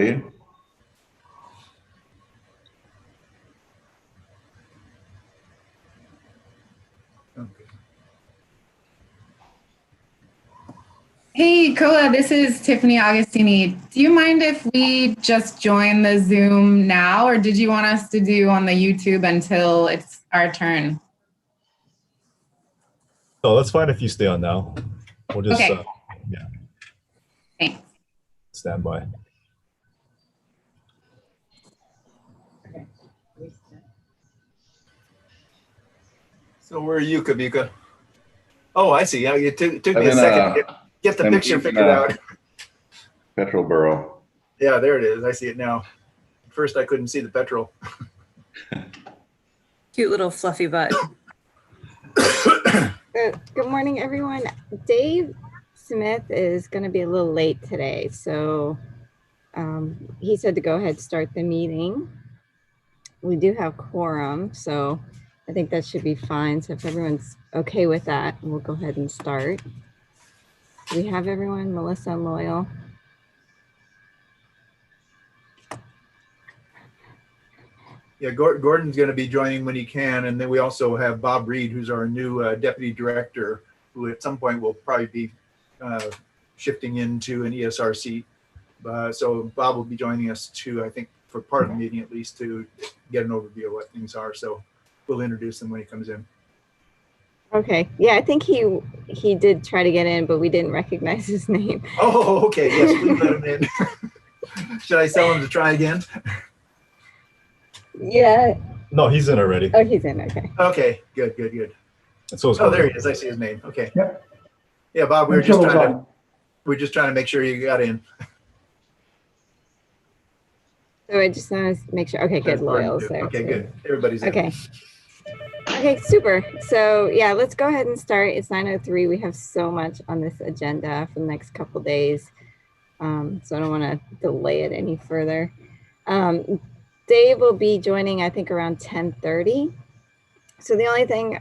Okay. Hey, Koa, this is Tiffany Agostini. Do you mind if we just join the Zoom now, or did you want us to do on the YouTube until it's our turn? Oh, that's fine if you stay on now. We'll just, Okay. Yeah, Thanks. stand by. Okay. So where are you, Kavika? Oh, I see. Yeah, it took me a second to get the picture figured out. Petrolboro. Yeah, there it is. I see it now. First, I couldn't see the petrol. Cute little fluffy butt. Good morning, everyone. Dave Smith is going to be a little late today, so he said to go ahead and start the meeting. We do have quorum, so I think that should be fine. So if everyone's okay with that, we'll go ahead and start. Do we have everyone? Melissa and Loyal? Yeah, Gordon's going to be joining when he can, and then we also have Bob Reed, who's our new deputy director, who at some point will probably be shifting into an ESR seat. So Bob will be joining us too, I think, for part of the meeting at least, to get an overview of what things are. So we'll introduce him when he comes in. Okay. Yeah, I think he did try to get in, but we didn't recognize his name. Oh, okay. Yes, please let him in. Should I tell him to try again? Yeah. No, he's in already. Oh, he's in. Okay. Okay. Good. Good. Good. And so is Oh, there Gordon. he is. I see his name. Okay. Yep. Yeah, Bob. We're just trying to make sure you got in. So I just want to make sure. Okay, good. Loyal's there. Okay, too. good. Everybody's in. Okay. Okay, super. So yeah, let's go ahead and start. It's 9:03. We have so much on this agenda for the next couple of days. So I don't want to delay it any further. Dave will be joining, I think, around 10:30. So the only thing,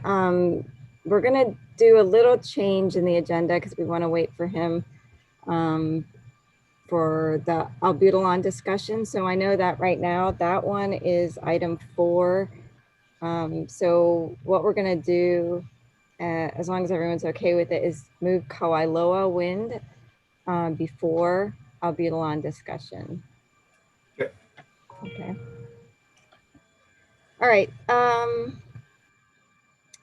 we're going to do a little change in the agenda because we want to wait for him for the albuterol discussion. So I know that right now that one is item 4. So what we're going to do, as long as everyone's okay with it, is move Kavailuwa wind before albuterol discussion. Okay. Okay. All right.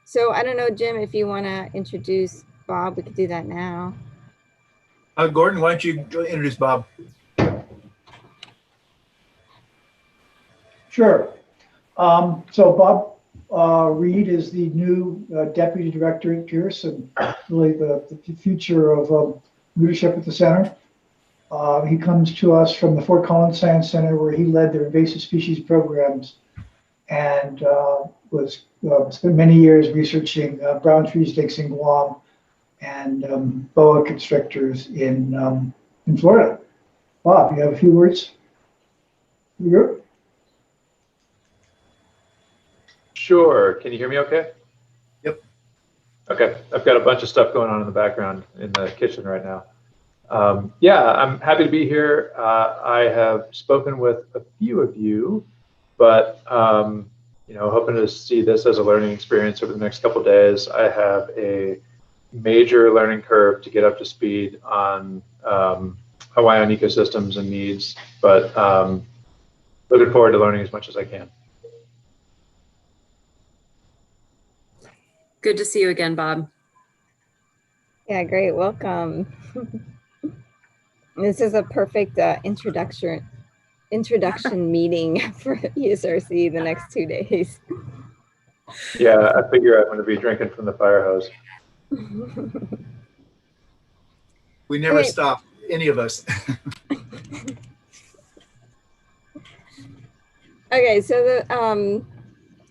So I don't know, Jim, if you want to introduce Bob, we could do that now. Gordon, why don't you go introduce Bob? Sure. So Bob Reed is the new deputy director at Pierce, and really the future of leadership at the center. He comes to us from the Fort Collins Science Center, where he led their invasive species programs and spent many years researching brown tree snakes in Guam and boa constrictors in Florida. Bob, you have a few words? Sure. Can you hear me okay? Yep. Okay. I've got a bunch of stuff going on in the background in the kitchen right now. Yeah, I'm happy to be here. I have spoken with a few of you, but you know, hoping to see this as a learning experience over the next couple of days. I have a major learning curve to get up to speed on Hawaiian ecosystems and needs, but looking forward to learning as much as I can. Good to see you again, Bob. Yeah, great. Welcome. This is a perfect introduction meeting for ESRC the next 2 days. Yeah, I figure I'm going to be drinking from the fire hose. We never stop, any of us. Okay, so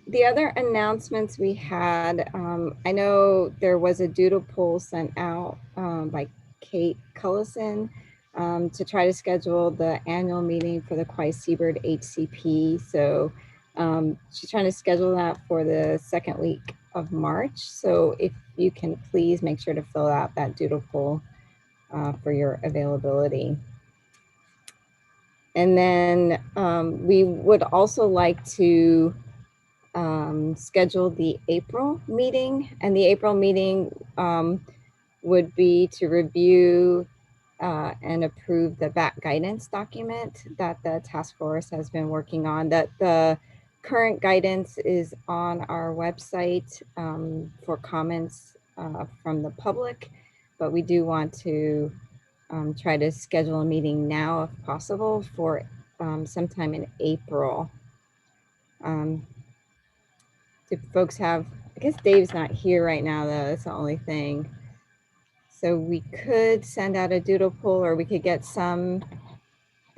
the other announcements we had, I know there was a doodle poll sent out by Kate Cullison to try to schedule the annual meeting for the Kwai Seabird HCP. So she's trying to schedule that for the second week of March. So if you can please make sure to fill out that doodle poll for your availability. And then we would also like to schedule the April meeting. And the April meeting would be to review and approve the back guidance document that the task force has been working on. That the current guidance is on our website for comments from the public, but we do want to try to schedule a meeting now if possible for sometime in April. Do folks have, I guess Dave's not here right now though, that's the only thing. So we could send out a doodle poll, or we could get some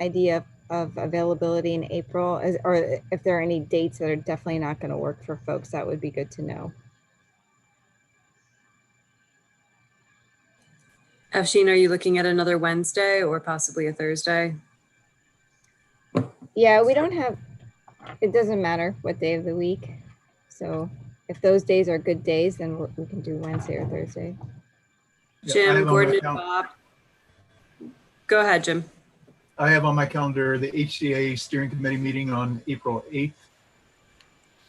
idea of availability in April, or if there are any dates that are definitely not going to work for folks, that would be good to know. Afshin, are you looking at another Wednesday or possibly a Thursday? Yeah, we don't have, it doesn't matter what day of the week. So if those days are good days, then we can do Wednesday or Thursday. Yeah, I Jim, have on Gordon, my and cal- Bob. Go ahead, Jim. I have on my calendar the HCA steering committee meeting on April 8th.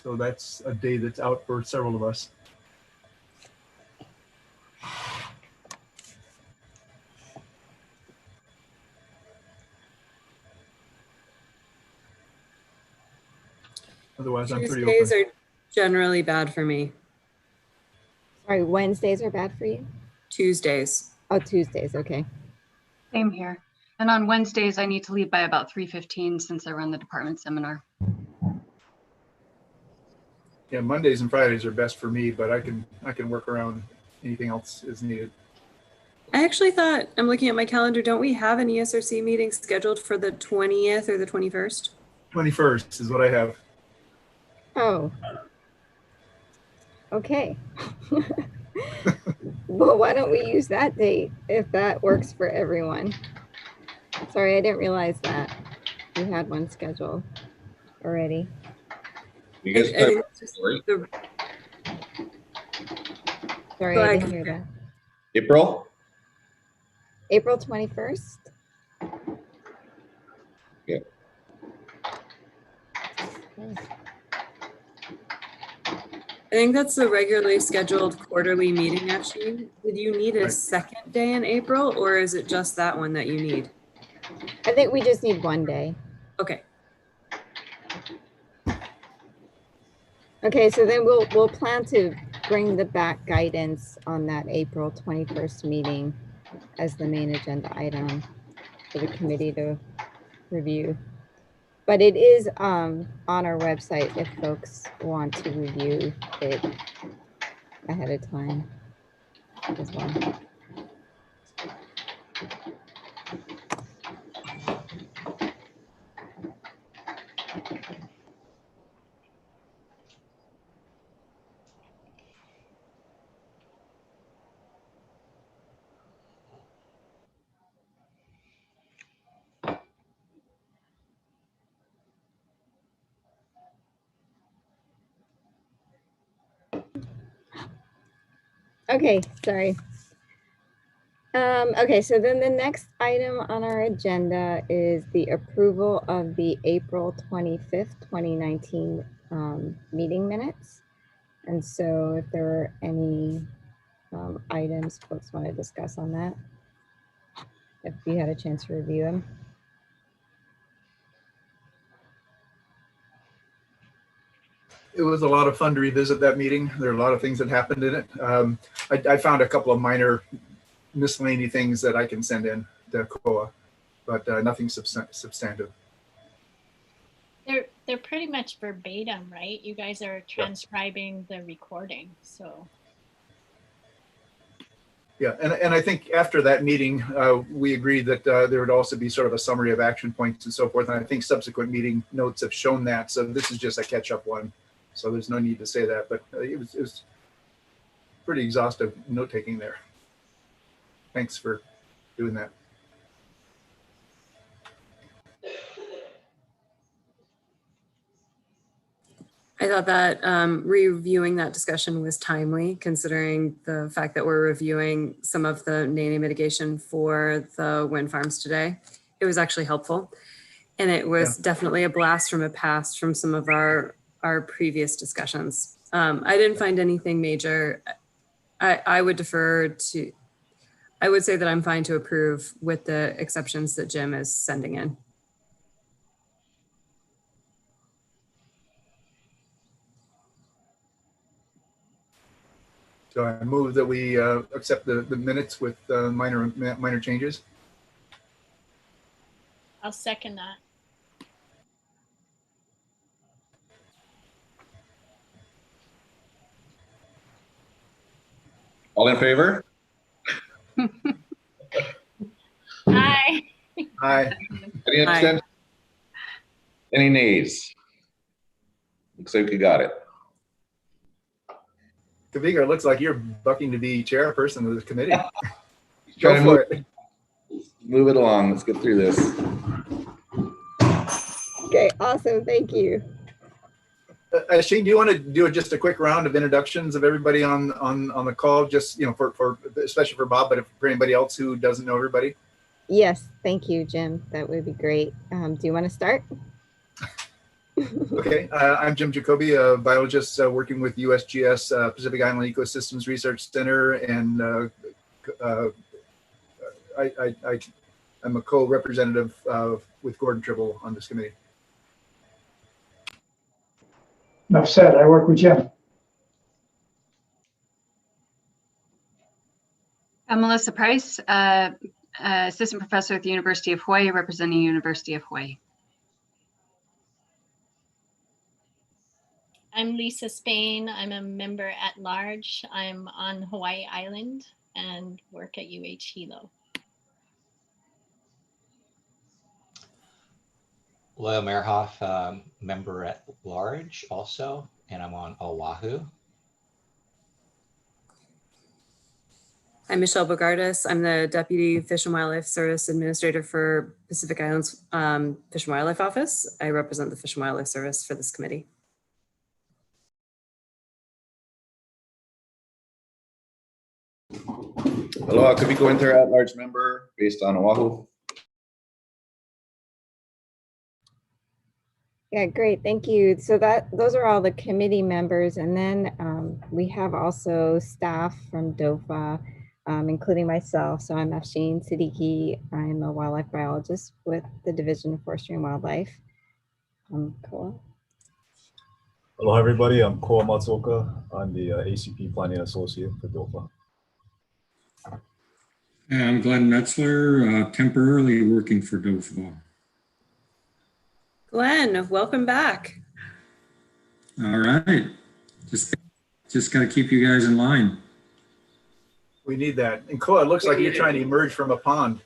So that's a day that's out for several of us. Otherwise, I'm pretty Tuesdays open. are generally bad for me. Sorry, Wednesdays are bad for you? Tuesdays. Oh, Tuesdays, okay. Same here. And on Wednesdays, I need to leave by about 3:15 since I run the department seminar. Yeah, Mondays and Fridays are best for me, but I can work around anything else is needed. I actually thought, I'm looking at my calendar, don't we have an ESRC meeting scheduled for the 20th or the 21st? 21st is what I have. Oh. Okay. Well, why don't we use that date if that works for everyone? Sorry, I didn't realize that we had one scheduled already. You guys I play think it's just Sorry. Sorry, Go I ahead. didn't hear that. April? April 21st? Yeah. I think that's the regularly scheduled quarterly meeting, actually. Did you need a Right. second day in April, or is it just that one that you need? I think we just need one day. Okay. Okay, so then we'll plan to bring the back guidance on that April 21st meeting as the main agenda item for the committee to review. But it is on our website if folks want to review it ahead of time as well. Okay, sorry. Okay, so then the next item on our agenda is the approval of the April 25th, 2019 meeting minutes. And so if there are any items folks want to discuss on that, if you had a chance to review them. It was a lot of fun to revisit that meeting. There are a lot of things that happened in it. I found a couple of minor miscellaneous things that I can send in to COA, but nothing substantive. They're pretty much verbatim, right? You guys are transcribing the recording, so. Yeah, and I think after that meeting, we agreed that there would also be sort of a summary of action points and so forth. And I think subsequent meeting notes have shown that. So this is just a catch-up one. So there's no need to say that, but it was pretty exhaustive note-taking there. Thanks for doing that. I thought that reviewing that discussion was timely, considering the fact that we're reviewing some of the NANI mitigation for the wind farms today. It was actually helpful. And it was definitely a blast from a past from some of our previous discussions. I didn't find anything major. I would defer to, I would say that I'm fine to approve with the exceptions that Jim is sending in. So I move that we accept the minutes with minor changes. I'll second that. All in favor? Hi. Aye. Any abstentions? Any nays? Looks like you got it. Kavika, it looks like you're bucking to be chairperson of this committee. Trying Go to for it. move it along. Let's get through this. Okay, awesome. Thank you. Shane, do you want to do just a quick round of introductions of everybody on the call? Just, you know, for especially for Bob, but for anybody else who doesn't know everybody. Yes, thank you, Jim. That would be great. Do you want to start? Okay, I'm Jim Jacoby, a biologist working with USGS Pacific Island Ecosystems Research Center, and I'm a co-representative with Gordon Tribble on this committee. Enough said. I work with Jim. I'm Melissa Price, assistant professor at the University of Hawaii, representing University of Hawaii. I'm Lisa Spain. I'm a member at large. I'm on Hawaii Island and work at UH Hilo. Leo Merhoff, member at large also, and I'm on Oahu. I'm Michelle Bogardus. I'm the Deputy Fish and Wildlife Service Administrator for Pacific Islands Fish and Wildlife Office. I represent the Fish and Wildlife Service for this committee. Aloha, Kavika Winter, at-large member based on Oahu. Yeah, great. Thank you. So those are all the committee members. And then we have also staff from DOFA, including myself. So I'm Afshin Siddiqui. I'm a wildlife biologist with the Division of Forestry and Wildlife. Koa. Hello, everybody. I'm Koa Matsuoka. I'm the ACP Planning Associate for DOFA. I'm Glenn Metzler, temporarily working for DOFA. Glenn, welcome back. All right, just got to keep you guys in line. We need that. And Koa, it looks like you're trying to emerge from a pond.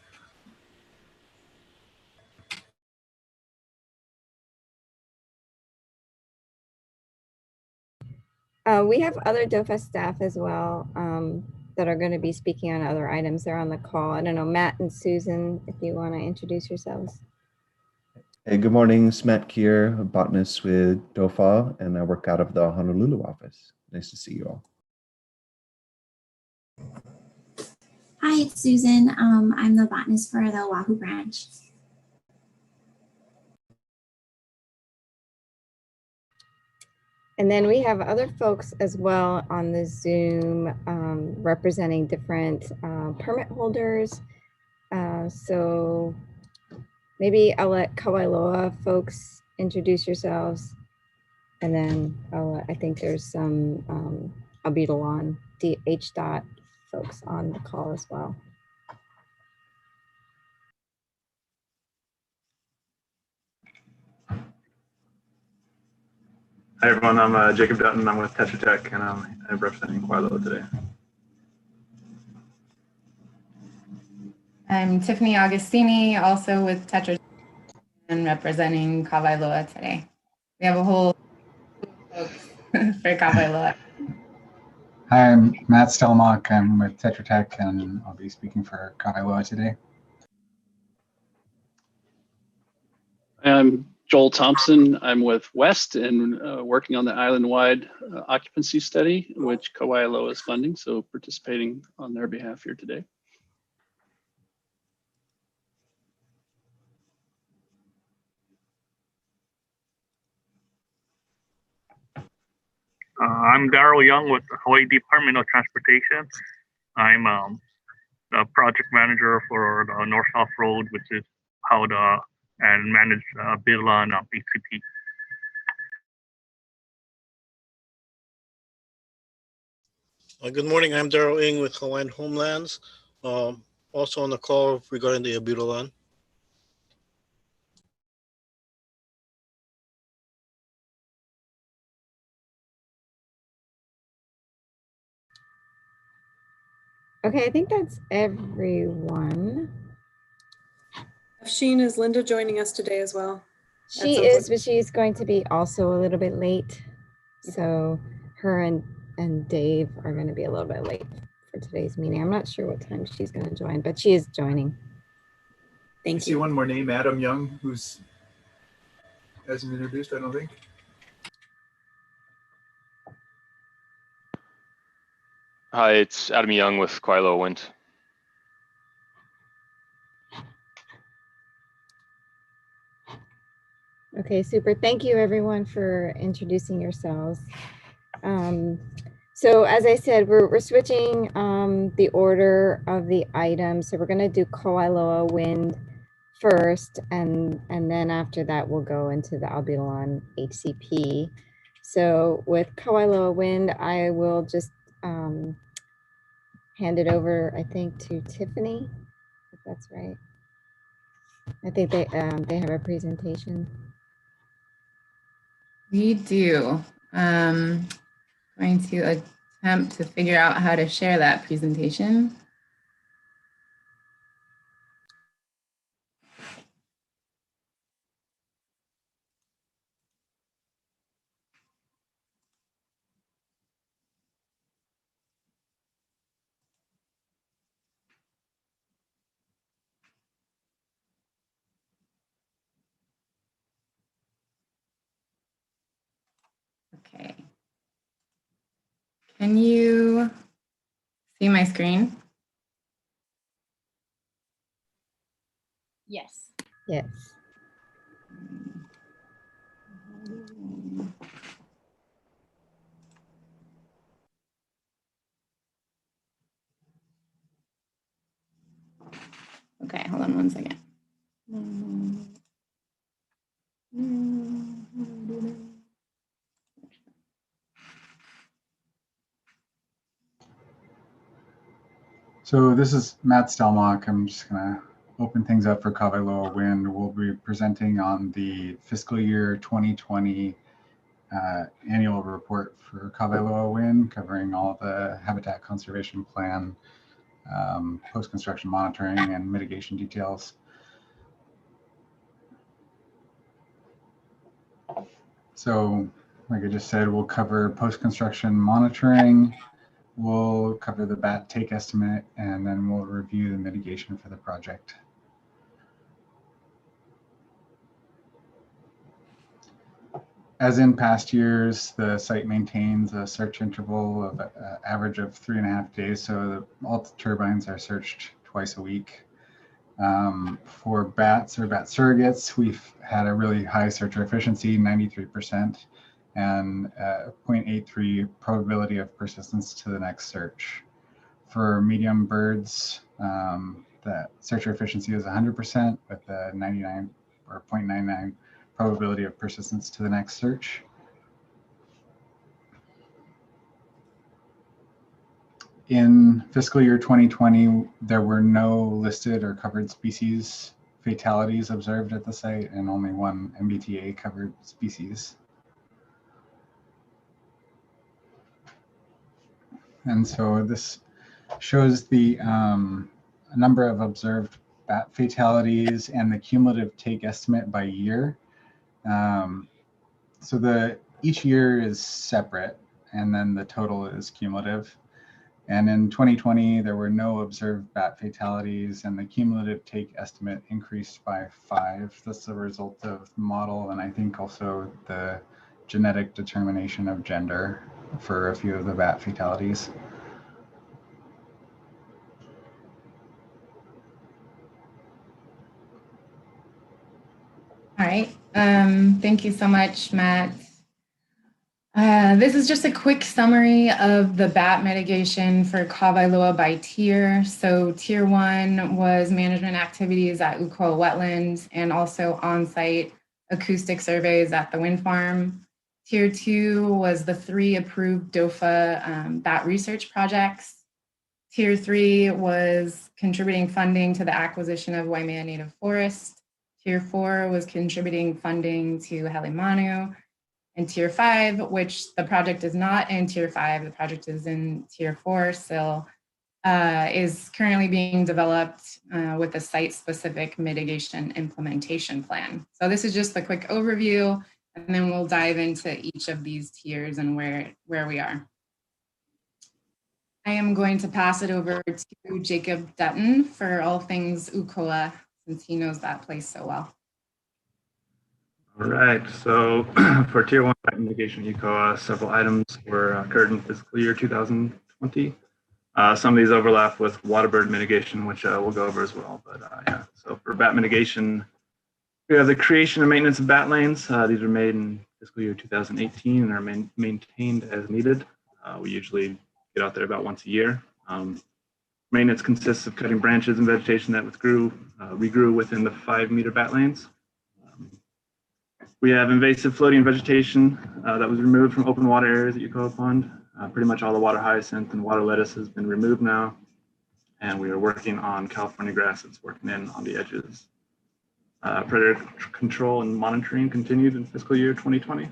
We have other DOFA staff as well that are going to be speaking on other items. They're on the call. I don't know, Matt and Susan, if you want to introduce yourselves. Hey, good morning. It's Matt Kier, a botanist with DOFA, and I work out of the Honolulu office. Nice to see you all. Hi, it's Susan. I'm the botanist for the Oahu branch. And then we have other folks as well on the Zoom representing different permit holders. So maybe I'll let Kavailuwa folks introduce yourselves. And then I think there's some Albedo DH folks on the call as well. Hi everyone, I'm Jacob Dutton. I'm with Tetra Tech, and I'm representing Kavailuwa today. I'm Tiffany Augustini, also with Tetra Tech and representing Kavailuwa today. We have a whole folks for Kavailuwa. Hi, I'm Matt Stelmach. I'm with Tetra Tech, and I'll be speaking for Kavailuwa today. I'm Joel Thompson. I'm with West and working on the island-wide occupancy study, which Kavailuwa is funding, so participating on their behalf here today. I'm Darrell Young with the Hawaii Department of Transportation. I'm the project manager for the North-South Road, which is how and manage Bila and ACP. Good morning. I'm Darrell Ng with Hawaiian Homelands. Also on the call regarding the Abudalan. Okay, I think that's everyone. Sheen, is Linda joining us today as well? She is, but she's going to be also a little bit late. So her and Dave are going to be a little bit late for today's meeting. I'm not sure what time she's going to join, but she is joining. I see one more name, Adam Young, who's hasn't been introduced, I don't think. Hi, it's Adam Young with Kavailuwa Wind. Okay, super. Thank you everyone for introducing yourselves. So as I said, we're switching the order of the items. So we're going to do Kavailuwa Wind first, and then after that we'll go into the Abudalan HCP. So with Kavailuwa Wind, I will just hand it over, I think, to Tiffany, if that's right. I think they have a presentation. We do. Going to attempt to figure out how to share that presentation. Okay. Can you see my screen? Yes. Yes. Okay, hold on one second. So this is Matt Stelmach. I'm just gonna open things up for Kavailuwa Wind. We'll be presenting on the fiscal year 2020 annual report for Kavailuwa Wind, covering all the habitat conservation plan, post-construction monitoring and mitigation details. So like I just said, we'll cover post-construction monitoring, we'll cover the bat take estimate, and then we'll review the mitigation for the project. As in past years, the site maintains a search interval of an average of 3.5 days. So all the turbines are searched twice a week. For bats or bat surrogates, we've had a really high searcher efficiency, 93%, and 0.83 probability of persistence to the next search. For medium birds, the searcher efficiency is 100% with a 99 or 0.99 probability of persistence to the next search. In fiscal year 2020, there were no listed or covered species fatalities observed at the site, and only one MBTA covered species. And so this shows the number of observed bat fatalities and the cumulative take estimate by year. So each year is separate, and then the total is cumulative. And in 2020, there were no observed bat fatalities, and the cumulative take estimate increased by 5. That's the result of the model, and I think also the genetic determination of gender for a few of the bat fatalities. All right. Thank you so much, Matt. This is just a quick summary of the bat mitigation for Kavailuwa by tier. So tier 1 was management activities at Ukoa wetlands and also on-site acoustic surveys at the wind farm. Tier 2 was the 3 approved DOFA bat research projects. Tier 3 was contributing funding to the acquisition of Waimea Native Forest. Tier 4 was contributing funding to Helimanu. And tier 5, which the project is not in tier 5, the project is in tier 4 still, is currently being developed with a site-specific mitigation implementation plan. So this is just a quick overview, and then we'll dive into each of these tiers and where we are. I am going to pass it over to Jacob Dutton for all things Ukoa, since he knows that place so well. All right, so for Tier 1 mitigation Ukoa, several items were occurred in fiscal year 2020. Some of these overlap with waterbird mitigation, which we'll go over as well. But yeah, so for bat mitigation, we have the creation and maintenance of bat lanes. These were made in fiscal year 2018 and are maintained as needed. We usually get out there about once a year. Maintenance consists of cutting branches and vegetation that regrew within the 5-meter bat lanes. We have invasive floating vegetation that was removed from open water areas at Ukoa Pond. Pretty much all the water hyacinth and water lettuce has been removed now. And we are working on California grass that's working in on the edges. Predator control and monitoring continued in fiscal year 2020.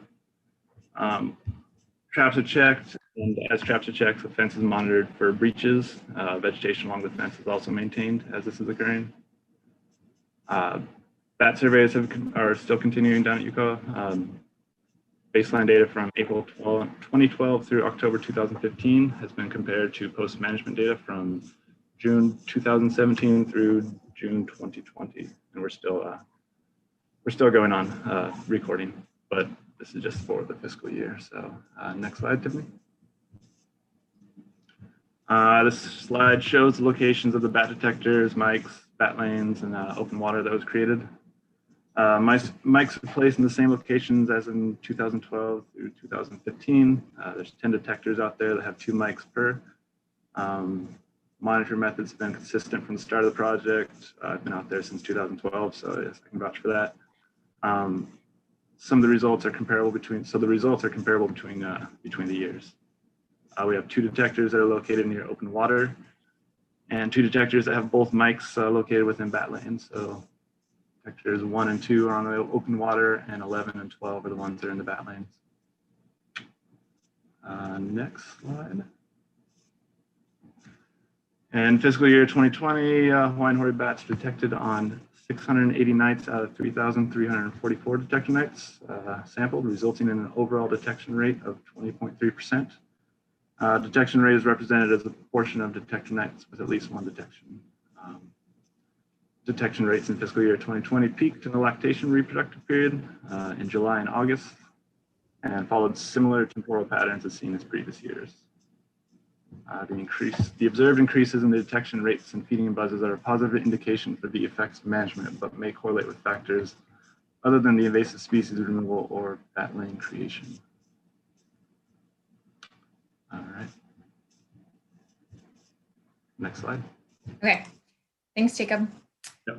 Traps are checked, and as traps are checked, the fence is monitored for breaches. Vegetation along the fence is also maintained as this is occurring. Bat surveys are still continuing down at Ukoa. Baseline data from April 2012 through October 2015 has been compared to post-management data from June 2017 through June 2020, and we're still going on recording, but this is just for the fiscal year. So next slide, Tiffany. This slide shows the locations of the bat detectors, mics, bat lanes, and open water that was created. Mics are placed in the same locations as in 2012 through 2015. There's 10 detectors out there that have 2 mics per. Monitor methods have been consistent from the start of the project. I've been out there since 2012, so yes, I can vouch for that. Some of the results are comparable between the years. We have 2 detectors that are located near open water, and 2 detectors that have both mics located within bat lanes. So detectors 1 and 2 are on the open water, and 11 and 12 are the ones that are in the bat lanes. Next slide. In fiscal year 2020, Hawaiian hoary bats detected on 680 nights out of 3,344 detection nights sampled, resulting in an overall detection rate of 20.3%. Detection rate is represented as a proportion of detection nights with at least 1 detection. Detection rates in fiscal year 2020 peaked in the lactation reproductive period in July and August, and followed similar temporal patterns as seen in previous years. The observed increases in the detection rates and feeding buzzes are a positive indication for the effects of management, but may correlate with factors other than the invasive species removal or bat lane creation. All right. Next slide. Okay, thanks, Jacob. Yep.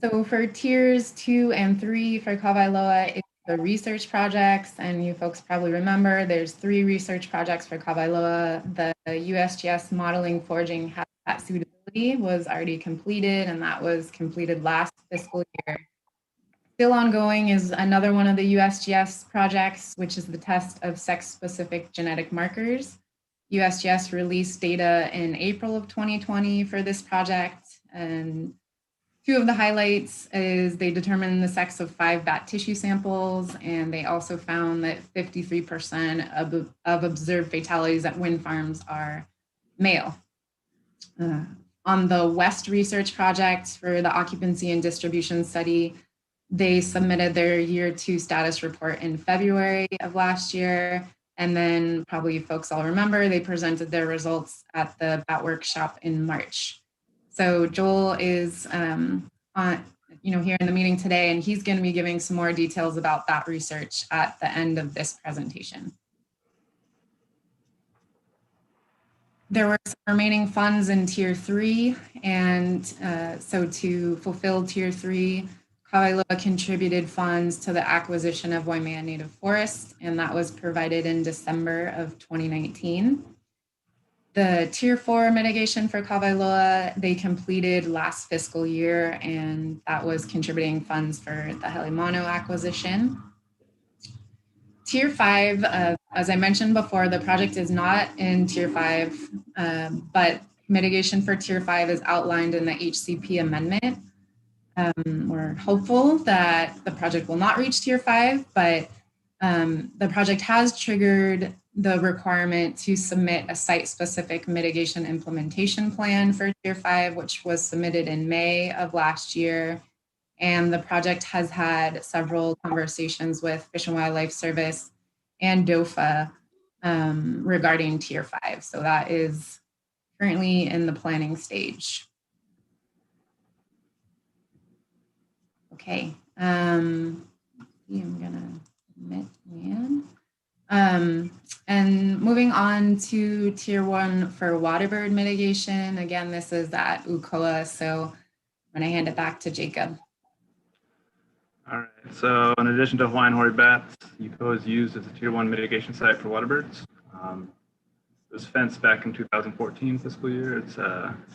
So for tiers 2 and 3 for Kavailuwa, it's the research projects, and you folks probably remember there's 3 research projects for Kavailuwa. The USGS modeling foraging habitat suitability was already completed, and that was completed last fiscal year. Still ongoing is another one of the USGS projects, which is the test of sex-specific genetic markers. USGS released data in April of 2020 for this project, and 2 of the highlights is they determined the sex of 5 bat tissue samples, and they also found that 53% of observed fatalities at wind farms are male. On the West Research Project for the occupancy and distribution study, they submitted their year 2 status report in February of last year. And then probably folks all remember, they presented their results at the bat workshop in March. So Joel is here in the meeting today, and he's going to be giving some more details about that research at the end of this presentation. There were some remaining funds in Tier 3, and so to fulfill Tier 3, Kavailuwa contributed funds to the acquisition of Waimea Native Forest, and that was provided in December of 2019. The Tier 4 mitigation for Kavailuwa, they completed last fiscal year, and that was contributing funds for the Helimano acquisition. Tier 5, as I mentioned before, the project is not in Tier 5, but mitigation for Tier 5 is outlined in the HCP amendment. We're hopeful that the project will not reach Tier 5, but the project has triggered the requirement to submit a site-specific mitigation implementation plan for Tier 5, which was submitted in May of last year. And the project has had several conversations with Fish and Wildlife Service and DOFA regarding Tier 5. So that is currently in the planning stage. Okay, I'm gonna admit Leanne. And moving on to Tier 1 for waterbird mitigation. Again, this is at UCOA, so I'm gonna hand it back to Jacob. All right, so in addition to Hawaiian hoary bats, UCOA is used as a Tier 1 mitigation site for waterbirds. It was fenced back in 2014 fiscal year. It's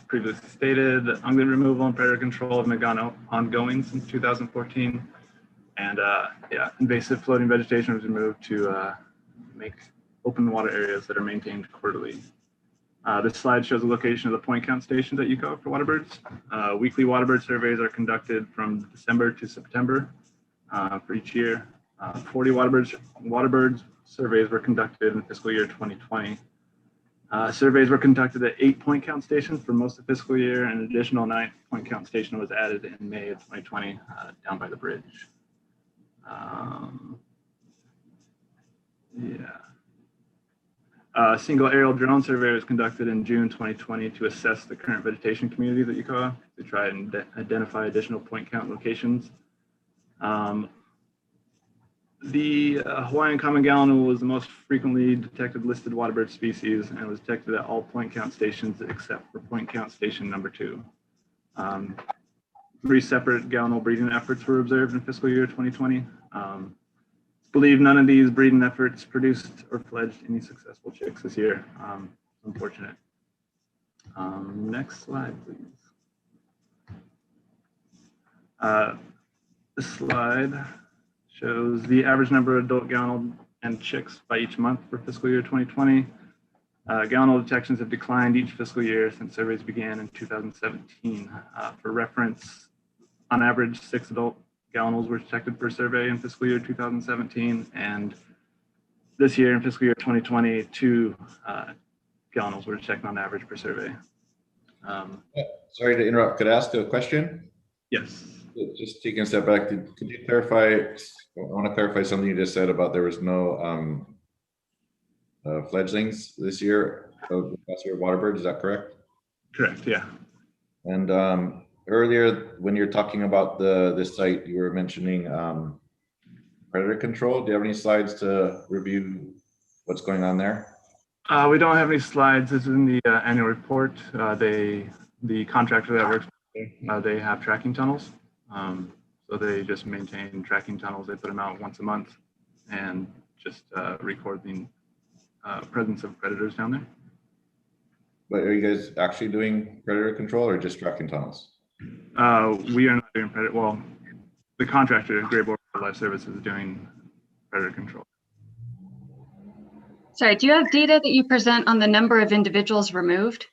previously stated ungulate removal and predator control have been ongoing since 2014. And invasive floating vegetation was removed to make open water areas that are maintained quarterly. This slide shows the location of the point count stations at UCOA for waterbirds. Weekly waterbird surveys are conducted from December to September for each year. 40 waterbirds surveys were conducted in fiscal year 2020. Surveys were conducted at 8 point count stations for most of the fiscal year, and an additional 9 point count station was added in May of 2020 down by the bridge. A single aerial drone survey was conducted in June 2020 to assess the current vegetation communities at UCOA to try and identify additional point count locations. The Hawaiian common gallinule was the most frequently detected listed waterbird species and was detected at all point count stations except for point count station number 2. 3 separate gallinule breeding efforts were observed in fiscal year 2020. It's believed none of these breeding efforts produced or fledged any successful chicks this year. Unfortunate. Next slide, please. This slide shows the average number of adult gallinule and chicks by each month for fiscal year 2020. Gallinule detections have declined each fiscal year since surveys began in 2017. For reference, on average, 6 adult gallinules were detected per survey in fiscal year 2017, and this year in fiscal year 2020, 2 gallinules were detected on average per survey. Sorry to interrupt. Could I ask a question? Yes. Just taking a step back, could you clarify? I want to clarify something you just said about there was no fledglings this year of the past year waterbird. Is that correct? Correct. Yeah. And earlier, when you're talking about this site, you were mentioning predator control. Do you have any slides to review what's going on there? We don't have any slides. This is in the annual report. The contractor that works there, they have tracking tunnels. So they just maintain tracking tunnels. They put them out once a month and just record the presence of predators down there. But are you guys actually doing predator control or just tracking tunnels? We are not doing predator. Well, the contractor, Great Board Wildlife Services, is doing predator control. Sorry, do you have data that you present on the number of individuals removed?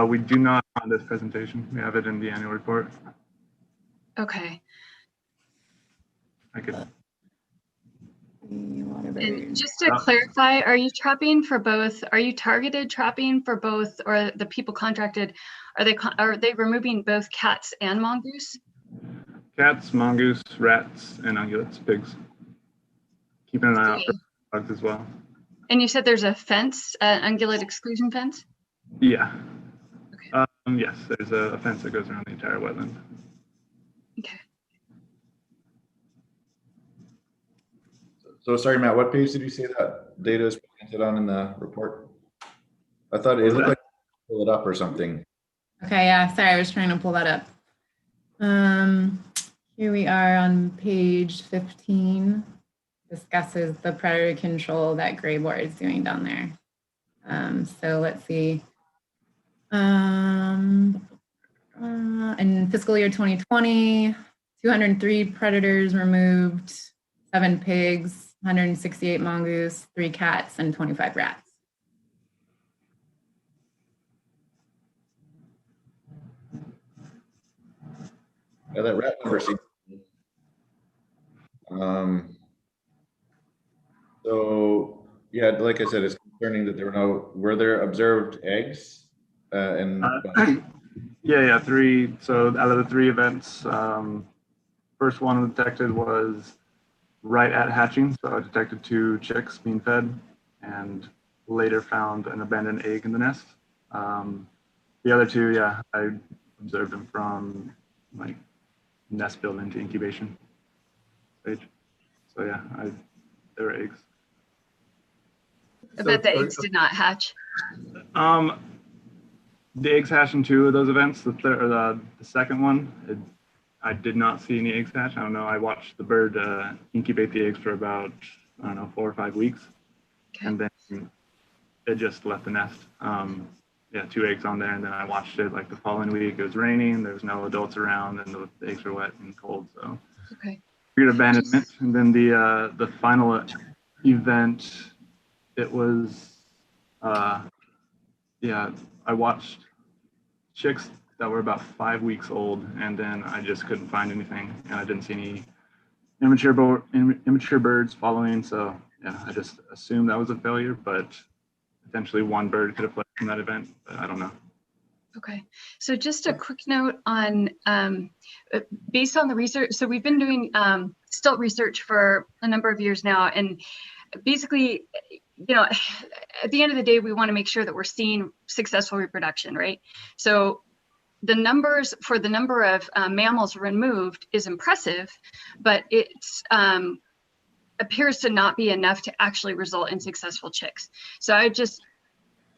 We do not on this presentation. We have it in the annual report. Okay. I could. And just to clarify, are you trapping for both? Are you targeted trapping for both, or the people contracted? Are they removing both cats and mongoose? Cats, mongoose, rats, and ungulates, pigs. Keeping an eye out for bugs as well. And you said there's a fence, ungulate exclusion fence? Yeah. Okay. Yes, there's a fence that goes around the entire wetland. Okay. So sorry, Matt, what page did you say that data is presented on in the report? I thought it looked like pull it up or something. Okay, yeah, sorry, I was trying to pull that up. Here we are on page 15, discusses the predator control that Gray Board is doing down there. So let's see. In fiscal year 2020, 203 predators removed, 7 pigs, 168 mongoose, 3 cats, and 25 rats. Yeah, that rat number seems. So yeah, like I said, it's concerning that were there observed eggs? Yeah, 3. So out of the 3 events, first one detected was right at hatching. So I detected 2 chicks being fed and later found an abandoned egg in the nest. The other 2, yeah, I observed them from like nest building to incubation stage. So yeah, there were eggs. But the eggs did not hatch. The eggs hatched in 2 of those events. The second one, I did not see any eggs hatch. I don't know. I watched the bird incubate the eggs for about, I don't know, 4 or 5 weeks. Okay. And then it just left the nest. Yeah, 2 eggs on there. And then I watched it like the following week. It was raining. There was no adults around and the eggs were wet and cold. So okay. Weird abandonment. And then the final event, it was, yeah, I watched chicks that were about 5 weeks old, and then I just couldn't find anything, and I didn't see any immature birds following. So yeah, I just assumed that was a failure, but potentially 1 bird could have fled from that event, but I don't know. Okay, so just a quick note on, based on the research, so we've been doing stilt research for a number of years now, and basically, you know, at the end of the day, we want to make sure that we're seeing successful reproduction, right? So the numbers for the number of mammals removed is impressive, but it appears to not be enough to actually result in successful chicks. So I just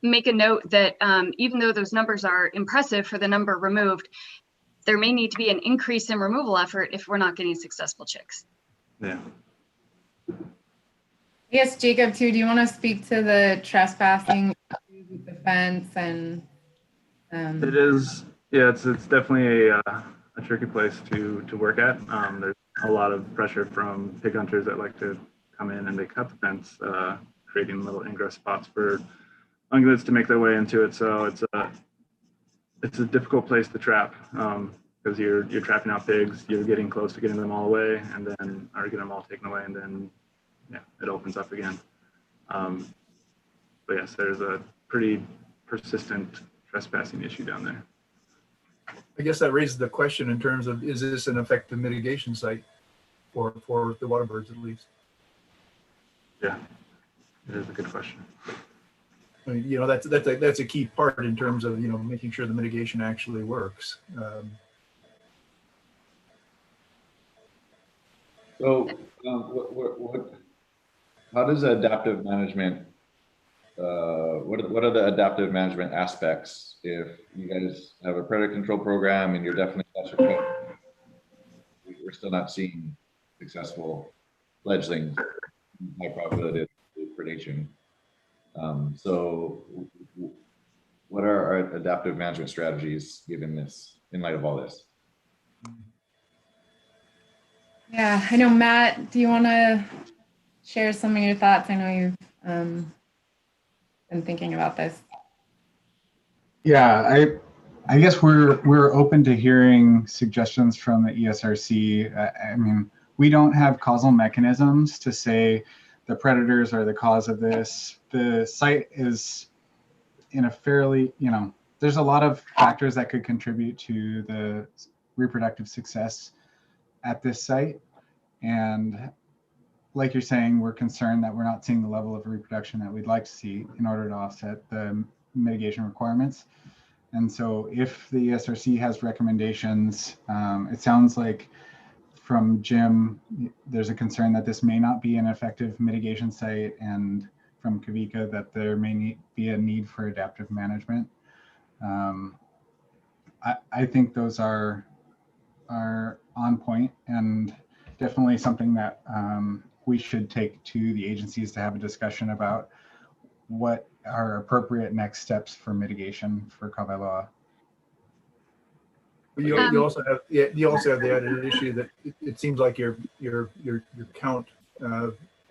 make a note that even though those numbers are impressive for the number removed, there may need to be an increase in removal effort if we're not getting successful chicks. Yeah. Yes, Jacob, too, do you want to speak to the trespassing defense and? It is, yeah, it's definitely a tricky place to work at. There's a lot of pressure from pig hunters that like to come in and they cut the fence, creating little ingress spots for ungulates to make their way into it. So it's a difficult place to trap because you're trapping out pigs, you're getting close to getting them all away, and then or getting them all taken away, and then yeah, it opens up again. But yes, there's a pretty persistent trespassing issue down there. I guess that raises the question in terms of, is this an effective mitigation site for the waterbirds at least? Yeah, it is a good question. I mean, you know, that's a key part in terms of, you know, making sure the mitigation actually works. So how does adaptive management, what are the adaptive management aspects if you guys have a predator control program and you're definitely, we're still not seeing successful fledglings, high probability of predation. So what are our adaptive management strategies given this, in light of all this? Yeah, I know, Matt, do you want to share some of your thoughts? I know you've been thinking about this. Yeah, I guess we're open to hearing suggestions from the ESRC. I mean, we don't have causal mechanisms to say the predators are the cause of this. The site is in a fairly, you know, there's a lot of factors that could contribute to the reproductive success at this site. And like you're saying, we're concerned that we're not seeing the level of reproduction that we'd like to see in order to offset the mitigation requirements. And so if the ESRC has recommendations, it sounds like from Jim, there's a concern that this may not be an effective mitigation site, and from Kavika that there may be a need for adaptive management. I think those are on point and definitely something that we should take to the agencies to have a discussion about what are appropriate next steps for mitigation for Kavailuwa. You also have the added issue that it seems like your count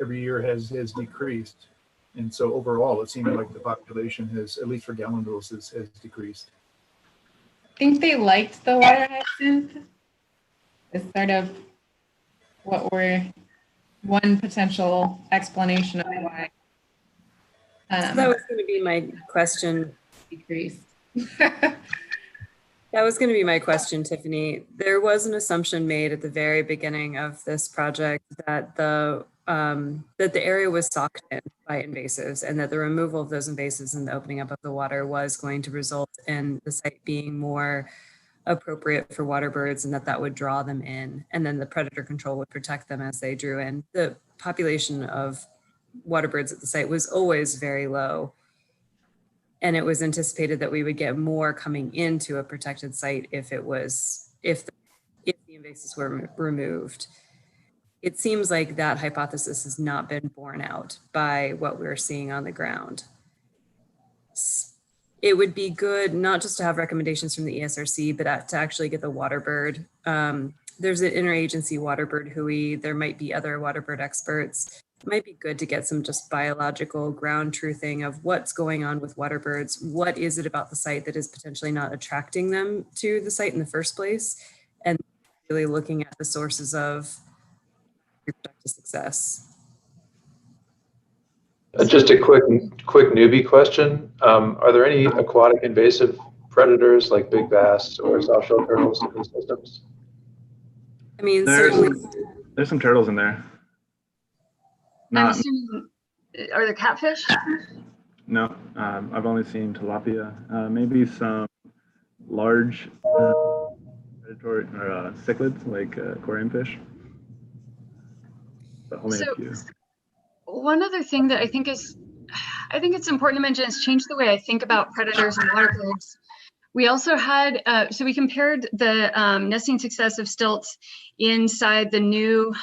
every year has decreased, and so overall it seems like the population has, at least for gallinules, has decreased. I think they liked the water hyacinth. It's sort of what we're one potential explanation of why. So that was going to be my question. Decreased. That was going to be my question, Tiffany. There was an assumption made at the very beginning of this project that the area was socked in by invasives, and that the removal of those invasives and the opening up of the water was going to result in the site being more appropriate for water birds, and that would draw them in, and then the predator control would protect them as they drew in. The population of water birds at the site was always very low, and it was anticipated that we would get more coming into a protected site if the invasives were removed. It seems like that hypothesis has not been borne out by what we're seeing on the ground. It would be good not just to have recommendations from the ESRC, but to actually get the water bird. There's an interagency water bird hui. There might be other water bird experts. It might be good to get some just biological ground truthing of what's going on with water birds. What is it about the site that is potentially not attracting them to the site in the first place? And really looking at the sources of reproductive success. Just a quick newbie question. Are there any aquatic invasive predators like big bass or soft-shell turtles in these systems? I mean, there's some turtles in there. I'm assuming, are there catfish? No, I've only seen tilapia, maybe some large predatory or cichlids like aquarium fish, but only a few. One other thing that I think it's important to mention is change the way I think about predators and water birds. We also had, so we compared the nesting success of stilts inside the new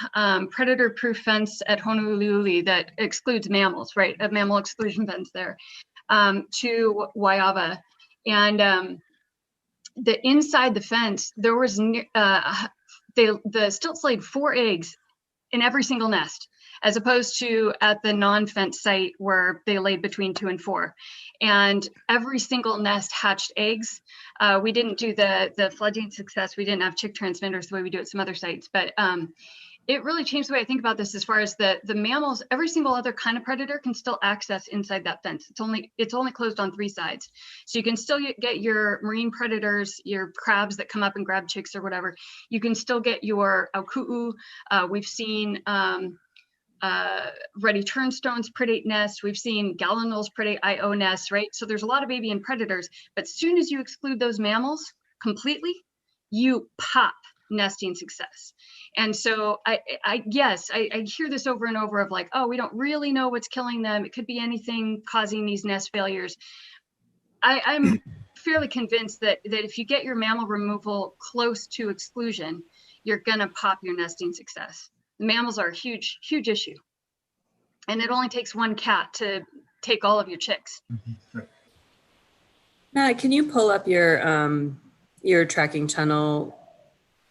predator-proof fence at Honolulu that excludes mammals, right? A mammal exclusion fence there, to Waiava. And the inside the fence, there was, the stilts laid 4 eggs in every single nest, as opposed to at the non-fence site where they laid between 2 and 4. And every single nest hatched eggs. We didn't do the fledgling success. We didn't have chick transmitters the way we do at some other sites, but it really changed the way I think about this as far as the mammals. Every single other kind of predator can still access inside that fence. It's only closed on 3 sides. So you can still get your marine predators, your crabs that come up and grab chicks or whatever. You can still get your auku'u. We've seen ready turnstones predate nests. We've seen gallinules predate IO nests, right? So there's a lot of avian predators, but as soon as you exclude those mammals completely, you pop nesting success. And so I hear this over and over of like, oh, we don't really know what's killing them. It could be anything causing these nest failures. I'm fairly convinced that if you get your mammal removal close to exclusion, you're gonna pop your nesting success. The mammals are a huge, huge issue. And it only takes 1 cat to take all of your chicks. Matt, can you pull up your tracking channel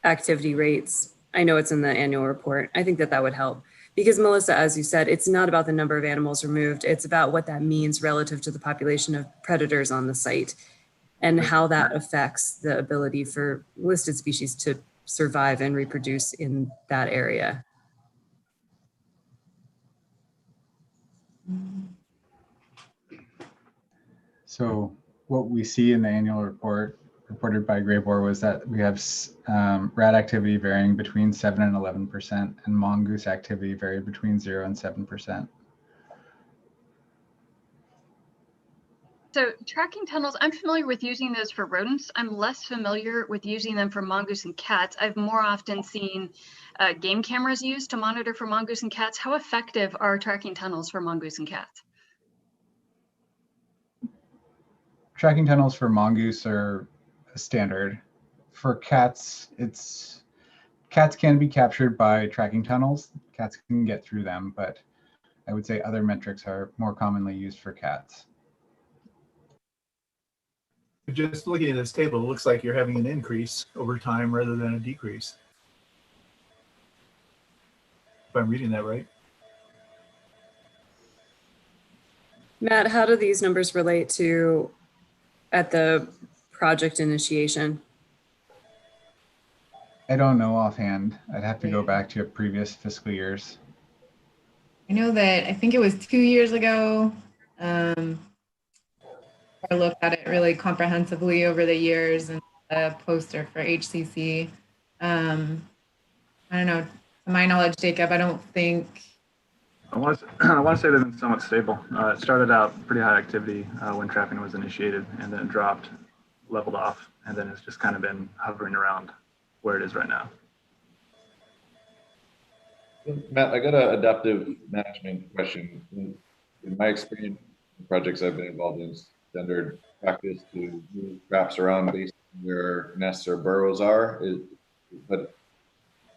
activity rates? I know it's in the annual report. I think that would help. Because Melissa, as you said, it's not about the number of animals removed. It's about what that means relative to the population of predators on the site and how that affects the ability for listed species to survive and reproduce in that area. So what we see in the annual report reported by Graybor was that we have rat activity varying between 7 and 11%, and mongoose activity varied between 0 and 7%. So tracking tunnels, I'm familiar with using those for rodents. I'm less familiar with using them for mongoose and cats. I've more often seen game cameras used to monitor for mongoose and cats. How effective are tracking tunnels for mongoose and cats? Tracking tunnels for mongoose are standard. For cats, cats can be captured by tracking tunnels. Cats can get through them, but I would say other metrics are more commonly used for cats. Just looking at this table, it looks like you're having an increase over time rather than a decrease. If I'm reading that right. Matt, how do these numbers relate to at the project initiation? I don't know offhand. I'd have to go back to previous fiscal years. I know that I think it was 2 years ago. I looked at it really comprehensively over the years and a poster for HCC. I don't know, to my knowledge, Jacob, I don't think. I want to say they've been somewhat stable. It started out pretty high activity when tracking was initiated, and then it dropped, leveled off, and then it's just kind of been hovering around where it is right now. Matt, I got an adaptive management question. In my experience, the projects I've been involved in, standard practice to move traps around based on where nests or burrows are. But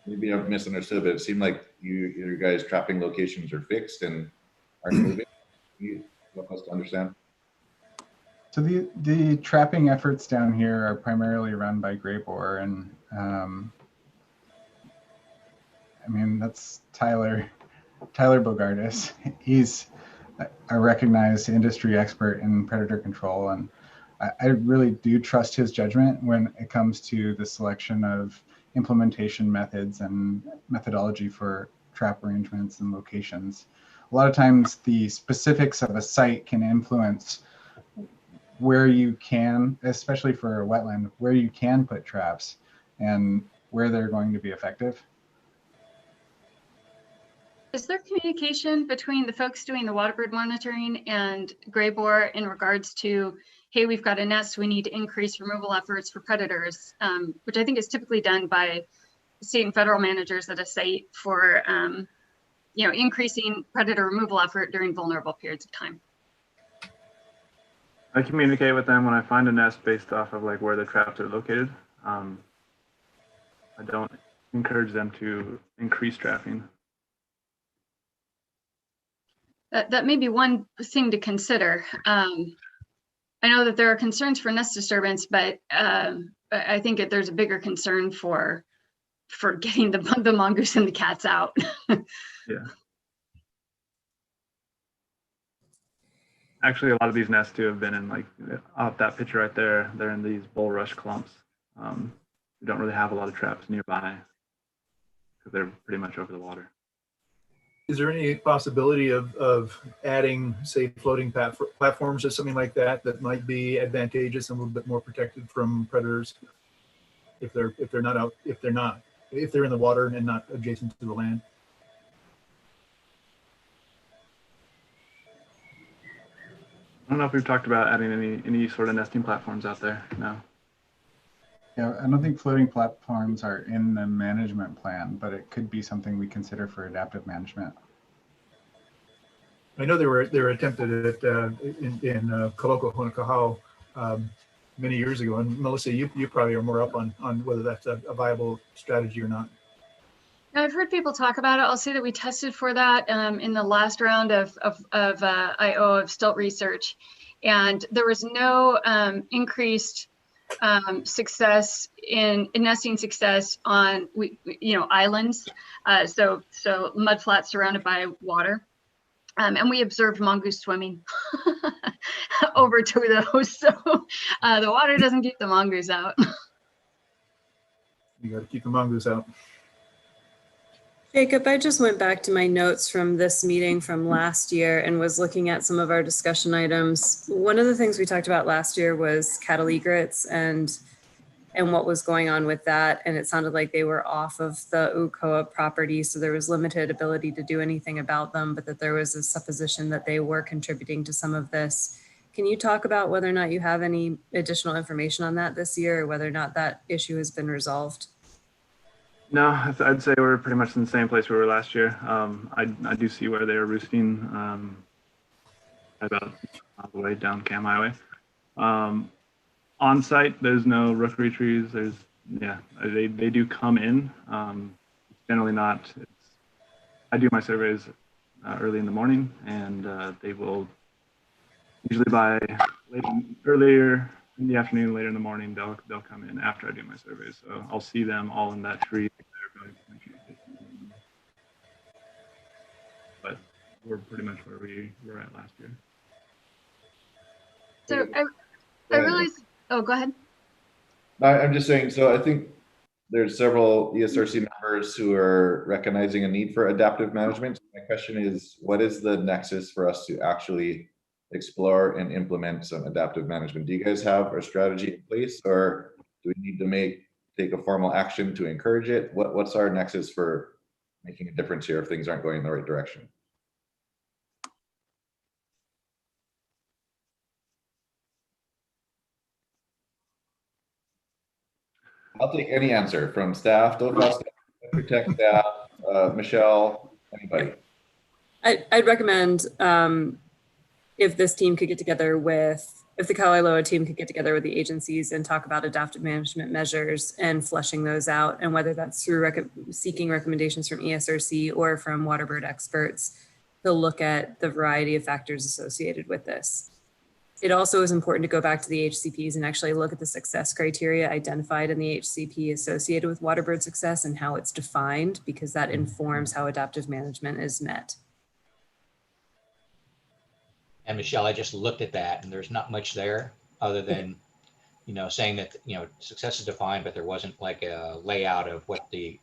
maybe I've misunderstood, but it seemed like you guys' trapping locations are fixed and aren't moving. Can you help us to understand? So the trapping efforts down here are primarily run by gray boar, and I mean, that's Tyler Bogardus. He's a recognized industry expert in predator control, and I really do trust his judgment when it comes to the selection of implementation methods and methodology for trap arrangements and locations. A lot of times the specifics of a site can influence where you can, especially for a wetland, where you can put traps and where they're going to be effective. Is there communication between the folks doing the waterbird monitoring and gray boar in regards to, hey, we've got a nest, we need to increase removal efforts for predators, which I think is typically done by state and federal managers at a site for, increasing predator removal effort during vulnerable periods of time? I communicate with them when I find a nest based off of like where the traps are located. I don't encourage them to increase trapping. That may be one thing to consider. I know that there are concerns for nest disturbance, but I think that there's a bigger concern for getting the mongoose and the cats out. Yeah. Actually, a lot of these nests too have been in, like, off that picture right there, they're in these bulrush clumps. We don't really have a lot of traps nearby because they're pretty much over the water. Is there any possibility of adding, say, floating platforms or something like that that might be advantageous and a little bit more protected from predators if they're in the water and not adjacent to the land? I don't know if we've talked about adding any sort of nesting platforms out there. No. Yeah, I don't think floating platforms are in the management plan, but it could be something we consider for adaptive management. I know they were attempted at in Kaloko Honokahau many years ago, and Melissa, you probably are more up on whether that's a viable strategy or not. I've heard people talk about it. I'll say that we tested for that in the last round of IO of stilt research, and there was no increased success in nesting success on islands, so mud flats surrounded by water, and we observed mongoose swimming over to those. So the water doesn't keep the mongoose out. You got to keep the mongoose out. Jacob, I just went back to my notes from this meeting from last year and was looking at some of our discussion items. One of the things we talked about last year was cattle egrets and what was going on with that. And it sounded like they were off of the UCOA property, so there was limited ability to do anything about them, but that there was a supposition that they were contributing to some of this. can you talk about whether or not you have any additional information on that this year, or whether or not that issue has been resolved? No, I'd say we're pretty much in the same place we were last year. I do see where they are roosting about all the way down Cam Highway. On site, there's no rookery trees. They do come in. Generally not. I do my surveys early in the morning, and they will usually by earlier in the afternoon, later in the morning, they'll come in after I do my surveys. So I'll see them all in that tree. But we're pretty much where we were at last year. So I realize, oh, go ahead. I'm just saying, so I think there's several ESRC members who are recognizing a need for adaptive management. My question is, what is the nexus for us to actually explore and implement some adaptive management? Do you guys have a strategy in place, or do we need to take a formal action to encourage it? What's our nexus for making a difference here if things aren't going in the right direction? I'll take any answer from staff, DOFA staff, tech staff, Michelle, anybody. I'd recommend if this team could get together if the Kavailuwa team could get together with the agencies and talk about adaptive management measures and fleshing those out, and whether that's through seeking recommendations from ESRC or from Waterbird experts, to look at the variety of factors associated with this. It also is important to go back to the HCPs and actually look at the success criteria identified in the HCP associated with Waterbird success and how it's defined, because that informs how adaptive management is met. And Michelle, I just looked at that and there's not much there other than, saying that, success is defined, but there wasn't like a layout of what the,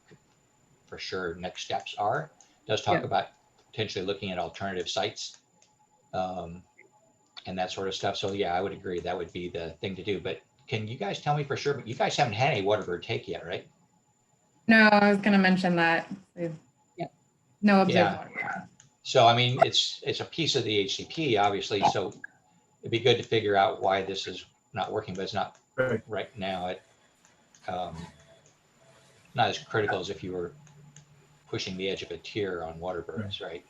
for sure, next steps are. It does talk about potentially looking at alternative sites. And that sort of stuff. So yeah, I would agree that would be the thing to do. But can you guys tell me for sure, but you guys haven't had any Waterbird take yet, right? No, I was going to mention that. No observed waterbird. So, I mean, it's a piece of the HCP, obviously. So it'd be good to figure out why this is not working, but it's not right now. Not as critical as if you were pushing the edge of a tier on Waterbirds, right?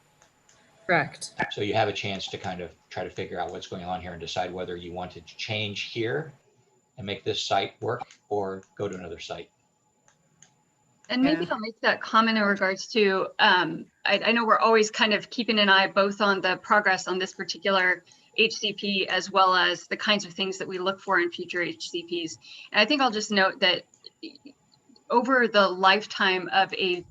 Correct. So you have a chance to kind of try to figure out what's going on here and decide whether you want to change here and make this site work or go to another site. And maybe I'll make that comment in regards to, I know we're always kind of keeping an eye both on the progress on this particular HCP as well as the kinds of things that we look for in future HCPs. And I think I'll just note that over the lifetime of a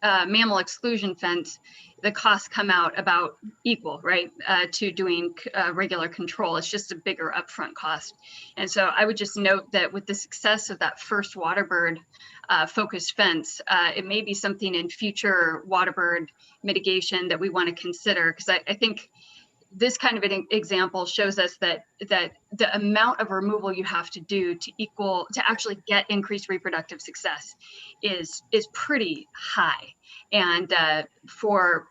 mammal exclusion fence, the costs come out about equal, right, to doing regular control. It's just a bigger upfront cost. And so I would just note that with the success of that first Waterbird focused fence, it may be something in future Waterbird mitigation that we want to consider, because I think this kind of an example shows us that the amount of removal you have to do to actually get increased reproductive success is pretty high. And for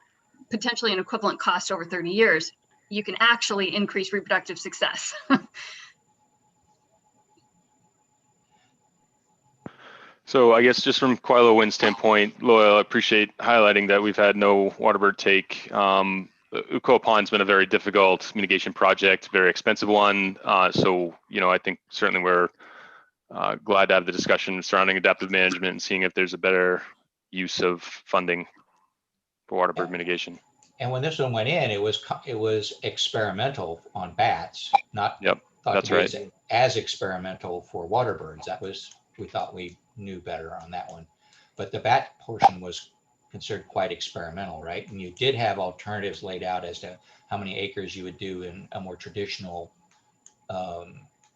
potentially an equivalent cost over 30 years, you can actually increase reproductive success. So I guess just from Kavailuwa Wind's standpoint, Loyal, I appreciate highlighting that we've had no Waterbird take. Ukoa Pond's been a very difficult mitigation project, very expensive one. So, I think certainly we're glad to have the discussion surrounding adaptive management and seeing if there's a better use of funding for Waterbird mitigation. And when this one went in, it was experimental on bats, not that's right. as experimental for Waterbirds. We thought we knew better on that one, but the bat portion was considered quite experimental, right? And you did have alternatives laid out as to how many acres you would do in a more traditional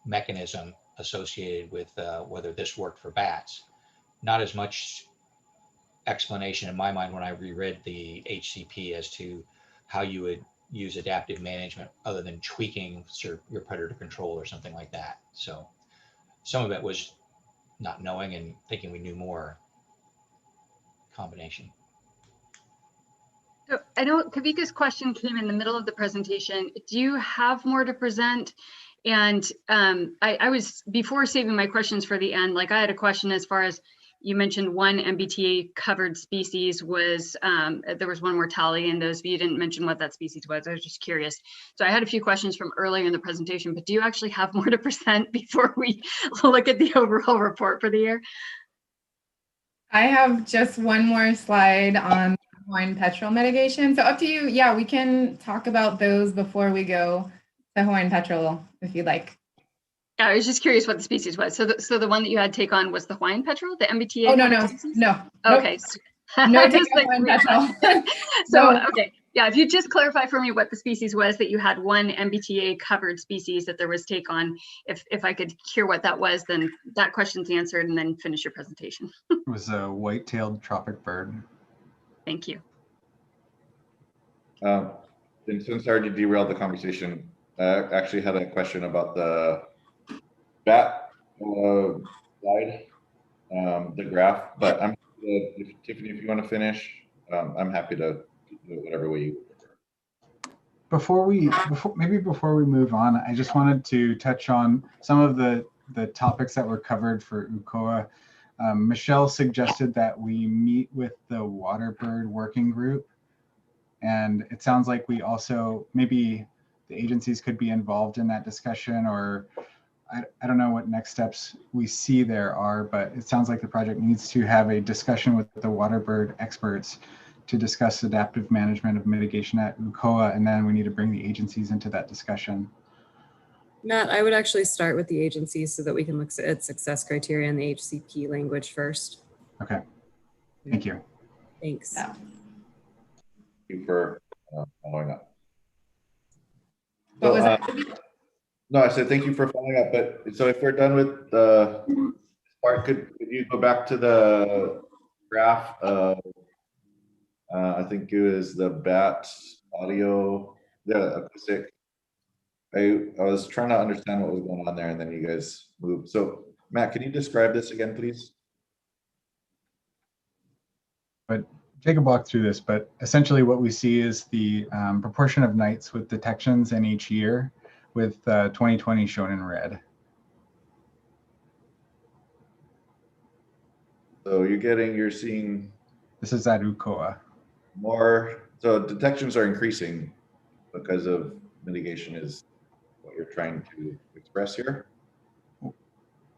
mechanism associated with whether this worked for bats. Not as much explanation in my mind when I reread the HCP as to how you would use adaptive management other than tweaking your predator control or something like that. So some of it was not knowing and thinking we knew more combination. So I know Kavika's question came in the middle of the presentation. Do you have more to present? And I was, before saving my questions for the end, like I had a question as far as, you mentioned one MBTA covered species was, there was one mortality in those, but you didn't mention what that species was. I was just curious. So I had a few questions from earlier in the presentation, but do you actually have more to present before we look at the overall report for the year? I have just one more slide on Hawaiian petrel mitigation. So up to you. Yeah, we can talk about those before we go to Hawaiian petrel if you'd like. Yeah, I was just curious what the species was. So the one that you had take on was the Hawaiian petrel, the MBTA? Oh, no. Okay. Nope. No take on Hawaiian petrel. So, No. okay. Yeah, if you just clarify for me what the species was that you had one MBTA covered species that there was take on, if I could hear what that was, then that question's answered, and then finish your presentation. It was a white-tailed tropic bird. Thank you. And since I already derailed the conversation, I actually had a question about the bat slide, the graph, but I'm Tiffany, if you want to finish, I'm happy to do it whatever way you Before we move on, I just wanted to touch on some of the topics that were covered for UKOA. Michelle suggested that we meet with the Waterbird working group, and it sounds like we also, maybe the agencies could be involved in that discussion, or I don't know what next steps we see there are, but it sounds like the project needs to have a discussion with the Waterbird experts to discuss adaptive management of mitigation at UKOA, and then we need to bring the agencies into that discussion. Matt, I would actually start with the agencies so that we can look at success criteria and the HCP language first. Okay, thank you. Thanks. Thank you for following up. What was that? No, I said thank you for following up. But so if we're done with the part, could you go back to the graph? I think it was the bat audio, the acoustic. I was trying to understand what was going on there, and then you guys moved. So Matt, can you describe this again, please? But Jacob walked through this, but essentially what we see is the proportion of nights with detections in each year, with 2020 shown in red. So you're seeing. This is at UKOA. More, so detections are increasing because of mitigation is what you're trying to express here?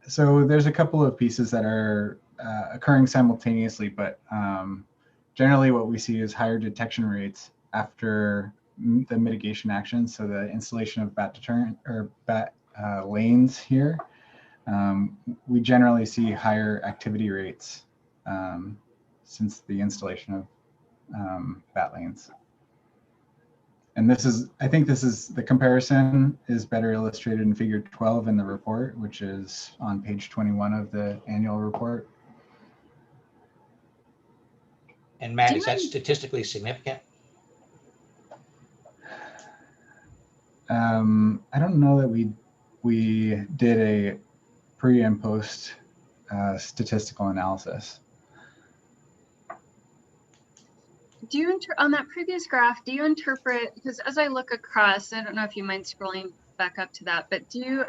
So there's a couple of pieces that are occurring simultaneously, but generally what we see is higher detection rates after the mitigation actions. So the installation of bat deterrent or bat lanes here, we generally see higher activity rates since the installation of bat lanes. And this is, I think this is, the comparison is better illustrated in figure 12 in the report, which is on page 21 of the annual report. And Matt, is that statistically significant? I don't know that we did a pre and post statistical analysis. Do you, on that previous graph, do you interpret, because as I look across, I don't know if you mind scrolling back up to that, but do you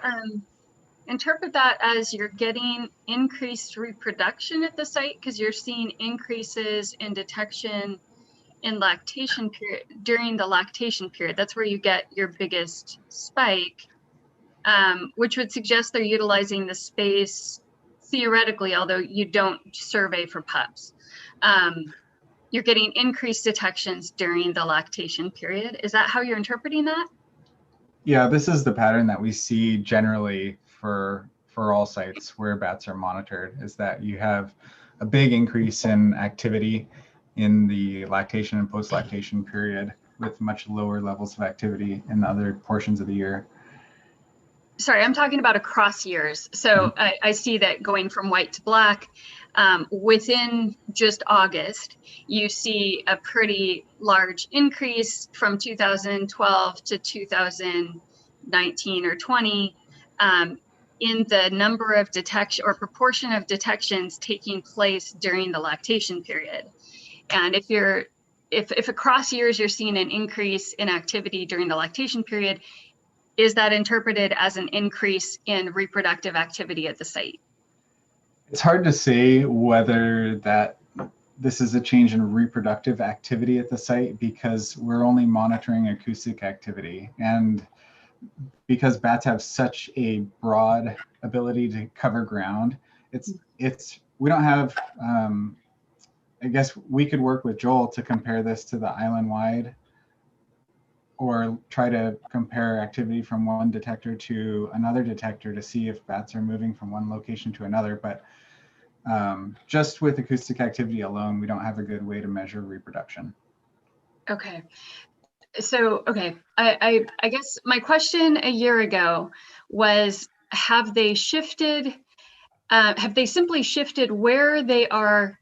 interpret that as you're getting increased reproduction at the site because you're seeing increases in detection in lactation period, during the lactation period? That's where you get your biggest spike, which would suggest they're utilizing the space theoretically, although you don't survey for pups. You're getting increased detections during the lactation period. Is that how you're interpreting that? Yeah, this is the pattern that we see generally for all sites where bats are monitored, is that you have a big increase in activity in the lactation and post-lactation period with much lower levels of activity in the other portions of the year. Sorry, I'm talking about across years. So I see that going from white to black, within just August, you see a pretty large increase from 2012 to 2019 or 20 in the number of detection or proportion of detections taking place during the lactation period. And if you're if across years you're seeing an increase in activity during the lactation period, is that interpreted as an increase in reproductive activity at the site? It's hard to say whether this is a change in reproductive activity at the site because we're only monitoring acoustic activity. And because bats have such a broad ability to cover ground, we don't have, I guess we could work with Joel to compare this to the island-wide, or try to compare activity from one detector to another detector to see if bats are moving from one location to another. But just with acoustic activity alone, we don't have a good way to measure reproduction. Okay. So, okay, I guess my question a year ago was, have they shifted, have they simply shifted where they are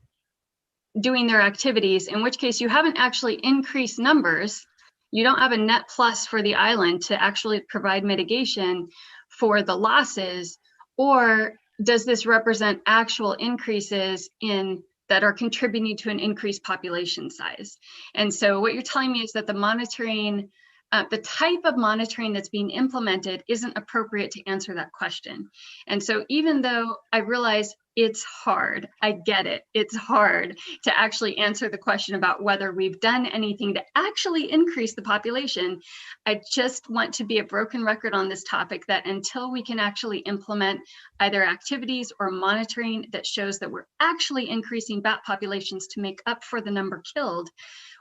doing their activities, in which case you haven't actually increased numbers. You don't have a net plus for the island to actually provide mitigation for the losses, or does this represent actual increases in that are contributing to an increased population size? And so what you're telling me is that the monitoring, the type of monitoring that's being implemented isn't appropriate to answer that question. And so even though I realize it's hard, I get it, it's hard to actually answer the question about whether we've done anything to actually increase the population, I just want to be a broken record on this topic that until we can actually implement either activities or monitoring that shows that we're actually increasing bat populations to make up for the number killed,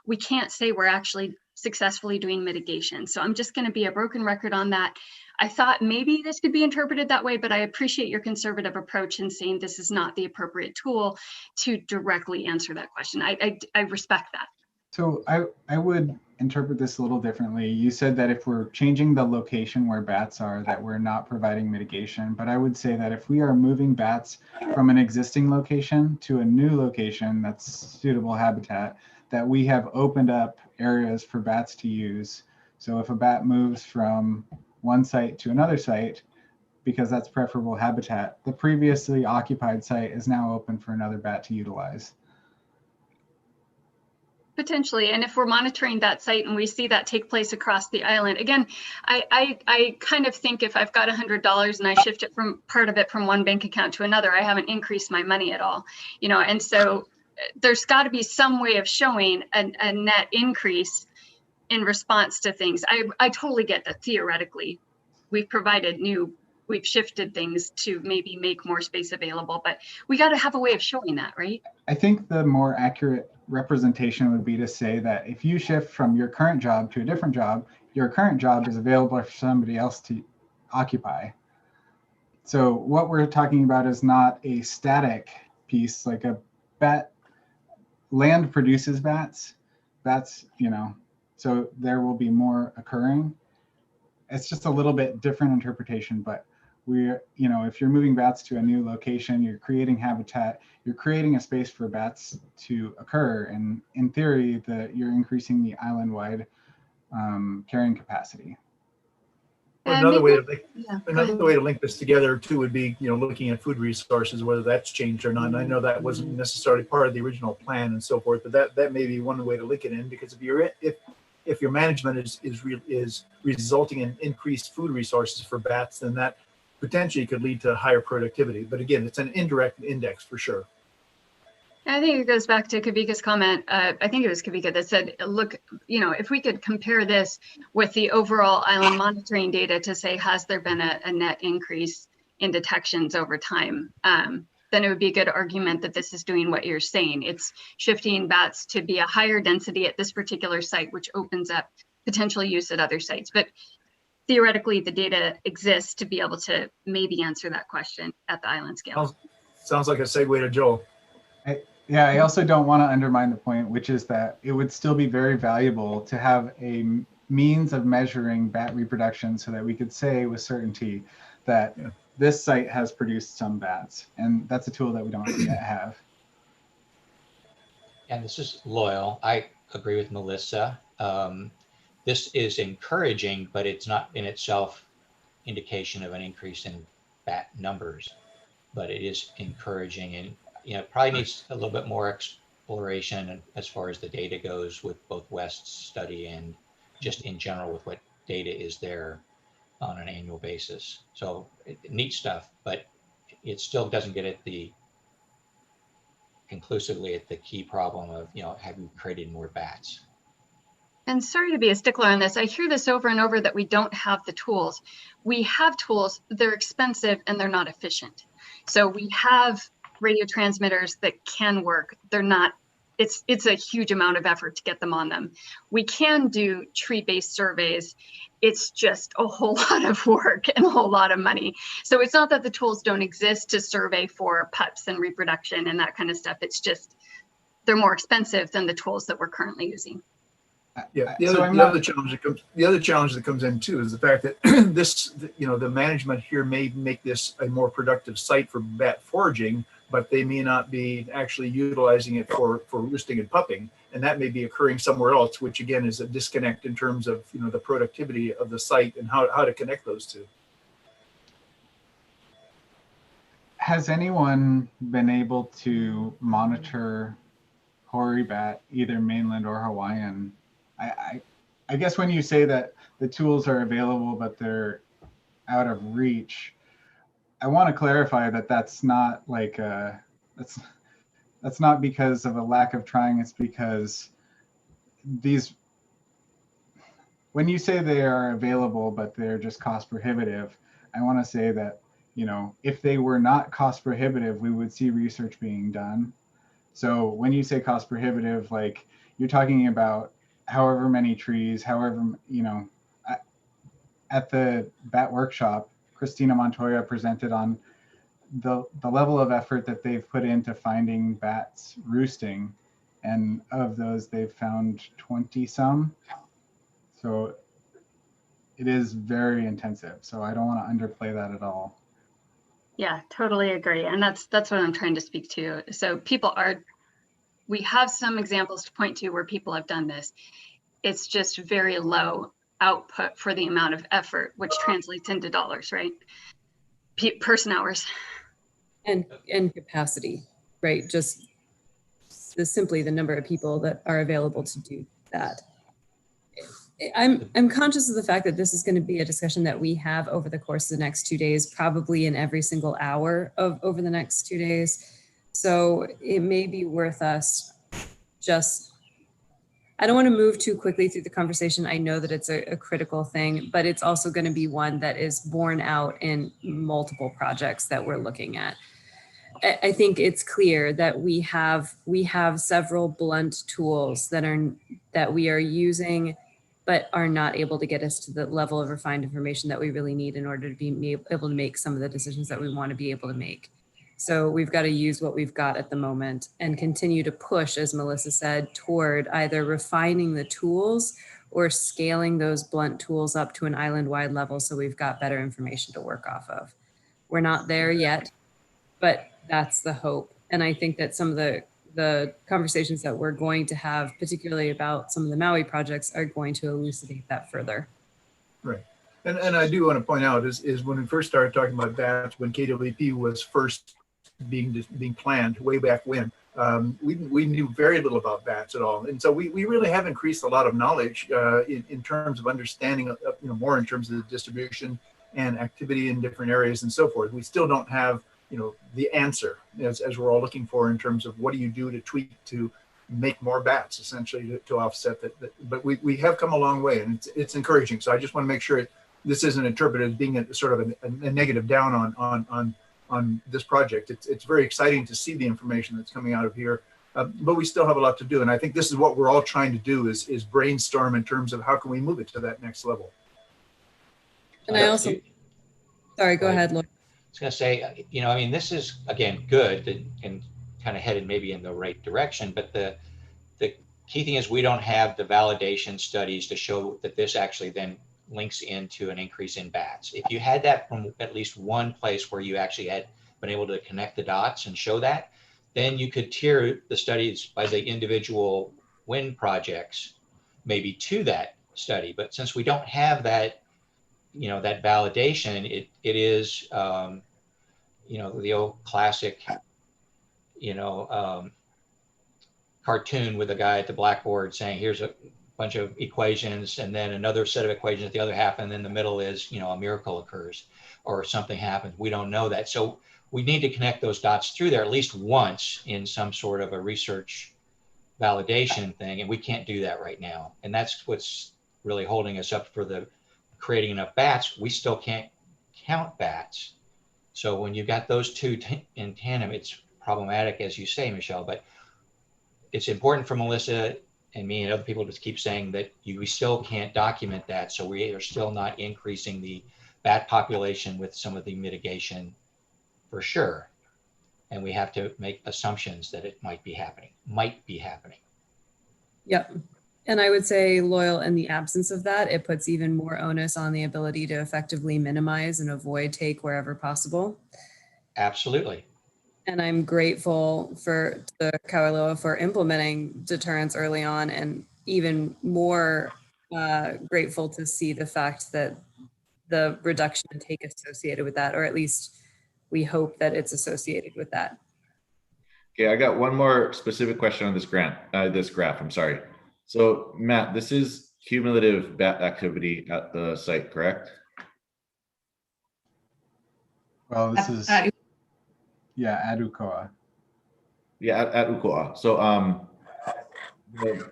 we can't say we're actually successfully doing mitigation. So I'm just going to be a broken record on that. I thought maybe this could be interpreted that way, but I appreciate your conservative approach in saying this is not the appropriate tool to directly answer that question. I respect that. So I would interpret this a little differently. You said that if we're changing the location where bats are, that we're not providing mitigation. But I would say that if we are moving bats from an existing location to a new location that's suitable habitat, that we have opened up areas for bats to use. So if a bat moves from one site to another site, because that's preferable habitat, the previously occupied site is now open for another bat to utilize. Potentially, and if we're monitoring that site and we see that take place across the island, again, I kind of think if I've got $100 and I shift it from part of it from one bank account to another, I haven't increased my money at all, you know, and so there's got to be some way of showing a net increase in response to things. I totally get that theoretically we've shifted things to maybe make more space available, but we got to have a way of showing that, right? I think the more accurate representation would be to say that if you shift from your current job to a different job, your current job is available for somebody else to occupy. So what we're talking about is not a static piece, like a bat. Land produces bats, you know, so there will be more occurring. It's just a little bit different interpretation, but we're, you know, if you're moving bats to a new location, you're creating habitat, you're creating a space for bats to occur. And in theory, you're increasing the island-wide carrying capacity. Another way to link this together too would be, you know, looking at food resources, whether that's changed or not. And I know that wasn't necessarily part of the original plan and so forth, but that may be one way to link it in, because if your management is resulting in increased food resources for bats, then that potentially could lead to higher productivity. But again, it's an indirect index for sure. I think it goes back to Kavika's comment. I think it was Kavika that said, look, you know, if we could compare this with the overall island monitoring data to say, has there been a net increase in detections over time? Then it would be a good argument that this is doing what you're saying. It's shifting bats to be a higher density at this particular site, which opens up potential use at other sites. But theoretically, the data exists to be able to maybe answer that question at the island scale. Sounds like a segue to Joel. Yeah, I also don't want to undermine the point, which is that it would still be very valuable to have a means of measuring bat reproduction so that we could say with certainty that this site has produced some bats. And that's a tool that we don't yet have. And this is Loyal. I agree with Melissa. This is encouraging, but it's not in itself indication of an increase in bat numbers, but it is encouraging, and you know, it probably needs a little bit more exploration as far as the data goes with both West's study and just in general with what data is there on an annual basis. So neat stuff, but it still doesn't get at the conclusively at the key problem of, you know, have you created more bats? And sorry to be a stickler on this. I hear this over and over that we don't have the tools. We have tools, they're expensive and they're not efficient. So we have radio transmitters that can work. They're not, it's a huge amount of effort to get them on them. We can do tree-based surveys. It's just a whole lot of work and a whole lot of money. So it's not that the tools don't exist to survey for pups and reproduction and that kind of stuff. It's just, they're more expensive than the tools that we're currently using. Yeah, the other challenge that comes in too is the fact that this, you know, the management here may make this a more productive site for bat foraging, but they may not be actually utilizing it for roosting and pupping, and that may be occurring somewhere else, which again is a disconnect in terms of, you know, the productivity of the site and how to connect those two. Has anyone been able to monitor hoary bat, either mainland or Hawaiian? I guess when you say that the tools are available but they're out of reach, I want to clarify that that's not like that's not because of a lack of trying. It's because these, when you say they are available but they're just cost prohibitive, I want to say that, you know, if they were not cost prohibitive, we would see research being done. So when you say cost prohibitive, like you're talking about however many trees, however, you know, at the bat workshop, Christina Montoya presented on the level of effort that they've put into finding bats roosting. And of those, they've found 20 some. So it is very intensive. So I don't want to underplay that at all. Yeah, totally agree. And that's what I'm trying to speak to. So we have some examples to point to where people have done this. It's just very low output for the amount of effort, which translates into dollars, right? Person hours. And capacity, right? Just simply the number of people that are available to do that. I'm conscious of the fact that this is going to be a discussion that we have over the course of the next 2 days, probably in every single hour over the next 2 days. So it may be worth us just, I don't want to move too quickly through the conversation. I know that it's a critical thing, but it's also going to be one that is borne out in multiple projects that we're looking at. I think it's clear that we have several blunt tools that we are using, but are not able to get us to the level of refined information that we really need in order to be able to make some of the decisions that we want to be able to make. So we've got to use what we've got at the moment and continue to push, as Melissa said, toward either refining the tools or scaling those blunt tools up to an island-wide level so we've got better information to work off of. We're not there yet, but that's the hope. And I think that some of the conversations that we're going to have, particularly about some of the Maui projects, are going to elucidate that further. Right. And I do want to point out is when we first started talking about bats, when KWP was first being planned way back when, we knew very little about bats at all. And so we really have increased a lot of knowledge in terms of understanding, more in terms of the distribution and activity in different areas and so forth. We still don't have, the answer as we're all looking for in terms of what do you do to tweak to make more bats, essentially to offset that. But we have come a long way, and it's encouraging. So I just want to make sure this isn't interpreted as being a sort of a negative down on this project. It's very exciting to see the information that's coming out of here, but we still have a lot to do. And I think this is what we're all trying to do is brainstorm in terms of how can we move it to that next level. And I also, sorry, go ahead, Lloyd. I was going to say, this is, again, good and kind of headed maybe in the right direction, but the key thing is we don't have the validation studies to show that this actually then links into an increase in bats. If you had that from at least one place where you actually had been able to connect the dots and show that, then you could tier the studies by the individual wind projects maybe to that study. But since we don't have that, that validation, it is, the old classic, cartoon with a guy at the blackboard saying, here's a bunch of equations and then another set of equations at the other half, and then the middle is, a miracle occurs or something happens. We don't know that. So we need to connect those dots through there at least once in some sort of a research validation thing, and we can't do that right now. And that's what's really holding us up for the creating enough bats. We still can't count bats. So when you've got those two in tandem, it's problematic, as you say, Michelle, but it's important for Melissa and me and other people to keep saying that we still can't document that. So we are still not increasing the bat population with some of the mitigation for sure. And we have to make assumptions that it might be happening. Yep. And I would say, Loyal, in the absence of that, it puts even more onus on the ability to effectively minimize and avoid take wherever possible. Absolutely. And I'm grateful for the Kavailuwa for implementing deterrence early on, and even more grateful to see the fact that the reduction in take associated with that, or at least we hope that it's associated with that. Okay, I got one more specific question on this graph, I'm sorry. So Matt, this is cumulative bat activity at the site, correct? Well, this is, yeah, at Ukoa. Yeah, at Ukoa. So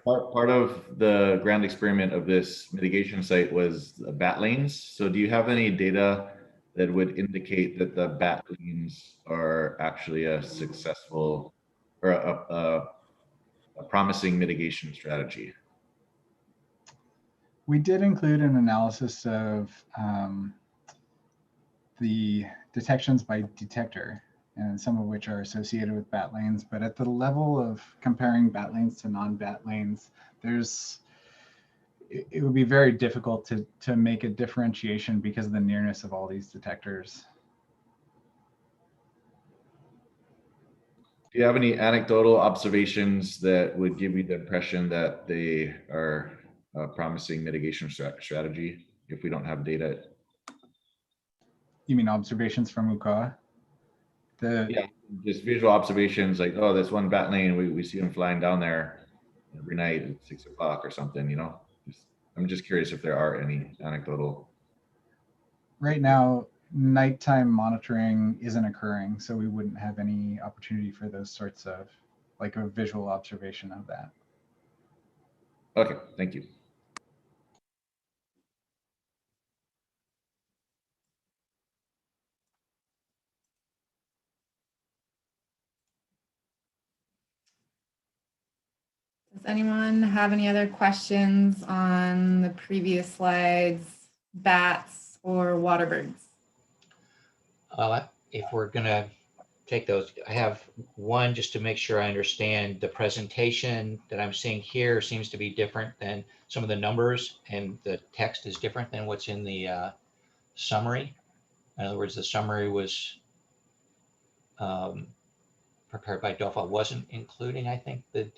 part of the grand experiment of this mitigation site was the bat lanes. So do you have any data that would indicate that the bat lanes are actually a successful or a promising mitigation strategy? We did include an analysis of the detections by detector, and some of which are associated with bat lanes. But at the level of comparing bat lanes to non-bat lanes, it would be very difficult to make a differentiation because of the nearness of all these detectors. Do you have any anecdotal observations that would give you the impression that they are a promising mitigation strategy if we don't have data? You mean observations from Ukoa? Yeah, just visual observations like, oh, this one bat lane, we see them flying down there every night at 6 o'clock or something, I'm just curious if there are any anecdotal. Right now, nighttime monitoring isn't occurring, so we wouldn't have any opportunity for those sorts of, like a visual observation of that. Okay, thank you. Does anyone have any other questions on the previous slides, bats or waterbirds? If we're gonna take those, I have one just to make sure I understand. The presentation that I'm seeing here seems to be different than some of the numbers, and the text is different than what's in the summary. In other words, the summary was prepared by DOFA, wasn't including, I think, the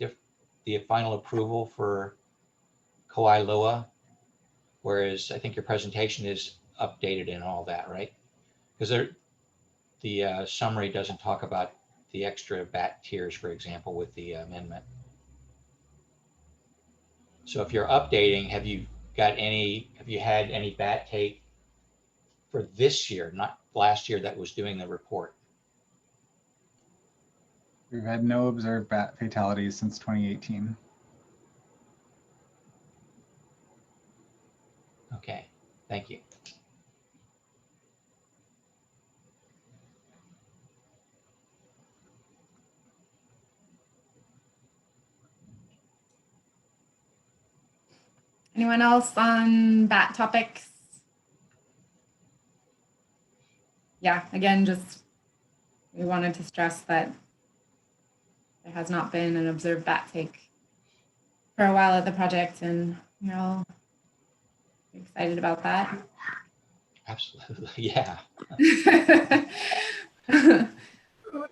final approval for Kavailuwa, whereas I think your presentation is updated and all that, right? Because the summary doesn't talk about the extra bat tiers, for example, with the amendment. So if you're updating, have you had any bat take for this year, not last year, that was doing the report? We've had no observed bat fatalities since 2018. Okay, thank you. Anyone else on bat topics? Yeah, again, we wanted to stress that there has not been an observed bat take for a while at the project, and we're all excited about that. Absolutely, yeah.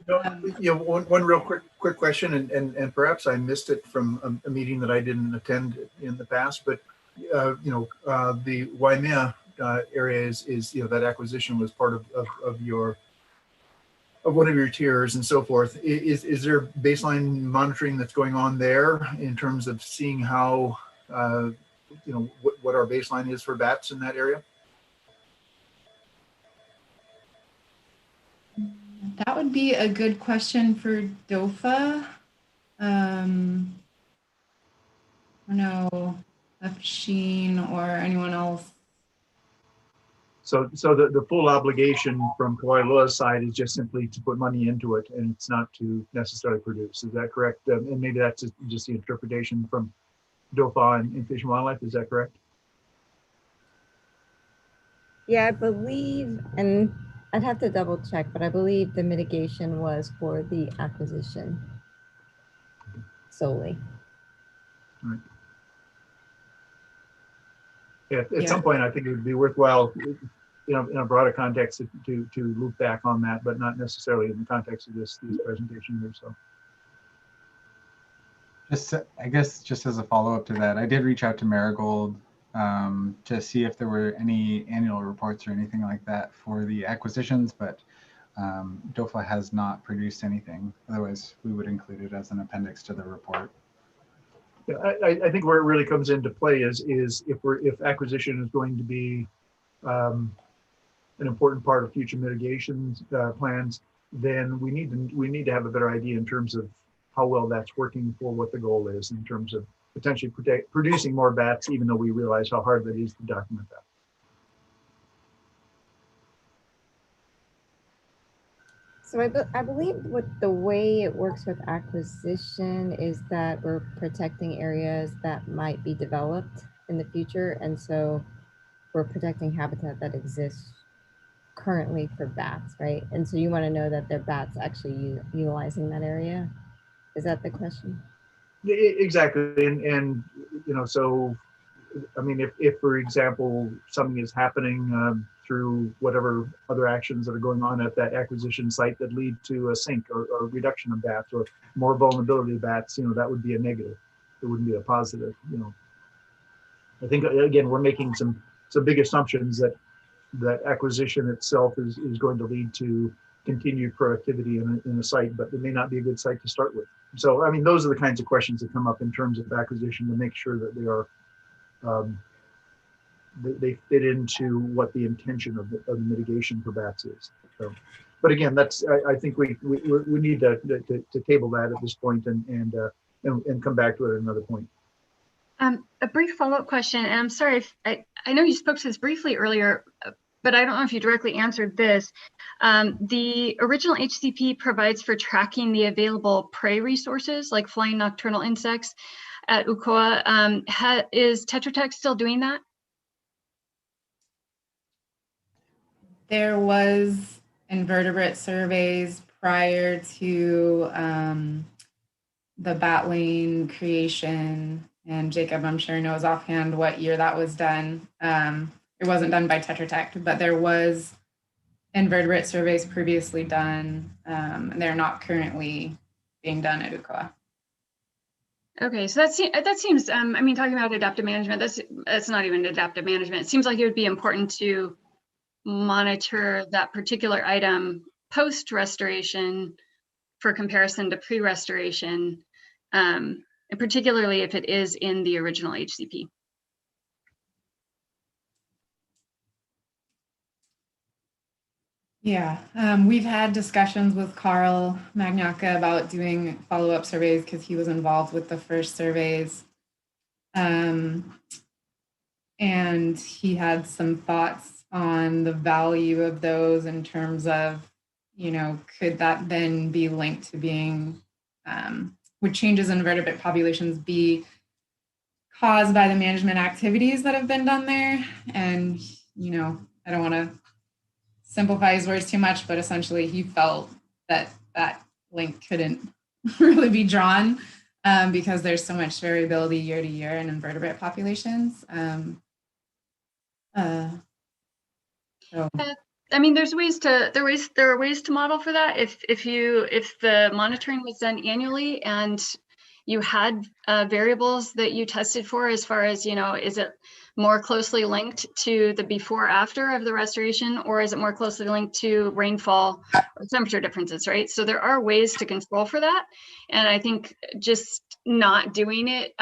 One real quick question, and perhaps I missed it from a meeting that I didn't attend in the past, but the Waimea area is that acquisition was part of your one of your tiers and so forth, is there baseline monitoring that's going on there in terms of seeing how, you know, what our baseline is for bats in that area? That would be a good question for DOFA. I don't know if Sheen or anyone else. So the full obligation from Kavailua's side is just simply to put money into it, and it's not to necessarily produce. Is that correct? And maybe that's just the interpretation from DOFA and Fish and Wildlife. Is that correct? Yeah, I believe, and I'd have to double check, but I believe the mitigation was for the acquisition solely. All right. Yeah, at some point, I think it would be worthwhile, you know, in a broader context to loop back on that, but not necessarily in the context of this presentation here. So, just I guess just as a follow-up to that, I did reach out to Marigold to see if there were any annual reports or anything like that for the acquisitions, but DOFA has not produced anything. Otherwise, we would include it as an appendix to the report. yeah, I think where it really comes into play is if acquisition is going to be an important part of future mitigation plans, then we need to have a better idea in terms of how well that's working for what the goal is in terms of potentially producing more bats, even though we realize how hard that is to document that. So I believe what the way it works with acquisition is that we're protecting areas that might be developed in the future. And so we're protecting habitat that exists currently for bats, right? And so you want to know that there are bats actually utilizing that area. Is that the question? Exactly. And you know, so, I mean, if for example, something is happening through whatever other actions that are going on at that acquisition site that lead to a sink or reduction of bats or more vulnerability of bats, you know, that would be a negative. It wouldn't be a positive, you know. I think, again, we're making some big assumptions that acquisition itself is going to lead to continued productivity in a site, but it may not be a good site to start with. So, I mean, those are the kinds of questions that come up in terms of acquisition to make sure that they are they fit into what the intention of the mitigation for bats is. So, but again, that's I think we need to table that at this point and come back to it at another point. A brief follow-up question, and I'm sorry if I know you spoke to this briefly earlier, but I don't know if you directly answered this. The original HCP provides for tracking the available prey resources like flying nocturnal insects at UKOA. Is Tetra Tech still doing that? There was invertebrate surveys prior to the bat lane creation, and Jacob, I'm sure, knows offhand what year that was done. It wasn't done by Tetra Tech, but there was invertebrate surveys previously done, and they're not currently being done at UKOA. Okay, so that seems, I mean, talking about adaptive management, that's not even adaptive management. It seems like it would be important to monitor that particular item post-restoration for comparison to pre-restoration, and particularly if it is in the original HCP. Yeah, we've had discussions with Carl Magnaca about doing follow-up surveys because he was involved with the first surveys. And he had some thoughts on the value of those in terms of, you know, could that then be linked to being, would changes in invertebrate populations be caused by the management activities that have been done there? And, you know, I don't want to simplify his words too much, but essentially he felt that that link couldn't really be drawn because there's so much variability year to year in invertebrate populations. So. I mean, there are ways to model for that. If the monitoring was done annually and you had variables that you tested for as far as, is it more closely linked to the before after of the restoration, or is it more closely linked to rainfall or temperature differences, right? So there are ways to control for that. And I think just not doing it,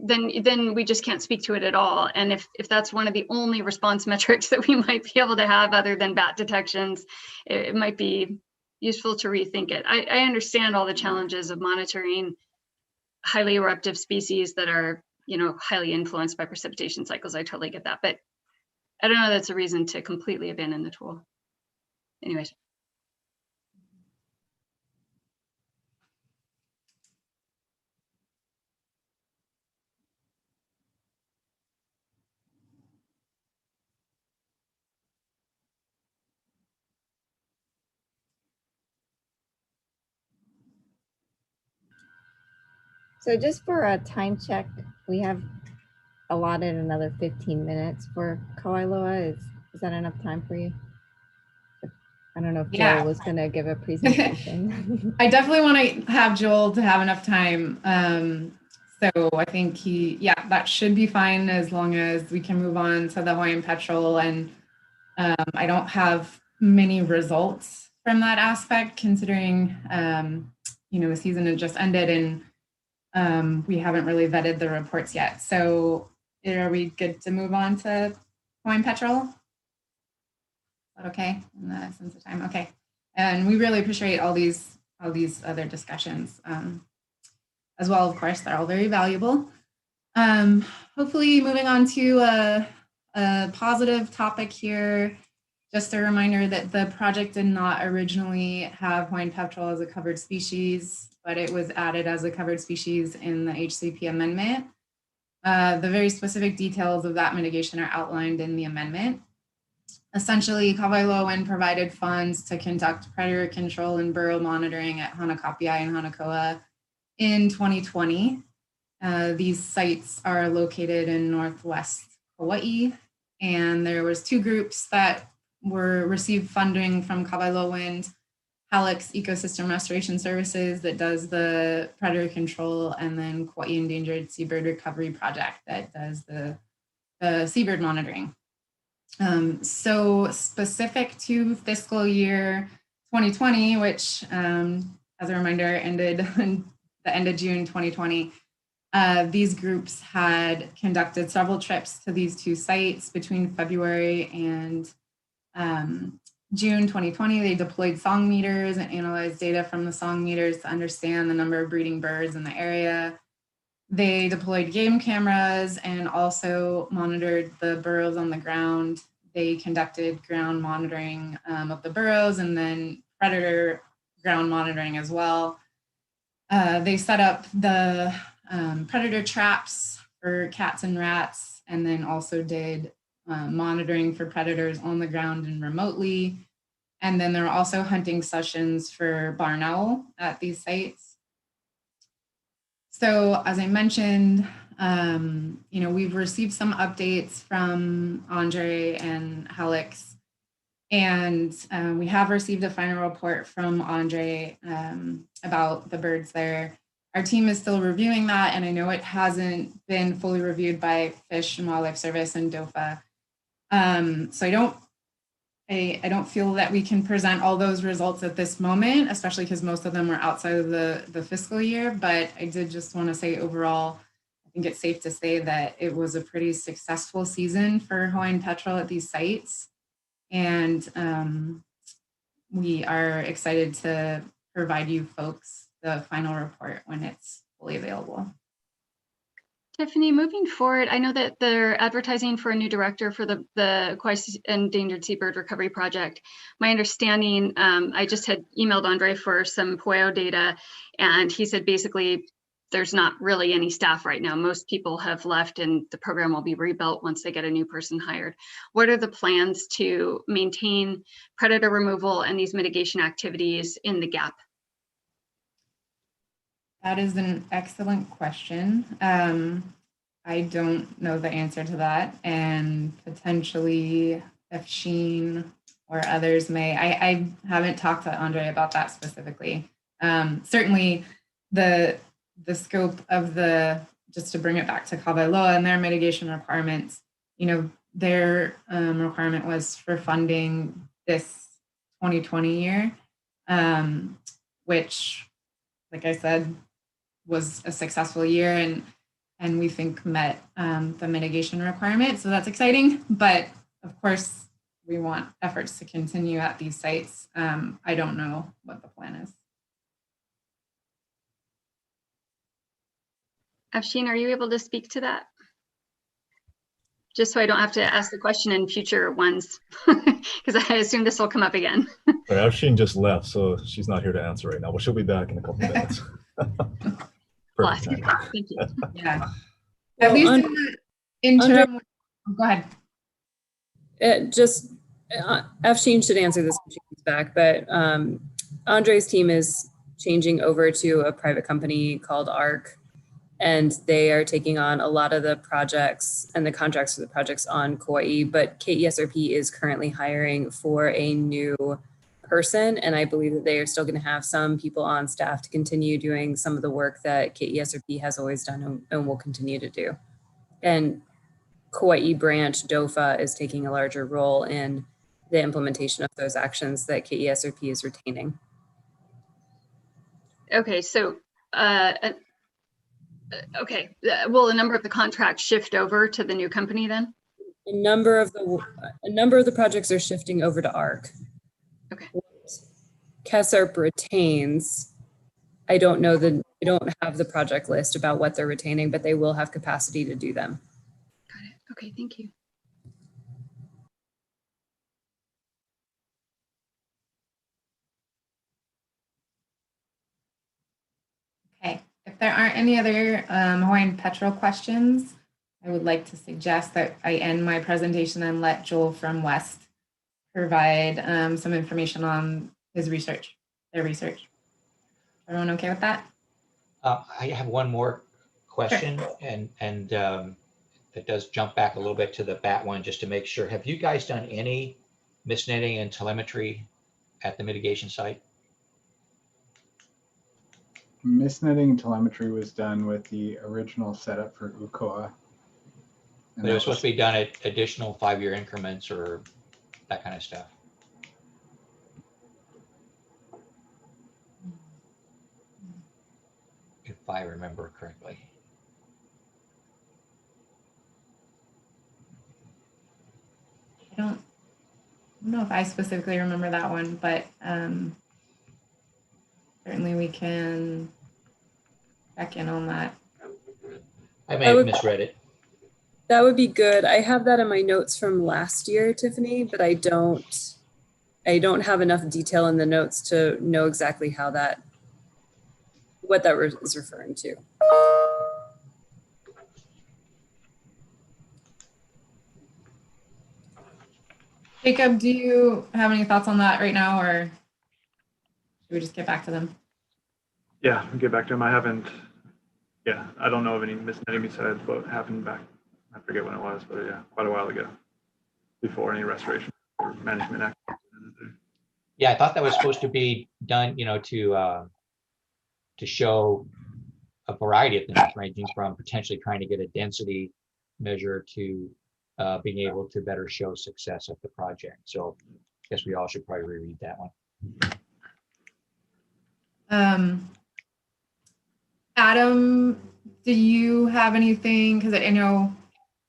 then we just can't speak to it at all. And if that's one of the only response metrics that we might be able to have other than bat detections, it might be useful to rethink it. I understand all the challenges of monitoring highly eruptive species that are, highly influenced by precipitation cycles. I totally get that, but I don't know that's a reason to completely abandon the tool. Anyways. So just for a time check, we have allotted another 15 minutes for Kavailuwa. Is that enough time for you? I don't know if Joel was going to give a presentation. I definitely want to have Joel to have enough time. So I think that should be fine as long as we can move on to the Hawaiian petrel. And I don't have many results from that aspect, considering, the season had just ended and we haven't really vetted the reports yet. So are we good to move on to Hawaiian petrel? Is that okay in the sense of time? Okay. And we really appreciate all these other discussions as well. Of course, they're all very valuable. Hopefully moving on to a positive topic here. Just a reminder that the project did not originally have Hawaiian petrel as a covered species, but it was added as a covered species in the HCP amendment. The very specific details of that mitigation are outlined in the amendment. Essentially, Kavailuwa Wind provided funds to conduct predator control and burrow monitoring at Hanakapiai and Hanakoa in 2020. These sites are located in Northwest Hawaii, and there was two groups that received funding from Kavailuwa Wind, Halleck's Ecosystem Restoration Services that does the predator control, and then Kauai Endangered Seabird Recovery Project that does the seabird monitoring. So specific to fiscal year 2020, which as a reminder ended the end of June 2020, these groups had conducted several trips to these two sites between February and June 2020. They deployed song meters and analyzed data from the song meters to understand the number of breeding birds in the area. They deployed game cameras and also monitored the burrows on the ground. They conducted ground monitoring of the burrows and then predator ground monitoring as well. They set up the predator traps for cats and rats, and then also did monitoring for predators on the ground and remotely. And then there were also hunting sessions for barn owl at these sites. So as I mentioned, we've received some updates from Andre and Halleck's, and we have received a final report from Andre about the birds there. Our team is still reviewing that, and I know it hasn't been fully reviewed by Fish and Wildlife Service and DOFA. So I don't feel that we can present all those results at this moment, especially because most of them were outside of the fiscal year. But I did just want to say overall, I think it's safe to say that it was a pretty successful season for Hawaiian petrel at these sites. And we are excited to provide you folks the final report when it's fully available. Tiffany, moving forward, I know that they're advertising for a new director for the Kauai Endangered Seabird Recovery Project. My understanding, I just had emailed Andre for some POIO data, and he said basically there's not really any staff right now. Most people have left and the program will be rebuilt once they get a new person hired. What are the plans to maintain predator removal and these mitigation activities in the gap? That is an excellent question. I don't know the answer to that, and potentially if Sheen or others may. I haven't talked to Andre about that specifically. Certainly the scope of just to bring it back to Kavailuwa and their mitigation requirements, their requirement was for funding this 2020 year, which, like I said, was a successful year and we think met the mitigation requirement. So that's exciting. But of course, we want efforts to continue at these sites. I don't know what the plan is. Afshin, are you able to speak to that? Just so I don't have to ask the question in future ones, because I assume this will come up again. Afshin just left, so she's not here to answer right now, but she'll be back in a couple of minutes. Perfect. Thank you. Yeah. Well, At least in the interim. Go ahead. Afshin should answer this when she comes back, but Andre's team is changing over to a private company called ARC, and they are taking on a lot of the projects and the contracts for the projects on Kauai, but KESRP is currently hiring for a new person, and I believe that they are still going to have some people on staff to continue doing some of the work that KESRP has always done and will continue to do. And Kauai branch DOFA is taking a larger role in the implementation of those actions that KESRP is retaining. Okay, so will a number of the contracts shift over to the new company then? A number of the projects are shifting over to ARC. Okay. KESRP retains. I don't have the project list about what they're retaining, but they will have capacity to do them. Got it. Okay, thank you. Okay, if there aren't any other Hawaiian Petrel questions, I would like to suggest that I end my presentation and let Joel from West provide some information on their research. Everyone okay with that? I have one more question, sure. and it does jump back a little bit to the bat one just to make sure. Have you guys done any misnetting and telemetry at the mitigation site? Misnetting and telemetry was done with the original setup for UKOA. But it was supposed to be done at additional 5-year increments or that kind of stuff. If I remember correctly. I don't know if I specifically remember that one, but certainly we can check in on that. I may have misread it. That would be good. I have that in my notes from last year, Tiffany, but I don't have enough detail in the notes to know exactly what that is referring to. Jacob, do you have any thoughts on that right now, or should we just get back to them? Yeah, I'll get back to them. I don't know of any misnetting besides what happened back, I forget when it was, but yeah, quite a while ago, before any restoration or management action. Yeah, I thought that was supposed to be done, to show a variety of things, ranging from potentially trying to get a density measure to being able to better show success of the project. So I guess we all should probably reread that one. Adam, do you have anything? Because I know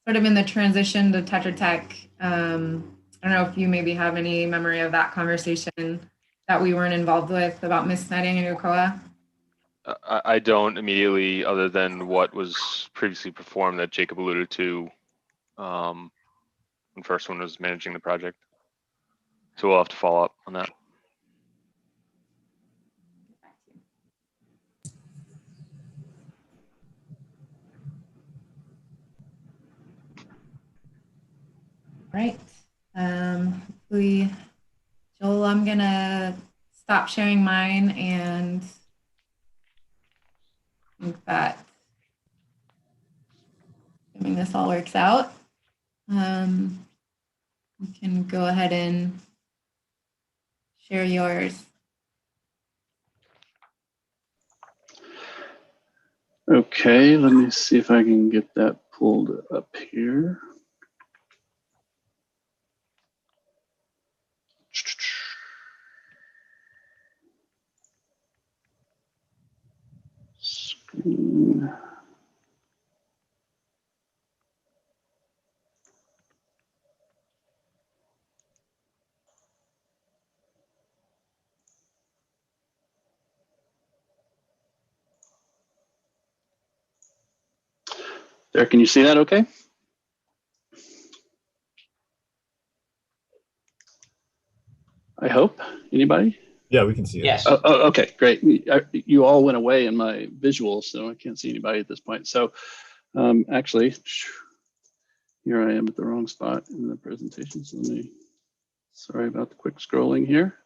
sort of in the transition to Tetra Tech, I don't know if you maybe have any memory of that conversation that we weren't involved with about misnetting in UKOA? I don't immediately, other than what was previously performed that Jacob alluded to when first one was managing the project. So we'll have to follow up on that. Right. Hopefully, Joel, I'm gonna stop sharing mine and think that assuming this all works out, we can go ahead and share yours. Okay, let me see if I can get that pulled up here. Screen. There, can you see that okay? I hope. Anybody? Yeah, we can see it. Yes. Oh, okay, great. You all went away in my visuals, so I can't see anybody at this point. So actually, here I am at the wrong spot in the presentation. So sorry about the quick scrolling here.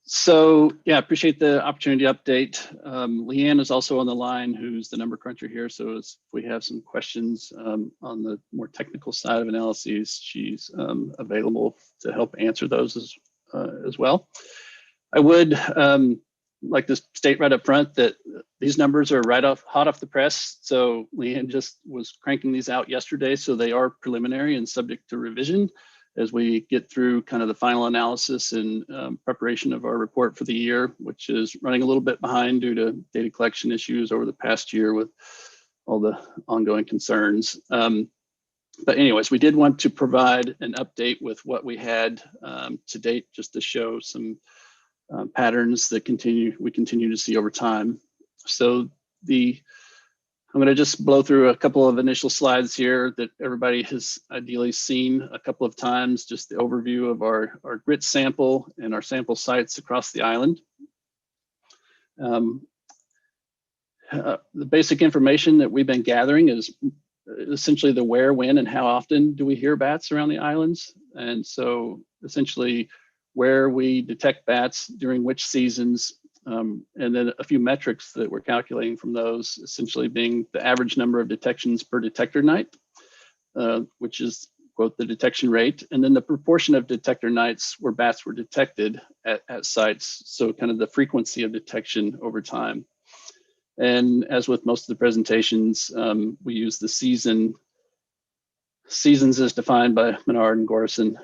So yeah, appreciate the opportunity to update. Leanne is also on the line, who's the number cruncher here. So if we have some questions on the more technical side of analyses, she's available to help answer those as well. I would like to state right up front that these numbers are hot off the press. So Leanne just was cranking these out yesterday. So they are preliminary and subject to revision as we get through kind of the final analysis and preparation of our report for the year, which is running a little bit behind due to data collection issues over the past year with all the ongoing concerns. But anyways, we did want to provide an update with what we had to date, just to show some patterns that we continue to see over time. So I'm going to just blow through a couple of initial slides here that everybody has ideally seen a couple of times, just the overview of our grit sample and our sample sites across the island. The basic information that we've been gathering is essentially the where, when, and how often do we hear bats around the islands. And so essentially where we detect bats during which seasons, and then a few metrics that we're calculating from those, essentially being the average number of detections per detector night, which is, quote, the detection rate, and then the proportion of detector nights where bats were detected at sites, so kind of the frequency of detection over time. And as with most of the presentations, we use the seasons as defined by Menard and Gorison,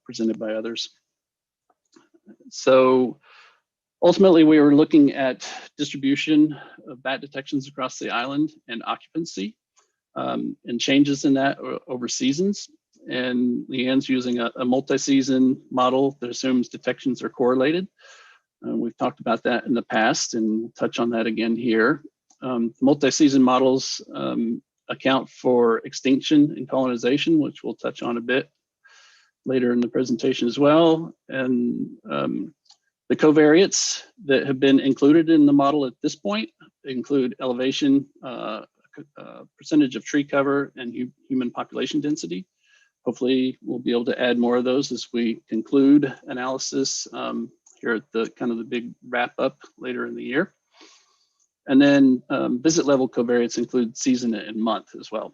presented by others. So ultimately, we were looking at distribution of bat detections across the island and occupancy and changes in that over seasons. And Leanne's using a multi-season model that assumes detections are correlated. We've talked about that in the past and we'll touch on that again here. Multi-season models account for extinction and colonization, which we'll touch on a bit later in the presentation as well. And the covariates that have been included in the model at this point include elevation, percentage of tree cover, and human population density. Hopefully we'll be able to add more of those as we conclude analysis here at the kind of the big wrap up later in the year. And then visit level covariates include season and month as well.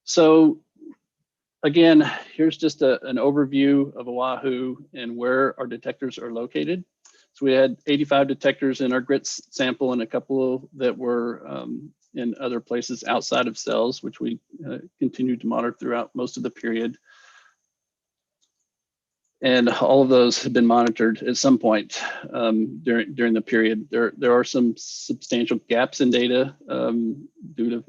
So again, here's just an overview of Oahu and where our detectors are located. So we had 85 detectors in our grit sample and a couple that were in other places outside of cells, which we continued to monitor throughout most of the period. And all of those have been monitored at some point during the period. There are some substantial gaps in data due to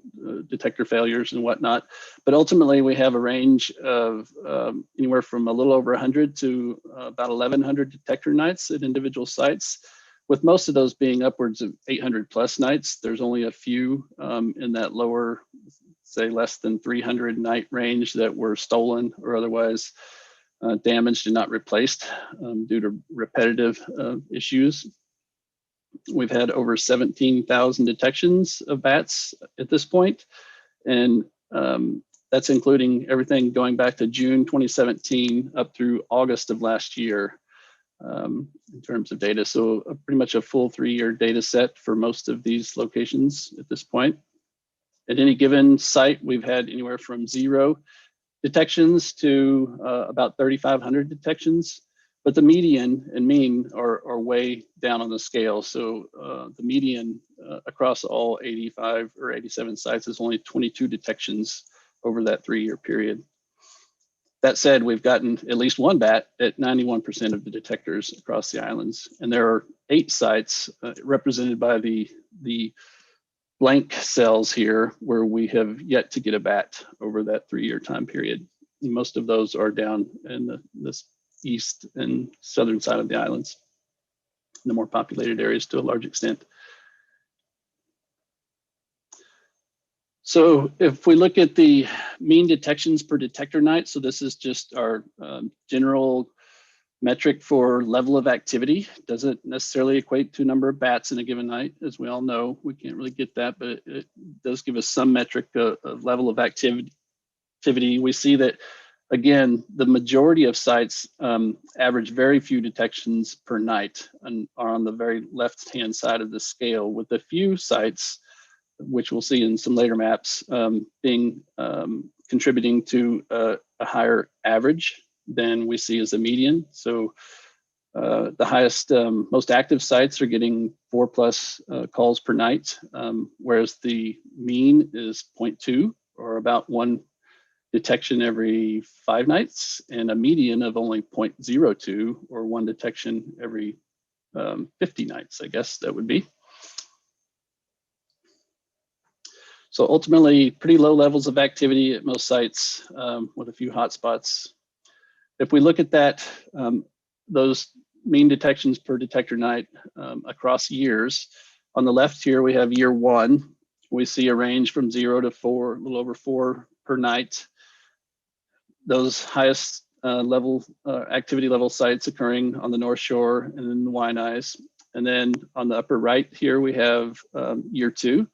detector failures and whatnot. But ultimately, we have a range of anywhere from a little over 100 to about 1,100 detector nights at individual sites, with most of those being upwards of 800 plus nights. There's only a few in that lower, say, less than 300 night range that were stolen or otherwise damaged and not replaced due to repetitive issues. We've had over 17,000 detections of bats at this point, and that's including everything going back to June 2017 up through August of last year in terms of data. So pretty much a full 3-year data set for most of these locations at this point. At any given site, we've had anywhere from 0 detections to about 3,500 detections. but the median and mean are way down on the scale. So the median across all 85 or 87 sites is only 22 detections over that 3-year period. That said, we've gotten at least one bat at 91% of the detectors across the islands. And there are 8 sites represented by the blank cells here where we have yet to get a bat over that 3-year time period. And most of those are down in the east and southern side of the islands, the more populated areas to a large extent. So if we look at the mean detections per detector night, so this is just our general metric for level of activity. Doesn't necessarily equate to number of bats in a given night. As we all know, we can't really get that, but it does give us some metric of level of activity. We see that, again, the majority of sites average very few detections per night and are on the very left-hand side of the scale, with a few sites, which we'll see in some later maps, contributing to a higher average than we see as a median. So the highest, most active sites are getting 4+ calls per night, whereas the mean is 0.2, or about 1 detection every 5 nights, and a median of only 0.02, or 1 detection every 50 nights, I guess that would be. So ultimately, pretty low levels of activity at most sites, with a few hotspots. If we look at that, those mean detections per detector night across years, on the left here we have year 1. We see a range from 0 to 4, a little over 4 per night. Those highest activity level sites occurring on the North Shore and in the Waianaes. And then on the upper right here we have year 2.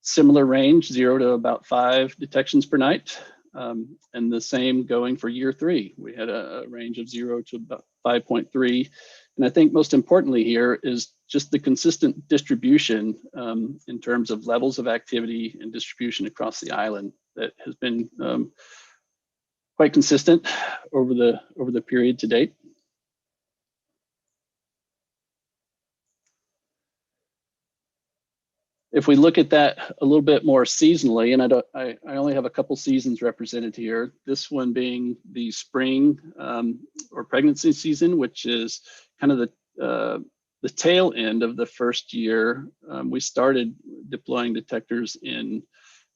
Similar range, 0 to about 5 detections per night. And the same going for year 3. We had a range of 0 to about 5.3. And I think most importantly here is just the consistent distribution in terms of levels of activity and distribution across the island that has been quite consistent over the period to date. If we look at that a little bit more seasonally, and I only have a couple seasons represented here, this one being the spring or pregnancy season, which is kind of the tail end of the first year. We started deploying detectors in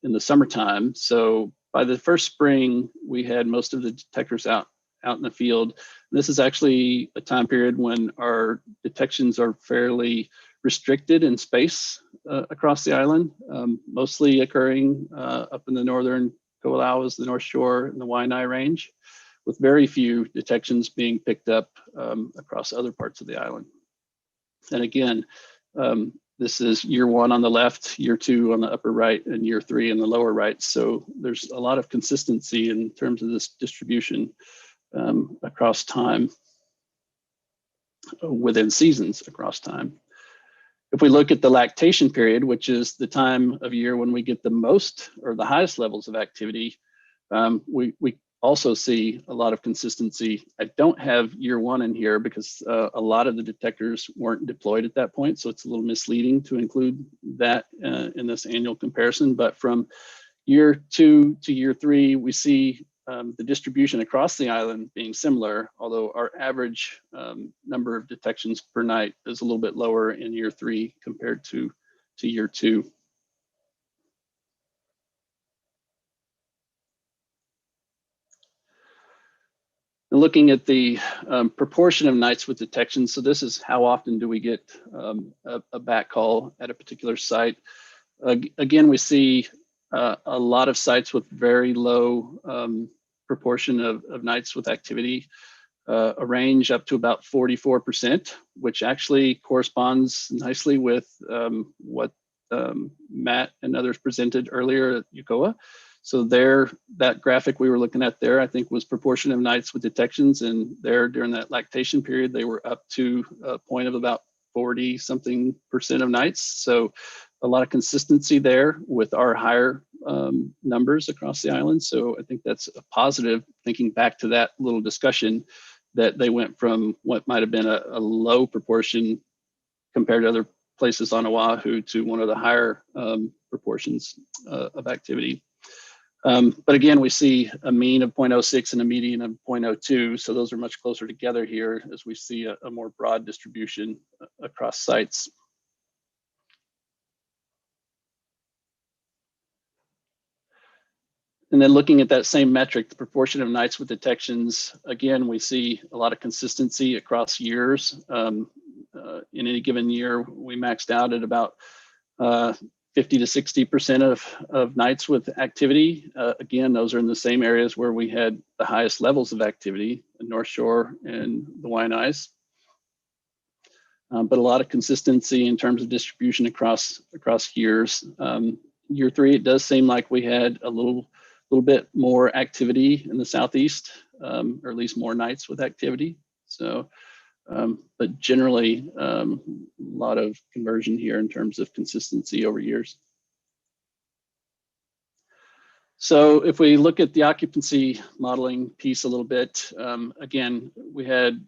the summertime. So by the first spring, we had most of the detectors out in the field. This is actually a time period when our detections are fairly restricted in space across the island, mostly occurring up in the northern Kavailuwas, the North Shore, and the Waianae Range, with very few detections being picked up across other parts of the island. And again, this is year 1 on the left, year 2 on the upper right, and year 3 in the lower right. So there's a lot of consistency in terms of this distribution across time, within seasons across time. If we look at the lactation period, which is the time of year when we get the most or the highest levels of activity, we also see a lot of consistency. I don't have year 1 in here because a lot of the detectors weren't deployed at that point, so it's a little misleading to include that in this annual comparison. But from year 2 to year 3, we see the distribution across the island being similar, although our average number of detections per night is a little bit lower in year 3 compared to year 2. And looking at the proportion of nights with detection, so this is how often do we get a bat call at a particular site. Again, we see a lot of sites with very low proportion of nights with activity, a range up to about 44%, which actually corresponds nicely with what Matt and others presented earlier at UCOA. So there, that graphic we were looking at there, I think was proportion of nights with detections, and there during that lactation period, they were up to a point of about 40-something% of nights. So a lot of consistency there with our higher numbers across the island. So I think that's a positive, thinking back to that little discussion, that they went from what might have been a low proportion compared to other places on Oahu to one of the higher proportions of activity. But again, we see a mean of 0.06 and a median of 0.02. So those are much closer together here as we see a more broad distribution across sites. And then looking at that same metric, the proportion of nights with detections, again, we see a lot of consistency across years. In any given year, we maxed out at about 50 to 60% of nights with activity. Again, those are in the same areas where we had the highest levels of activity, the North Shore and the Waianaes. But a lot of consistency in terms of distribution across years. Year 3, it does seem like we had a little bit more activity in the Southeast, or at least more nights with activity. So, but generally, a lot of conversion here in terms of consistency over years. So if we look at the occupancy modeling piece a little bit, again, we had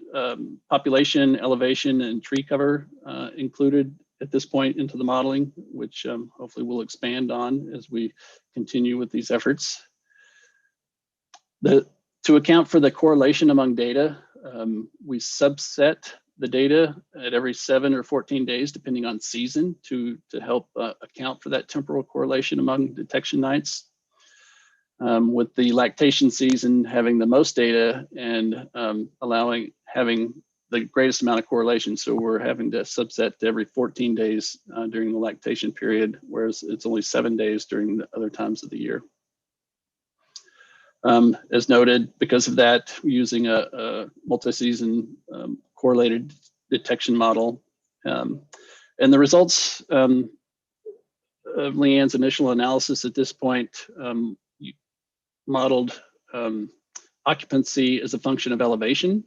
population, elevation, and tree cover included at this point into the modeling, which hopefully we'll expand on as we continue with these efforts. To account for the correlation among data, we subset the data at every 7 or 14 days, depending on season, to help account for that temporal correlation among detection nights. With the lactation season having the most data and having the greatest amount of correlation. So we're having to subset to every 14 days during the lactation period, whereas it's only 7 days during the other times of the year. As noted, because of that, we're using a multi-season correlated detection model. And the results of Leanne's initial analysis at this point modeled occupancy as a function of elevation,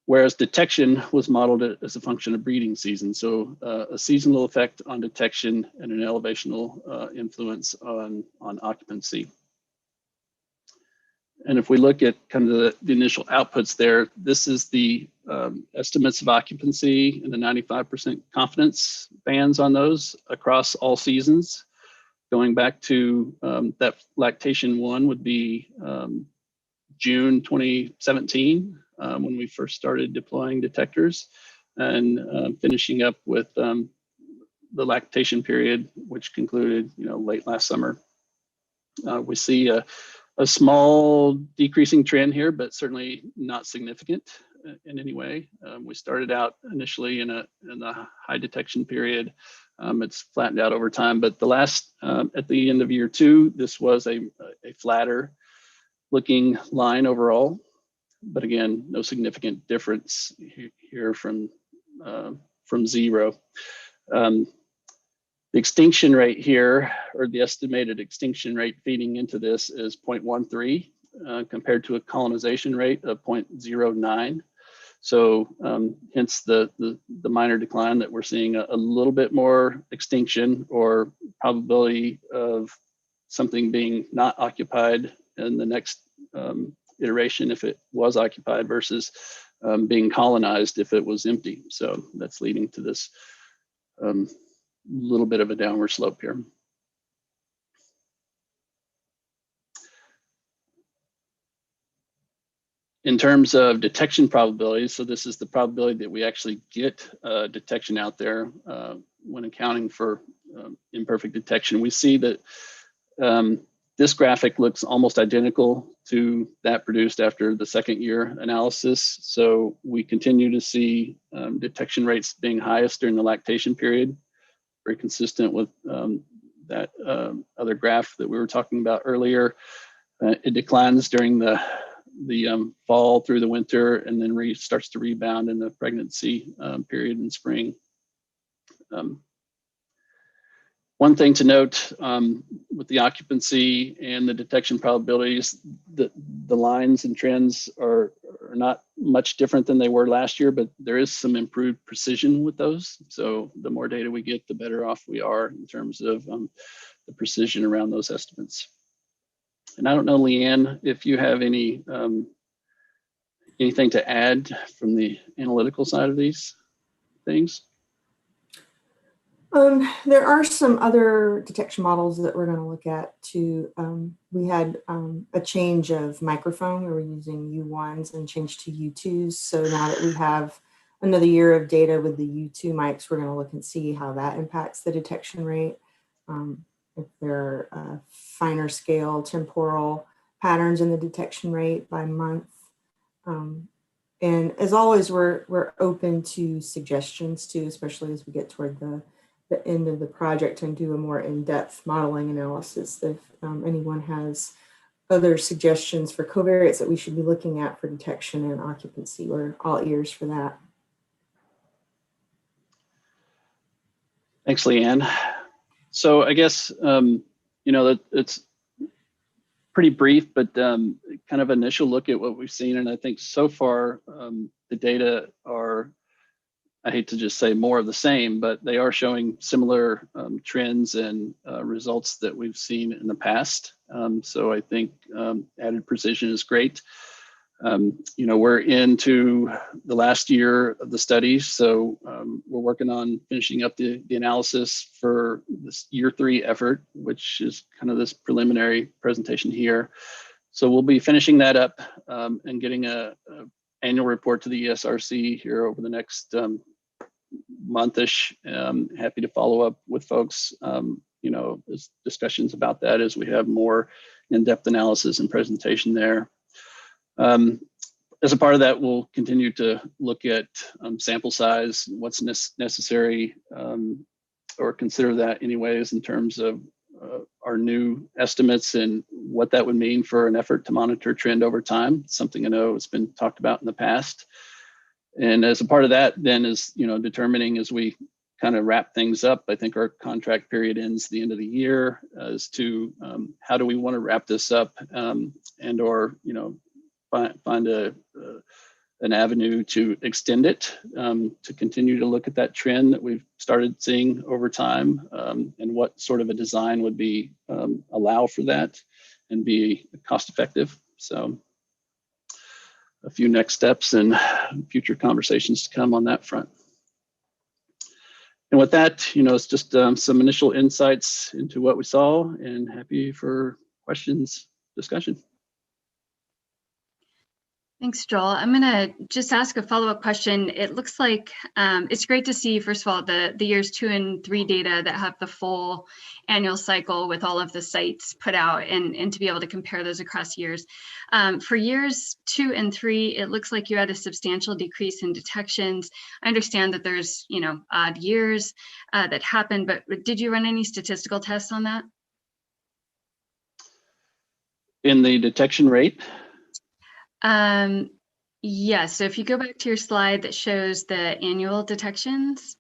whereas detection was modeled as a function of breeding season. So a seasonal effect on detection and an elevational influence on occupancy. And if we look at kind of the initial outputs there, this is the estimates of occupancy and the 95% confidence bands on those across all seasons. Going back to that lactation 1 would be June 2017, when we first started deploying detectors, and finishing up with the lactation period, which concluded late last summer. We see a small decreasing trend here, but certainly not significant in any way. We started out initially in the high detection period. It's flattened out over time, but the last, at the end of year 2, this was a flatter looking line overall. But again, no significant difference here from zero. The extinction rate here, or the estimated extinction rate feeding into this, is 0.13 compared to a colonization rate of 0.09. So hence the minor decline that we're seeing, a little bit more extinction or probability of something being not occupied in the next iteration if it was occupied versus being colonized if it was empty. So that's leading to this little bit of a downward slope here. In terms of detection probabilities, so this is the probability that we actually get detection out there when accounting for imperfect detection. We see that this graphic looks almost identical to that produced after the second year analysis. So we continue to see detection rates being highest during the lactation period, very consistent with that other graph that we were talking about earlier. It declines during the fall through the winter, and then starts to rebound in the pregnancy period in spring. One thing to note with the occupancy and the detection probabilities, the lines and trends are not much different than they were last year, but there is some improved precision with those. So the more data we get, the better off we are in terms of the precision around those estimates. And I don't know, Leanne, if you have any anything to add from the analytical side of these things? There are some other detection models that we're going to look at too. We had a change of microphone. We were using U1s and changed to U2s. So now that we have another year of data with the U2 mics, we're going to look and see how that impacts the detection rate. If there are finer scale temporal patterns in the detection rate by month. And as always, we're open to suggestions too, especially as we get toward the end of the project and do a more in-depth modeling analysis. If anyone has other suggestions for covariates that we should be looking at for detection and occupancy, we're all ears for that. Thanks, Leanne. So I guess, you know, that it's pretty brief, but kind of initial look at what we've seen. And I think so far, the data are, I hate to just say more of the same, but they are showing similar trends and results that we've seen in the past. So I think added precision is great. You know, we're into the last year of the study, so we're working on finishing up the analysis for this year 3 effort, which is kind of this preliminary presentation here. So we'll be finishing that up and getting a annual report to the ESRC here over the next month-ish. Happy to follow up with folks, you know, as discussions about that as we have more in-depth analysis and presentation there. As a part of that, we'll continue to look at sample size, what's necessary, or consider that anyways in terms of our new estimates and what that would mean for an effort to monitor trend over time. Something I know has been talked about in the past. And as a part of that then is, you know, determining as we kind of wrap things up, I think our contract period ends the end of the year, as to how do we want to wrap this up and or, you know, find an avenue to extend it, to continue to look at that trend that we've started seeing over time, and what sort of a design would be allow for that and be cost effective. So a few next steps and future conversations to come on that front. And with that, you know, it's just some initial insights into what we saw, and happy for questions, discussion. Thanks, Joel. I'm going to just ask a follow-up question. It looks like it's great to see, first of all, the years 2 and 3 data that have the full annual cycle with all of the sites put out, and to be able to compare those across years. For years 2 and 3, it looks like you had a substantial decrease in detections. I understand that there's, you know, odd years that happen, but did you run any statistical tests on that? In the detection rate? Yes, so if you go back to your slide that shows the annual detections.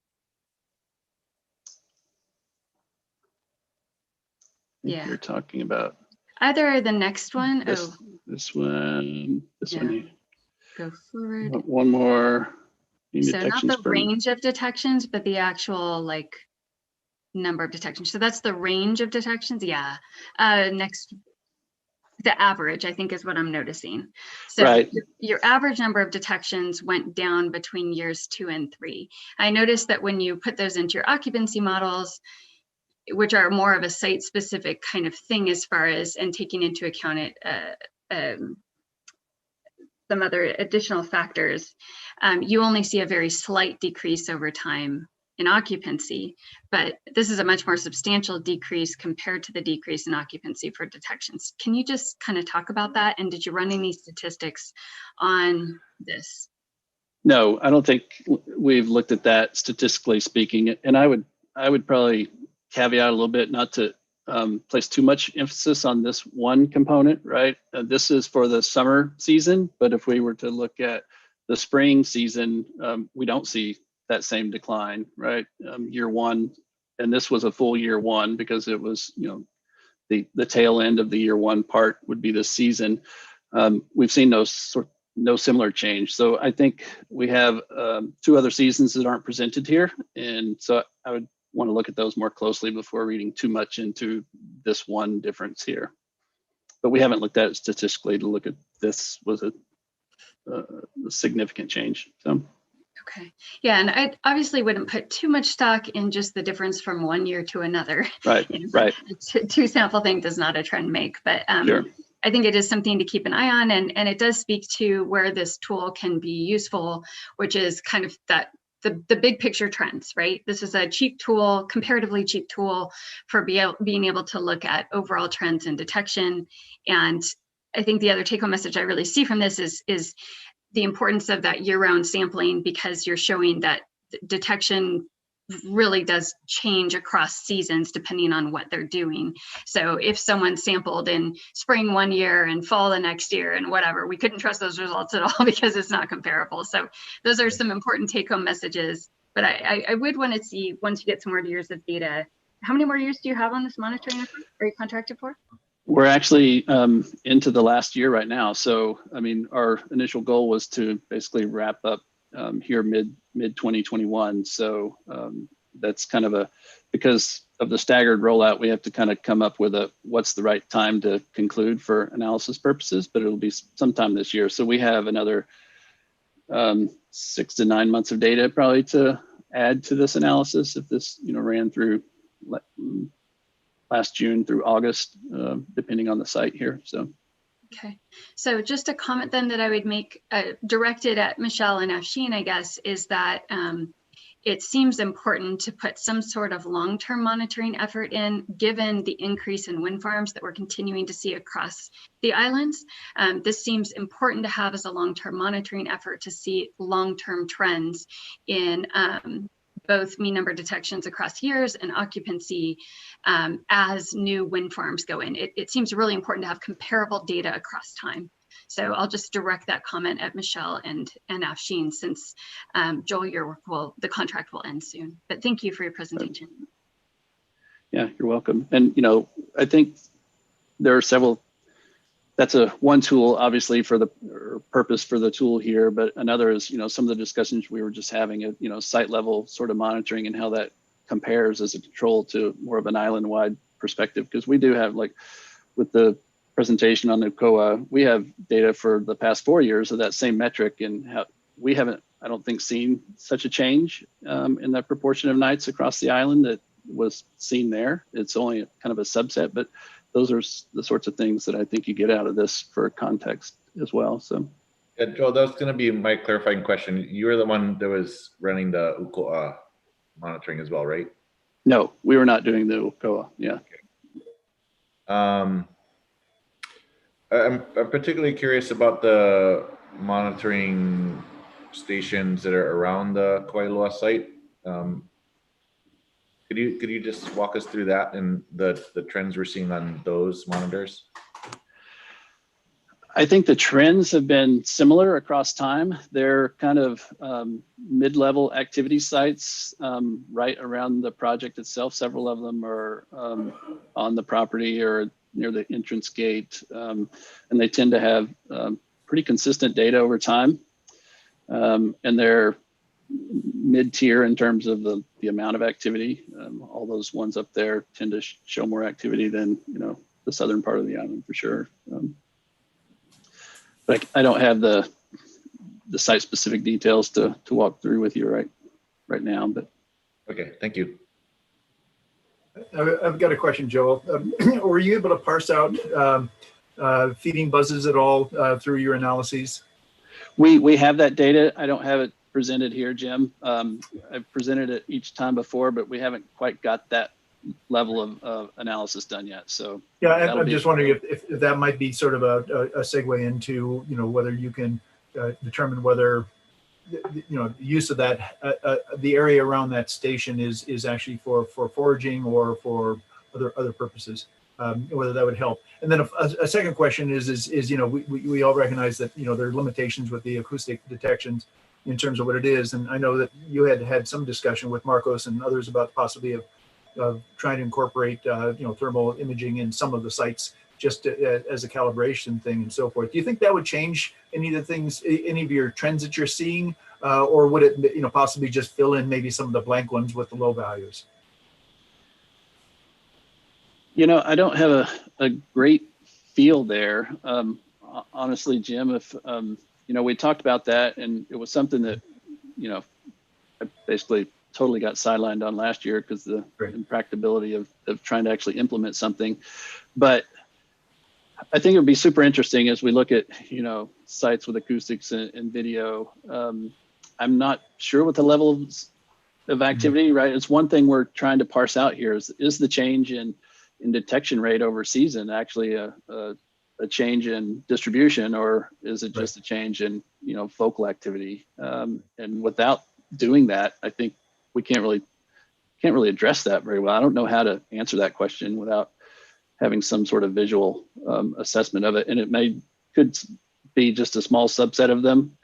Yeah. You're talking about either the next one. This one here. Go forward. One more. So not the range of detections, but the actual like number of detections. So that's the range of detections. Yeah. Next. The average, I think, is what I'm noticing. So right. Your average number of detections went down between years 2 and 3. I noticed that when you put those into your occupancy models, which are more of a site-specific kind of thing as far as, and taking into account some other additional factors, you only see a very slight decrease over time in occupancy, but this is a much more substantial decrease compared to the decrease in occupancy for detections. Can you just kind of talk about that? And did you run any statistics on this? No, I don't think we've looked at that statistically speaking. And I would probably caveat a little bit, not to place too much emphasis on this one component, right? This is for the summer season, but if we were to look at the spring season, we don't see that same decline, right? Year 1, and this was a full year 1 because it was, you know, the tail end of the year 1 part would be this season. We've seen no similar change. So I think we have 2 other seasons that aren't presented here, and so I would want to look at those more closely before reading too much into this one difference here. But we haven't looked at it statistically to look at this. Was it? a significant change. So. Okay. Yeah, and I obviously wouldn't put too much stock in just the difference from one year to another. Right. Right. Two sample thing does not a trend make, but Sure. I think it is something to keep an eye on, and it does speak to where this tool can be useful, which is kind of that the big picture trends, right? This is a cheap tool, comparatively cheap tool for being able to look at overall trends in detection. And I think the other take-home message I really see from this is the importance of that year-round sampling, because you're showing that detection really does change across seasons depending on what they're doing. So if someone sampled in spring one year and fall the next year and whatever, we couldn't trust those results at all because it's not comparable. So those are some important take-home messages. But I would want to see, once you get some more years of data, how many more years do you have on this monitoring effort? Are you contracted for? We're actually into the last year right now. So, I mean, our initial goal was to basically wrap up here mid 2021. So that's kind of because of the staggered rollout, we have to kind of come up with what's the right time to conclude for analysis purposes, but it'll be sometime this year. So we have another 6 to 9 months of data probably to add to this analysis if this, ran through last June through August, depending on the site here. So. Okay, so just a comment then that I would make directed at Michelle and Afshin, I guess, is that it seems important to put some sort of long-term monitoring effort in, given the increase in wind farms that we're continuing to see across the islands. This seems important to have as a long-term monitoring effort to see long-term trends in both mean number detections across years and occupancy as new wind farms go in. It seems really important to have comparable data across time. So I'll just direct that comment at Michelle and Afshin, since Joel, the contract will end soon. But thank you for your presentation. Yeah, you're welcome. And I think there are several. That's one tool, obviously, for the purpose for the tool here, but another is, some of the discussions we were just having at, site level sort of monitoring and how that compares as a control to more of an island-wide perspective. Because we do have, like, with the presentation on UCOA, we have data for the past 4 years of that same metric, and how we haven't, I don't think, seen such a change in that proportion of nights across the island that was seen there. It's only kind of a subset, but those are the sorts of things that I think you get out of this for context as well. So, yeah, Joel, that was going to be my clarifying question. You were the one that was running the UCOA monitoring as well, right? No, we were not doing the UCOA. Yeah. Okay. I'm particularly curious about the monitoring stations that are around the Kavailuwa site. Could you just walk us through that and the trends we're seeing on those monitors? I think the trends have been similar across time. They're kind of mid-level activity sites right around the project itself. Several of them are on the property or near the entrance gate, and they tend to have pretty consistent data over time. And they're mid-tier in terms of the amount of activity. All those ones up there tend to show more activity than the southern part of the island for sure. But I don't have the site-specific details to walk through with you right now. But okay, thank you. I've got a question, Joel. Were you able to parse out feeding buzzes at all through your analyses? We have that data. I don't have it presented here, Jim. I've presented it each time before, but we haven't quite got that level of analysis done yet. So yeah, I'm just wondering if that might be sort of a segue into whether you can determine whether the use of that the area around that station is actually for foraging or for other purposes, whether that would help. And then a second question is we all recognize that there are limitations with the acoustic detections in terms of what it is, and I know that you had some discussion with Marcos and others about the possibility of trying to incorporate thermal imaging in some of the sites just as a calibration thing and so forth. Do you think that would change any of the things, any of your trends that you're seeing, or would it possibly just fill in maybe some of the blank ones with the low values? I don't have a great feel there, honestly, Jim. If we talked about that, and it was something that, I basically totally got sidelined on last year because the impracticability of trying to actually implement something. But I think it would be super interesting as we look at, sites with acoustics and video. I'm not sure what the level of activity, right? It's one thing we're trying to parse out here is the change in detection rate over season actually a change in distribution, or is it just a change in, focal activity? And without doing that, I think we can't really address that very well. I don't know how to answer that question without having some sort of visual assessment of it. And it could be just a small subset of them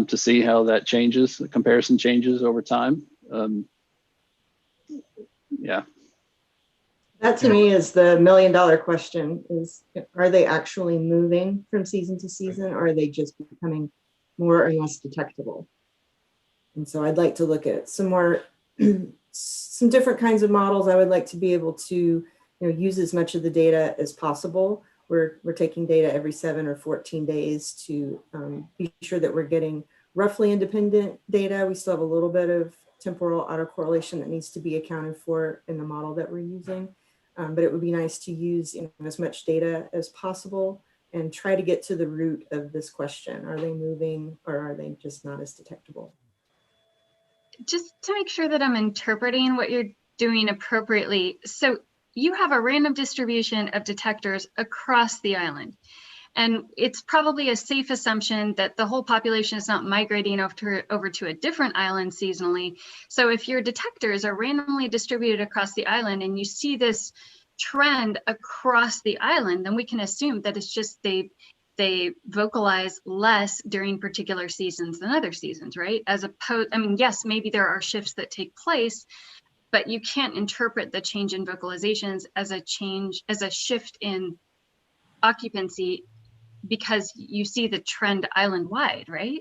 to see how that changes, the comparison changes over time. Yeah. That to me is the $1 million question is, are they actually moving from season to season, or are they just becoming more or less detectable? And so I'd like to look at some different kinds of models. I would like to be able to use as much of the data as possible. We're taking data every 7 or 14 days to be sure that we're getting roughly independent data. We still have a little bit of temporal autocorrelation that needs to be accounted for in the model that we're using. But it would be nice to use as much data as possible and try to get to the root of this question. Are they moving, or are they just not as detectable? Just to make sure that I'm interpreting what you're doing appropriately. So you have a random distribution of detectors across the island. And it's probably a safe assumption that the whole population is not migrating over to a different island seasonally. So if your detectors are randomly distributed across the island and you see this trend across the island, then we can assume that it's just they vocalize less during particular seasons than other seasons, right? As opposed, yes, maybe there are shifts that take place, but you can't interpret the change in vocalizations as a shift in occupancy because you see the trend island-wide, right?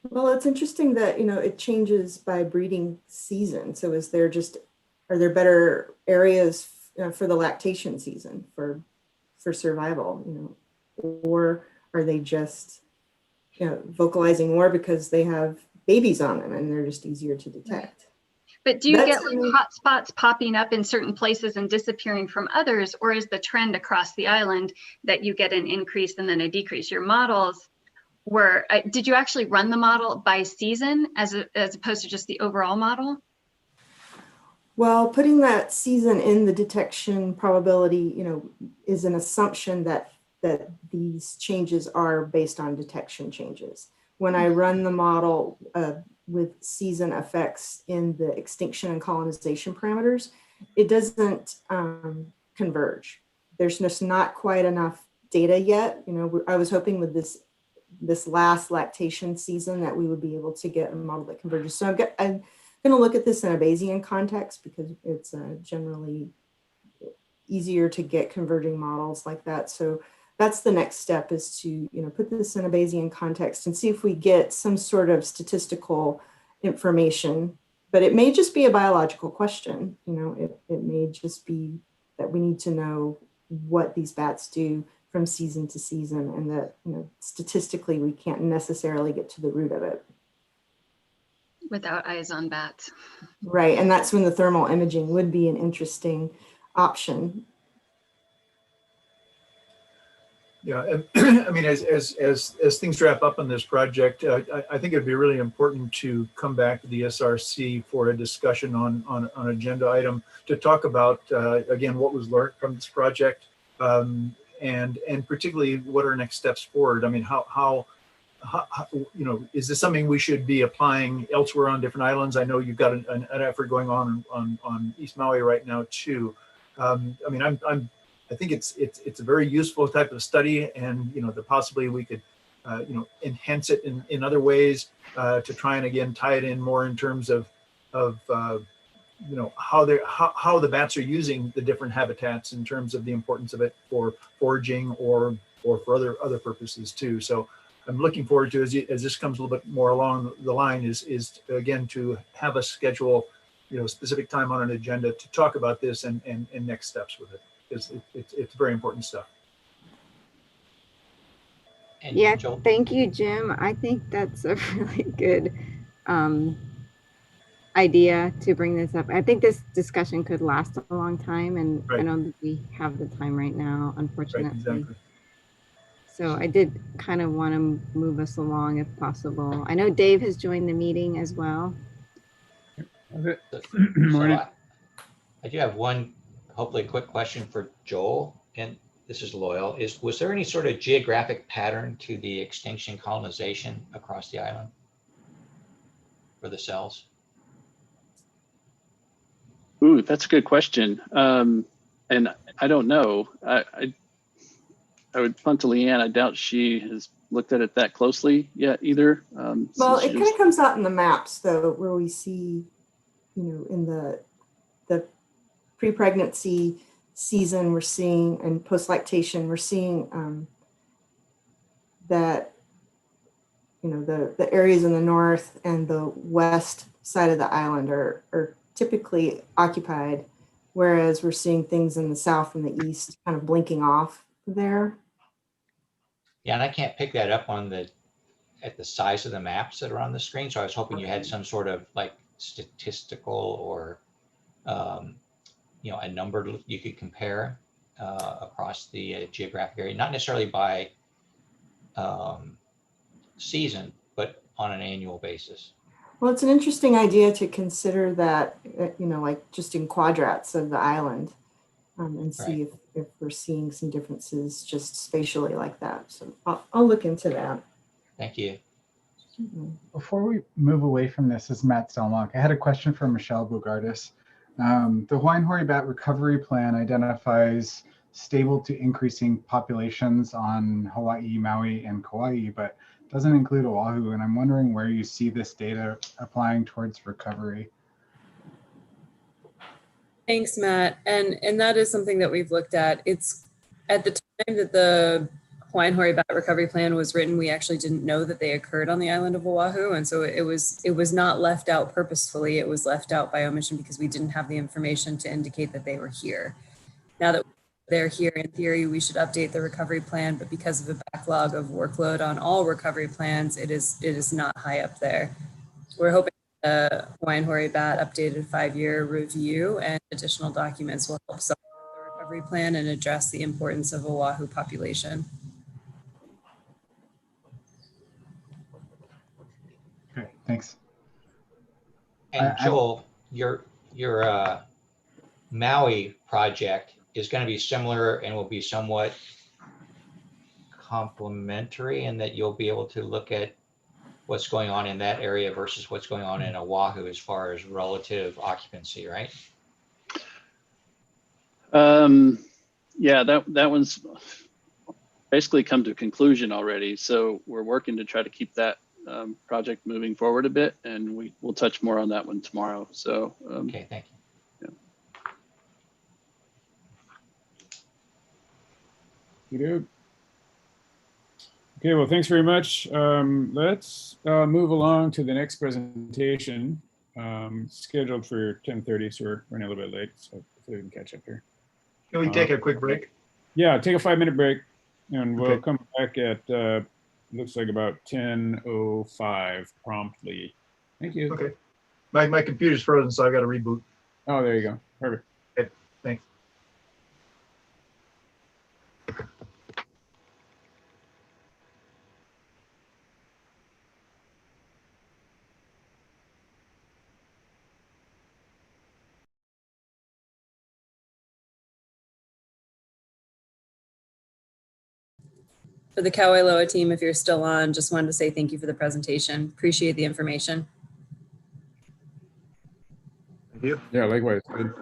Well, it's interesting that, it changes by breeding season. So are there better areas for the lactation season for survival, or are they just, vocalizing more because they have babies on them and they're just easier to detect? But do you get hot spots popping up in certain places and disappearing from others, or is the trend across the island that you get an increase and then a decrease? Your models were, did you actually run the model by season as opposed to just the overall model? Well, putting that season in the detection probability, is an assumption that these changes are based on detection changes. When I run the model with season effects in the extinction and colonization parameters, it doesn't converge. There's just not quite enough data yet. I was hoping with this last lactation season that we would be able to get a model that converges. So I'm going to look at this in a Bayesian context because it's generally easier to get converging models like that. So that's the next step, is to put this in a Bayesian context and see if we get some sort of statistical information. But it may just be a biological question. It may just be that we need to know what these bats do from season to season, and that statistically we can't necessarily get to the root of it without eyes on bats. Right, and that's when the thermal imaging would be an interesting option. Yeah, as things wrap up on this project, I think it'd be really important to come back to the SRC for a discussion on an agenda item to talk about again what was learned from this project, and particularly what are next steps forward. I mean, how is this something we should be applying elsewhere on different islands? I know you've got an effort going on East Maui right now too. I think it's a very useful type of study, and that possibly we could enhance it in other ways to try and again tie it in more in terms of how the bats are using the different habitats in terms of the importance of it for foraging or for other purposes too. So I'm looking forward to, as this comes a little bit more along the line, is again to have a schedule, specific time on an agenda to talk about this and next steps with it. It's very important stuff. And Yeah, Joel? thank you, Jim. I think that's a really good idea to bring this up. I think this discussion could last a long time, and I don't think we have the time right now, unfortunately. Exactly. So I did kind of want to move us along if possible. I know Dave has joined the meeting as well. Okay. So I do have one, hopefully quick question for Joel, and this is Loyal. Was there any sort of geographic pattern to the extinction colonization across the island for the cells? Ooh, that's a good question. And I don't know. I would punt to Leanne. I doubt she has looked at it that closely yet either. Well, it kind of comes out in the maps though, where we see, in the pre-pregnancy season, we're seeing, and post-lactation, we're seeing that, the areas in the north and the west side of the island are typically occupied, whereas we're seeing things in the south and the east kind of blinking off there. Yeah, and I can't pick that up at the size of the maps that are on the screen. So I was hoping you had some sort of like statistical or, a number you could compare across the geographic area, not necessarily by season, but on an annual basis. Well, it's an interesting idea to consider that, like just in quadrats of the island, and see if we're seeing some differences just spatially like that. So I'll look into that. Thank you. Before we move away from this, as Matt Stelmach, I had a question for Michelle Bogardus. The Hawaiian Hoary Bat Recovery Plan identifies stable to increasing populations on Hawaii, Maui, and Kauai, but doesn't include Oahu. And I'm wondering where you see this data applying towards recovery. Thanks, Matt. And that is something that we've looked at. It's at the time that the Hawaiian Hoary Bat Recovery Plan was written, we actually didn't know that they occurred on the island of Oahu. And so it was not left out purposefully. It was left out by omission because we didn't have the information to indicate that they were here. Now that they're here, in theory, we should update the recovery plan, but because of the backlog of workload on all recovery plans, it is not high up there. We're hoping the Hawaiian Hoary Bat updated 5-year review and additional documents will help supplement the recovery plan and address the importance of Oahu population. Okay, thanks. And Joel, your Maui project is going to be similar and will be somewhat complementary in that you'll be able to look at what's going on in that area versus what's going on in Oahu as far as relative occupancy, right? Yeah, that one's basically come to a conclusion already. So we're working to try to keep that project moving forward a bit, and we'll touch more on that one tomorrow. So okay, thank you. Okay, well, thanks very much. Let's move along to the next presentation, scheduled for 10:30, so we're running a little bit late, so hopefully we can catch up here. Can we take a quick break? Yeah, take a 5-minute break, and we'll come back at, looks like about 10:05 promptly. Thank you. Okay. My computer's frozen, so I've got to reboot. Oh, there you go. Perfect. Okay, thanks. For the Kavailuwa team, if you're still on, just wanted to say thank you for the presentation. Appreciate the information. Thank you. Yeah, likewise. Good.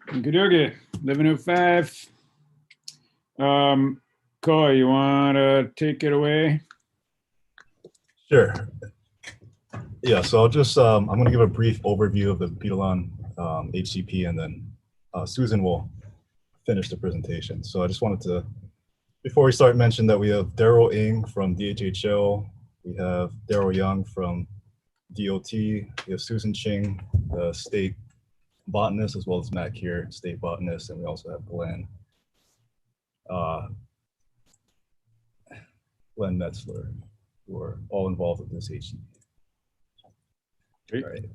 Good, okay. 11:05. Coy, you want to take it away? Sure. Yeah, so I'll just, I'm going to give a brief overview of the Beetalon HCP, and then Susan will finish the presentation. So I just wanted to, before we start, mention that we have Daryl Ng from DHHL, we have Daryl Young from DOT, we have Susan Ching, the state botanist, as well as Matt Kier, state botanist, and we also have Glenn Metzler, who are all involved with this HCP. All right.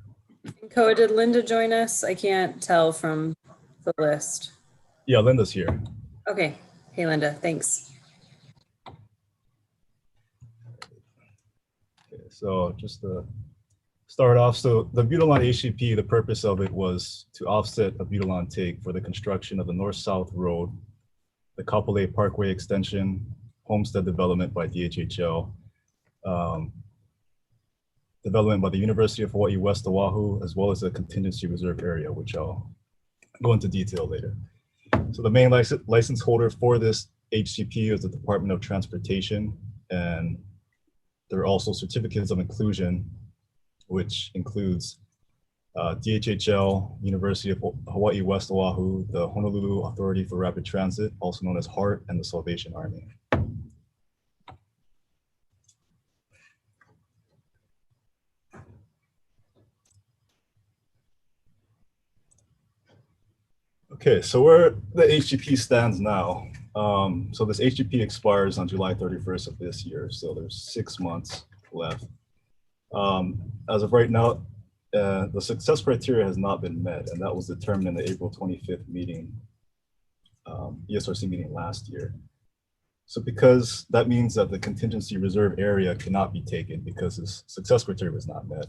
Koa, did Linda join us? I can't tell from the list. Yeah, Linda's here. Okay. Hey, Linda, thanks. Okay, so just to start off, so the Beetalon HCP, the purpose of it was to offset a Beetalon take for the construction of the North-South Road, the Kapolei Parkway Extension, Homestead Development by DHHL, development by the University of Hawaii West Oahu, as well as a contingency reserve area, which I'll go into detail later. So the main license holder for this HCP is the Department of Transportation, and there are also certificates of inclusion, which includes DHHL, University of Hawaii West Oahu, the Honolulu Authority for Rapid Transit, also known as HART, and the Salvation Army. Okay, so where the HGP stands now. So this HGP expires on July 31st of this year, so there's 6 months left. As of right now, the success criteria has not been met, and that was determined in the April 25th meeting, ESRC meeting last year. So because that means that the contingency reserve area cannot be taken because this success criteria was not met.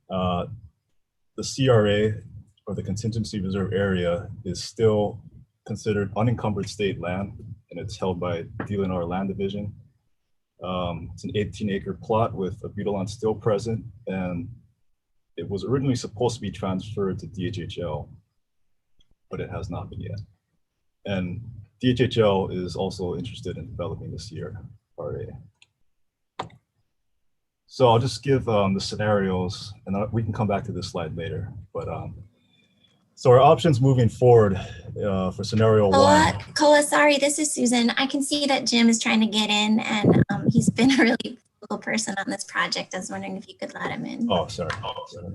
The CRA, or the contingency reserve area, is still considered unencumbered state land, and it's held by DLNR Land Division. It's an 18-acre plot with a Beetalon still present, and it was originally supposed to be transferred to DHHL, but it has not been yet. And DHHL is also interested in developing this year, Part A. So I'll just give the scenarios, and we can come back to this slide later. But so our options moving forward for scenario one. Koa, sorry, this is Susan. I can see that Jim is trying to get in, and he's been a really cool person on this project. I was wondering if you could let him in. Oh, sorry. Sorry.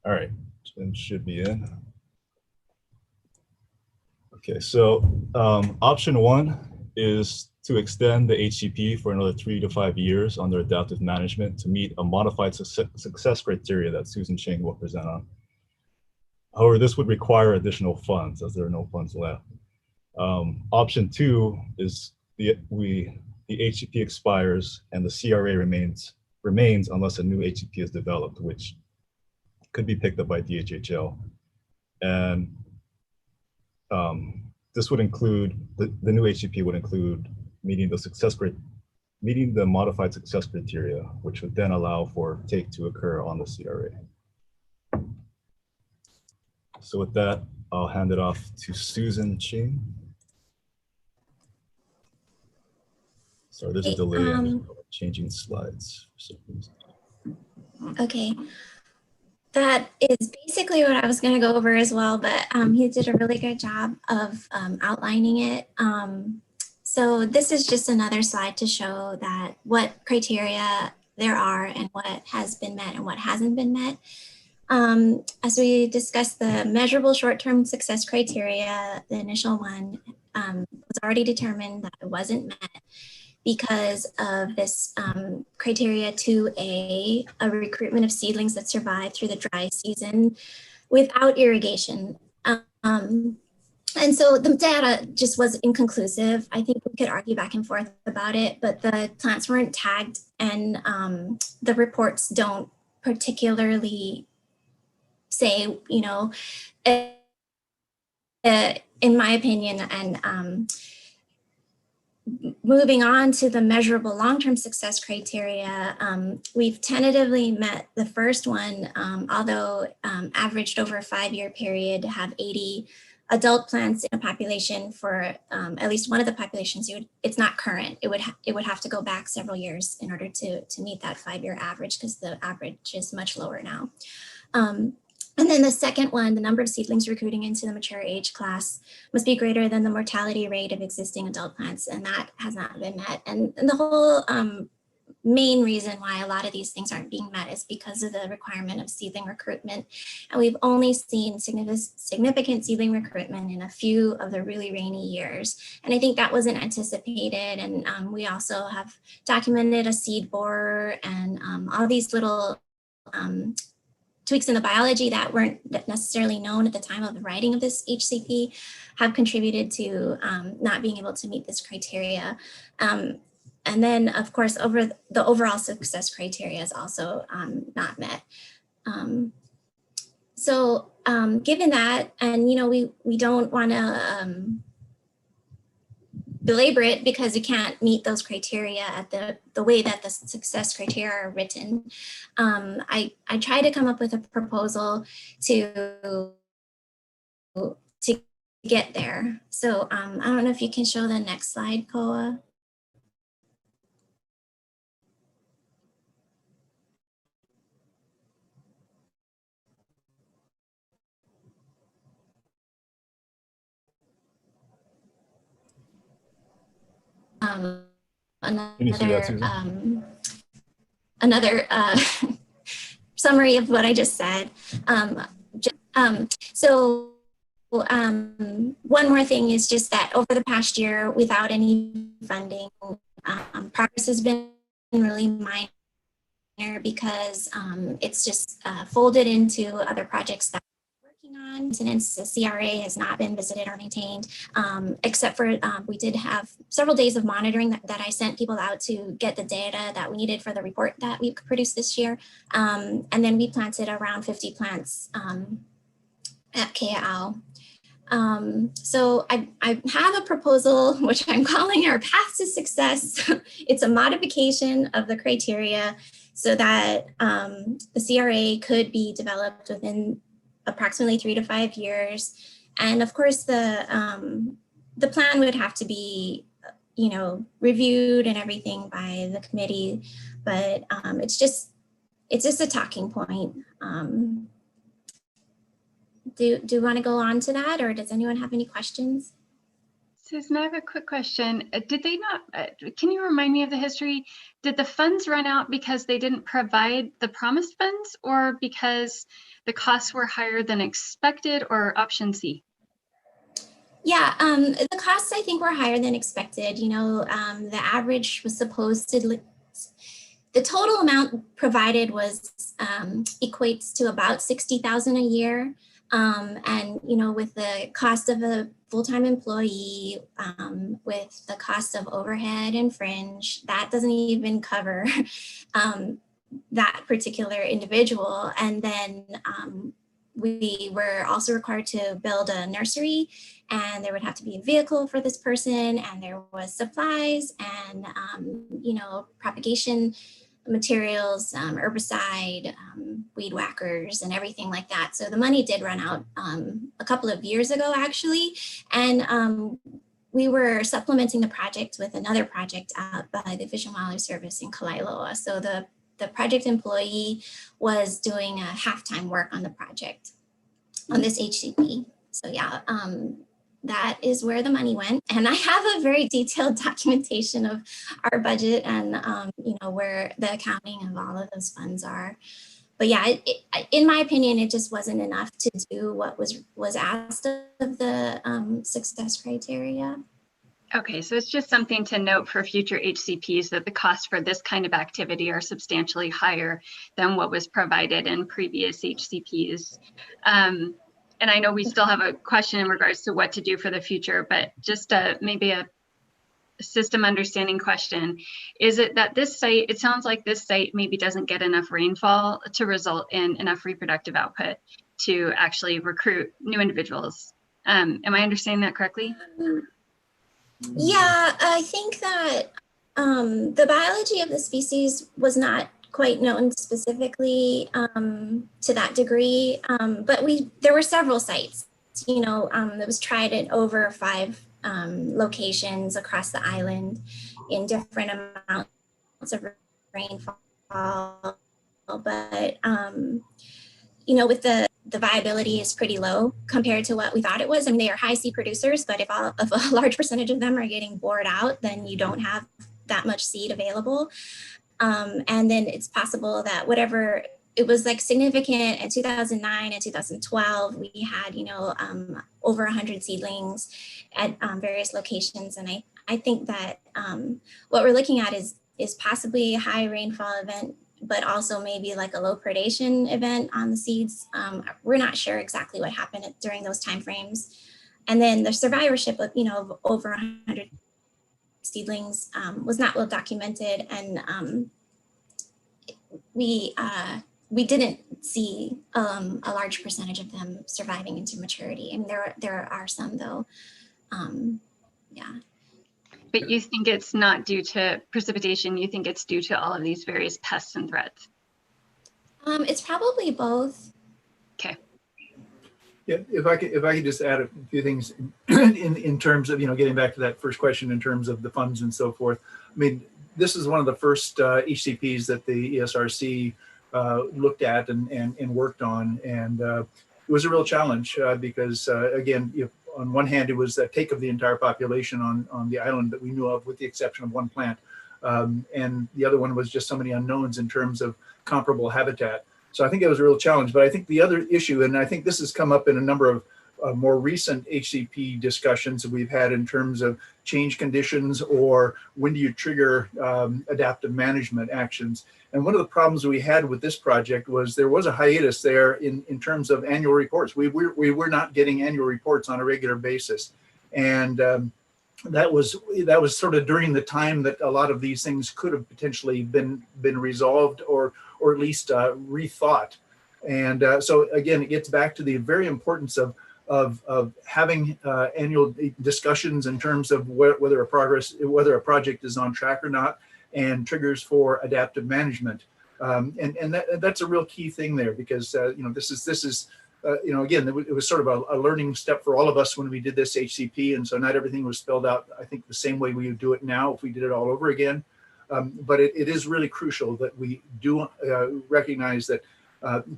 All right, Jim should be in. Okay, so option one is to extend the HCP for another 3 to 5 years under adaptive management to meet a modified success criteria that Susan Ching will present on. However, this would require additional funds, as there are no funds left. Option two is the HCP expires and the CRA remains unless a new HCP is developed, which could be picked up by DHHL. And this would include, the new HCP would include meeting the modified success criteria, which would then allow for take to occur on the CRA. So with that, I'll hand it off to Susan Ching. Sorry, there's a delay in changing slides for some reason. Okay. That is basically what I was going to go over as well, but he did a really good job of outlining it. So this is just another slide to show that what criteria there are and what has been met and what hasn't been met. As we discussed, the measurable short-term success criteria, the initial one was already determined that it wasn't met because of this criteria 2A, a recruitment of seedlings that survive through the dry season without irrigation. And so the data just was inconclusive. I think we could argue back and forth about it, but the plants weren't tagged, and the reports don't particularly say, you know, in my opinion, and moving on to the measurable long-term success criteria, we've tentatively met the first one, although averaged over a 5-year period to have 80 adult plants in a population for at least one of the populations. It's not current. It would have to go back several years in order to meet that 5-year average, because the average is much lower now. And then the second one, the number of seedlings recruiting into the mature age class must be greater than the mortality rate of existing adult plants, and that has not been met. And the whole main reason why a lot of these things aren't being met is because of the requirement of seedling recruitment. And we've only seen significant seedling recruitment in a few of the really rainy years. And I think that wasn't anticipated. And we also have documented a seed borer and all these little tweaks in the biology that weren't necessarily known at the time of the writing of this HCP have contributed to not being able to meet this criteria. And then, of course, the overall success criteria is also not met. So given that, and we don't want to belabor it because you can't meet those criteria at the way that the success criteria are written. I try to come up with a proposal to get there. So I don't know if you can show the next slide, Koa. Another summary of what I just said. So one more thing is just that over the past year, without any funding, progress has been really minor because it's just folded into other projects that on. Maintenance, the CRA has not been visited or maintained, except for we did have several days of monitoring that I sent people out to get the data that we needed for the report that we produced this year. And then we planted around 50 plants at Kea'au. So I have a proposal, which I'm calling our path to success. It's a modification of the criteria so that the CRA could be developed within approximately 3 to 5 years. And of course, the plan would have to be, reviewed and everything by the committee, but it's just a talking point. Do you want to go on to that, or does anyone have any questions? Susan, I have a quick question. Did they not, can you remind me of the history? Did the funds run out because they didn't provide the promised funds, or because the costs were higher than expected, or option C? Yeah, the costs I think were higher than expected. The average was the total amount provided was equates to about $60,000 a year. And, with the cost of a full-time employee, with the cost of overhead and fringe, that doesn't even cover that particular individual. And then we were also required to build a nursery, and there would have to be a vehicle for this person, and there was supplies and, propagation materials, herbicide, weed whackers, and everything like that. So the money did run out a couple of years ago, actually. And we were supplementing the project with another project out by the Fish and Wildlife Service in Kavailuwa. So the project employee was doing a half-time work on the project on this HCP. So yeah, that is where the money went. And I have a very detailed documentation of our budget and, where the accounting of all of those funds are. But yeah, in my opinion, it just wasn't enough to do what was asked of the success criteria. Okay, so it's just something to note for future HCPs that the costs for this kind of activity are substantially higher than what was provided in previous HCPs. And I know we still have a question in regards to what to do for the future, but just maybe a system understanding question. Is it that this site, it sounds like this site maybe doesn't get enough rainfall to result in enough reproductive output to actually recruit new individuals Am I understanding that correctly? Yeah, I think that the biology of the species was not quite known specifically to that degree, but there were several sites, that was tried at over 5 locations across the island in different amounts of rainfall. But, with the viability is pretty low compared to what we thought it was. I mean, they are high sea producers, but if a large percentage of them are getting bored out, then you don't have that much seed available. And then it's possible that whatever, it was like significant in 2009 and 2012, we had, over 100 seedlings at various locations. And I think that what we're looking at is possibly a high rainfall event, but also maybe like a low predation event on the seeds. We're not sure exactly what happened during those timeframes. And then the survivorship of, of over 100 seedlings was not well documented. And we didn't see a large percentage of them surviving into maturity. And there are some though, yeah. But you think it's not due to precipitation, you think it's due to all of these various pests and threats? It's probably both. Okay. Yeah, if I could just add a few things in terms of, getting back to that first question in terms of the funds and so forth. I mean, this is one of the first HCPs that the ESRC looked at and worked on. And it was a real challenge because, again, on one hand, it was a take of the entire population on the island that we knew of, with the exception of one plant. And the other one was just so many unknowns in terms of comparable habitat. So I think it was a real challenge. But I think the other issue, and I think this has come up in a number of more recent HCP discussions that we've had in terms of change conditions or when do you trigger adaptive management actions. And one of the problems we had with this project was there was a hiatus there in terms of annual reports. We were not getting annual reports on a regular basis. And that was sort of during the time that a lot of these things could have potentially been resolved or at least rethought. And so again, it gets back to the very importance of having annual discussions in terms of whether a project is on track or not, and triggers for adaptive management. And that's a real key thing there, because this is again, it was sort of a learning step for all of us when we did this HCP, and so not everything was spelled out, I think, the same way we would do it now if we did it all over again. But it is really crucial that we do recognize that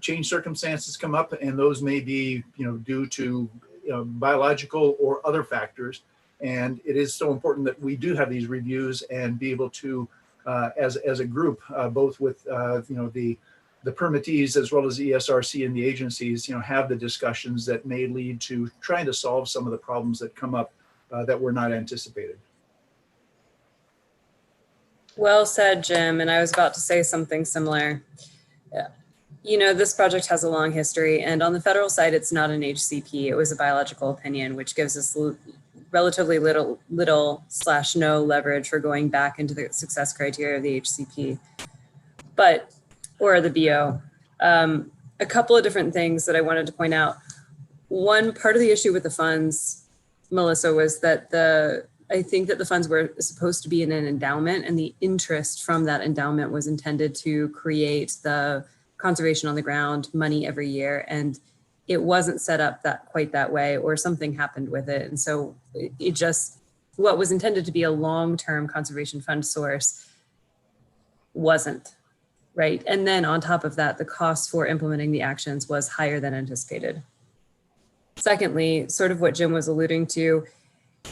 change circumstances come up, and those may be due to biological or other factors. And it is so important that we do have these reviews and be able to, as a group, both with the permittees as well as the ESRC and the agencies, have the discussions that may lead to trying to solve some of the problems that come up that were not anticipated. Well said, Jim. And I was about to say something similar. This project has a long history, and on the federal side, it's not an HCP. It was a biological opinion, which gives us relatively little / no leverage for going back into the success criteria of the HCP, or the BO. A couple of different things that I wanted to point out. One part of the issue with the funds, Melissa, was that I think that the funds were supposed to be in an endowment, and the interest from that endowment was intended to create the conservation on the ground money every year. And it wasn't set up quite that way, or something happened with it. And so what was intended to be a long-term conservation fund source wasn't, right? And then on top of that, the cost for implementing the actions was higher than anticipated. Secondly, sort of what Jim was alluding to,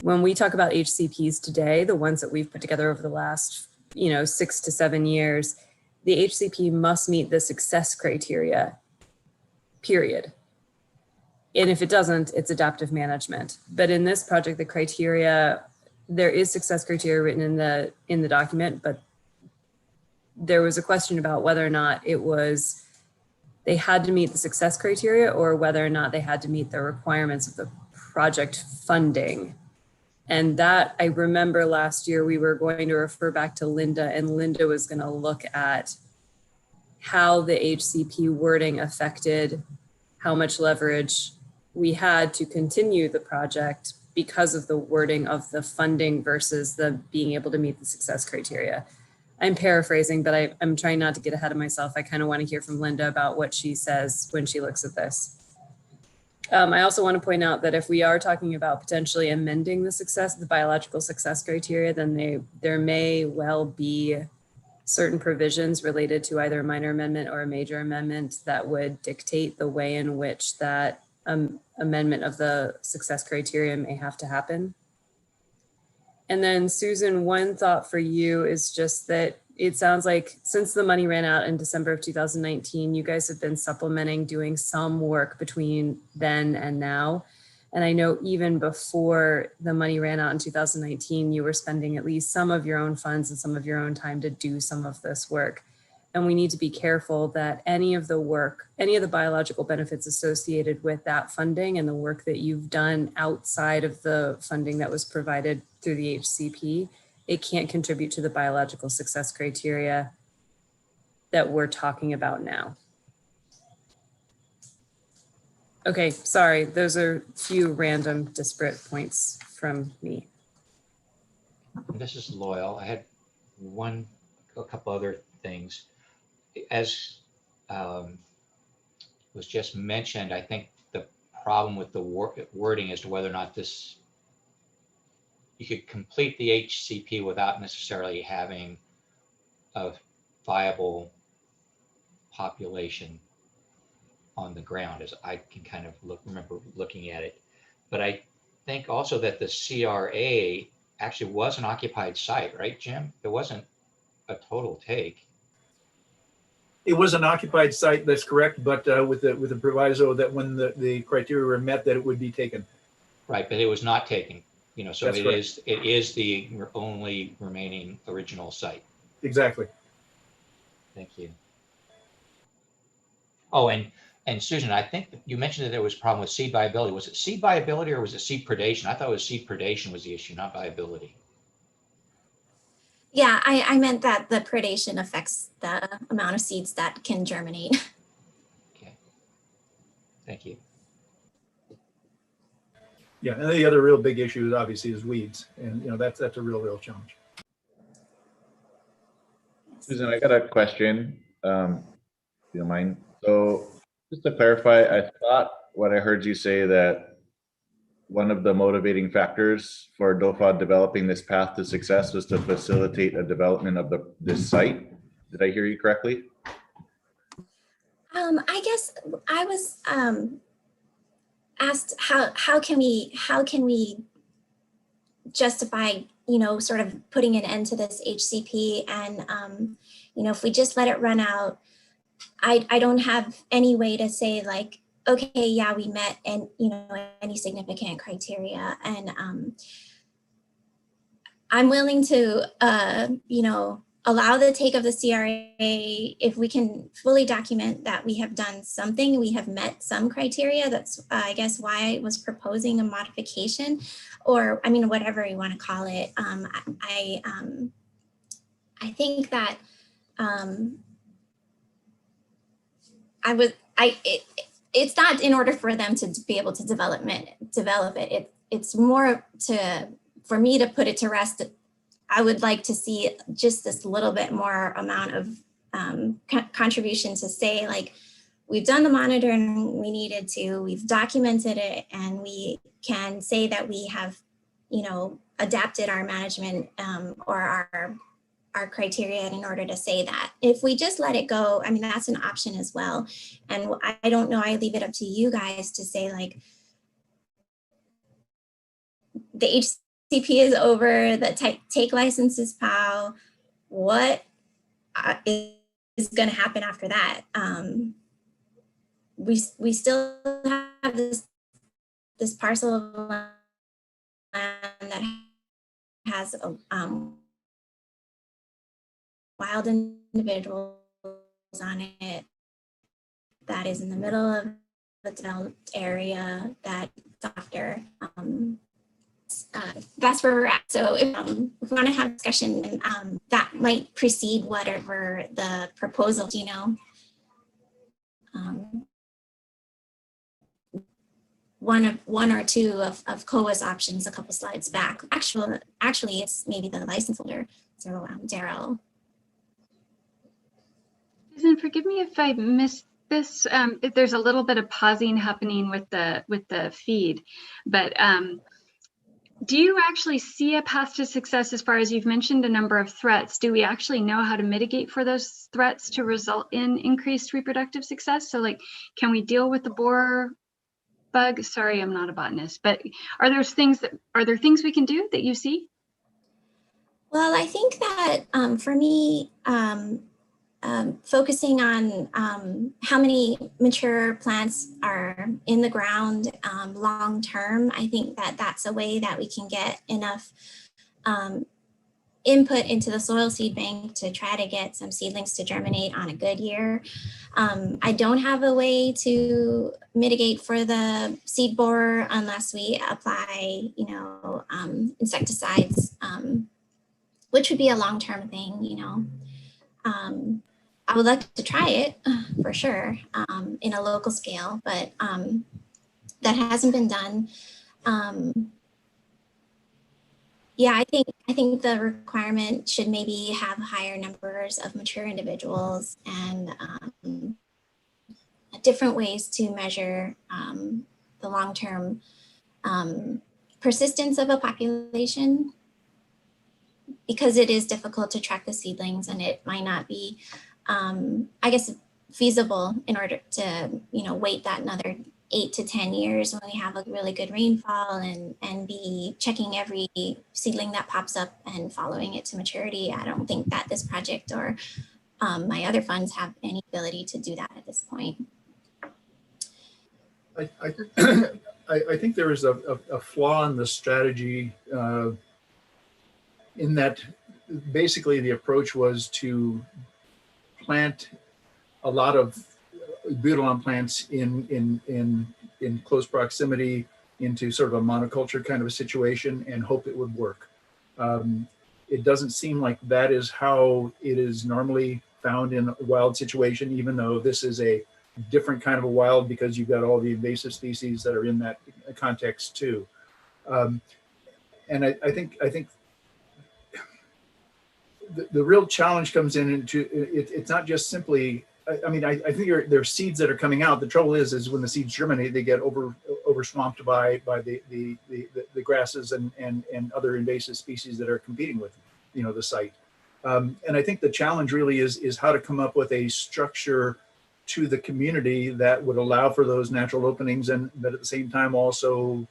when we talk about HCPs today, the ones that we've put together over the last 6 to 7 years, the HCP must meet the success criteria, period. And if it doesn't, it's adaptive management. But in this project, the criteria, there is success criteria written in the document, but there was a question about whether or not they had to meet the success criteria, or whether or not they had to meet the requirements of the project funding. And that, I remember last year we were going to refer back to Linda, and Linda was going to look at how the HCP wording affected how much leverage we had to continue the project because of the wording of the funding versus the being able to meet the success criteria. I'm paraphrasing, but I'm trying not to get ahead of myself. I kind of want to hear from Linda about what she says when she looks at this. I also want to point out that if we are talking about potentially amending the biological success criteria, then there may well be certain provisions related to either a minor amendment or a major amendment that would dictate the way in which that amendment of the success criteria may have to happen. And then Susan, one thought for you is just that it sounds like since the money ran out in December of 2019, you guys have been supplementing, doing some work between then and now. And I know even before the money ran out in 2019, you were spending at least some of your own funds and some of your own time to do some of this work. And we need to be careful that any of the work, any of the biological benefits associated with that funding and the work that you've done outside of the funding that was provided through the HCP, it can't contribute to the biological success criteria that we're talking about now. Okay, sorry, those are a few random disparate points from me. This is Loyal. I had a couple other things. As was just mentioned, I think the problem with the wording as to whether or not you could complete the HCP without necessarily having a viable population on the ground, as I can kind of remember looking at it. But I think also that the CRA actually was an occupied site, right, Jim? It wasn't a total take. It was an occupied site, that's correct, but with the proviso that when the criteria were met, that it would be taken. Right, but it was not taken. You know, so That's it is the only remaining original site. Exactly. Thank you. Oh, and Susan, I think you mentioned that there was a problem with seed viability. Was it seed viability or was it seed predation? I thought it was seed predation was the issue, not viability. Yeah, I meant that the predation affects the amount of seeds that can germinate. Okay. Thank you. Yeah, and the other real big issue obviously is weeds, and that's a real challenge. Susan, I got a question, if you don't mind. So just to clarify, I thought what I heard you say that one of the motivating factors for DOFA developing this path to success was to facilitate a development of this site. Did I hear you correctly? I guess I was asked how can we justify, sort of putting an end to this HCP, and if we just let it run out, I don't have any way to say like, okay, yeah, we met and any significant criteria, and I'm willing to allow the take of the CRA if we can fully document that we have done something, we have met some criteria. That's I guess why I was proposing a modification, or I mean, whatever you want to call it. I think that it's not in order for them to be able to develop it. It's more for me to put it to rest. I would like to see just this little bit more amount of contribution to say, like, we've done the monitoring we needed to, we've documented it, and we can say that we have, adapted our management or our criteria in order to say that. If we just let it go, I mean, that's an option as well. And I don't know, I leave it up to you guys to say, like, the HCP is over, the take license is POW. What is going to happen after that? We still have this parcel of land that has wild individuals on it, that is in the middle of the developed area, that after. That's where we're at. So if we want to have a discussion, that might precede whatever the proposal, one or two of COA's options a couple slides back. Actually, it's maybe the license holder, so Daryl. Susan, forgive me if I missed this. If there's a little bit of pausing happening with the feed, but do you actually see a path to success as far as you've mentioned a number of threats? Do we actually know how to mitigate for those threats to result in increased reproductive success? So like, can we deal with the borer bug? Sorry, I'm not a botanist, but are there things we can do that you see? Well, I think that for me, focusing on how many mature plants are in the ground long term, I think that that's a way that we can get enough input into the soil seed bank to try to get some seedlings to germinate on a good year. I don't have a way to mitigate for the seed borer unless we apply, insecticides, which would be a long-term thing, I would like to try it for sure in a local scale, but that hasn't been done. Yeah, I think the requirement should maybe have higher numbers of mature individuals and different ways to measure the long-term persistence of a population, because it is difficult to track the seedlings and it might not be, I guess, feasible in order to, wait that another 8 to 10 years when we have a really good rainfall and be checking every seedling that pops up and following it to maturity. I don't think that this project or my other funds have any ability to do that at this point. I think there is a flaw in the strategy in that basically the approach was to plant a lot of butylon plants in close proximity into sort of a monoculture kind of a situation and hope it would work. It doesn't seem like that is how it is normally found in a wild situation, even though this is a different kind of a wild because you've got all the invasive species that are in that context too. And I think the real challenge comes into it's not just simply. I mean, I think there are seeds that are coming out. The trouble is when the seeds germinate, they get over swamped by the grasses and other invasive species that are competing with, the site. And I think the challenge really is how to come up with a structure to the community that would allow for those natural openings, and but at the same time also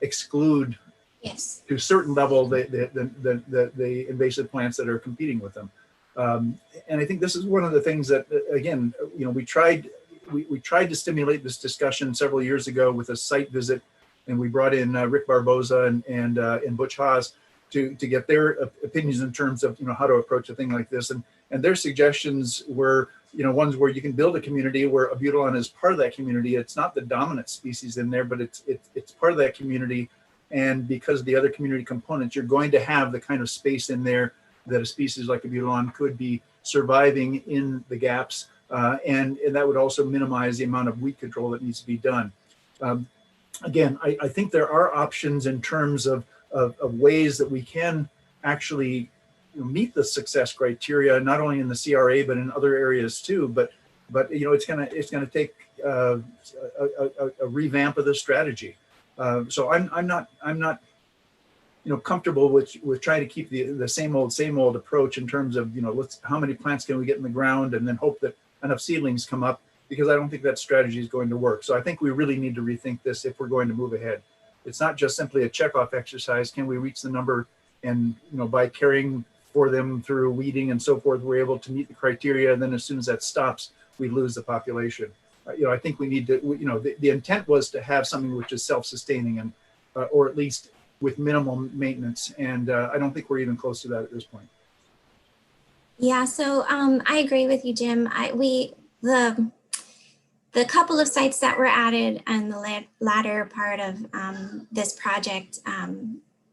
exclude, yes, to a certain level the invasive plants that are competing with them. And I think this is one of the things that, again, we tried to stimulate this discussion several years ago with a site visit, and we brought in Rick Barboza and Butch Haas to get their opinions in terms of how to approach a thing like this, and their suggestions were ones where you can build a community where Abutilon is part of that community. It's not the dominant species in there, but it's part of that community, and because of the other community components, you're going to have the kind of space in there that a species like Abutilon could be surviving in the gaps, and that would also minimize the amount of weed control that needs to be done. Again, I think there are options in terms of ways that we can actually meet the success criteria, not only in the CRA but in other areas too. But it's gonna take a revamp of the strategy. So I'm not comfortable with trying to keep the same old approach in terms of how many plants can we get in the ground and then hope that enough seedlings come up, because I don't think that strategy is going to work. So I think we really need to rethink this if we're going to move ahead. It's not just simply a checkoff exercise. Can we reach the number, and by caring for them through weeding and so forth, we're able to meet the criteria, and then as soon as that stops, we lose the population. I think we need to, the intent was to have something which is self-sustaining and or at least with minimal maintenance, and I don't think we're even close to that at this point. Yeah, so I agree with you, Jim. The couple of sites that were added and the latter part of this project,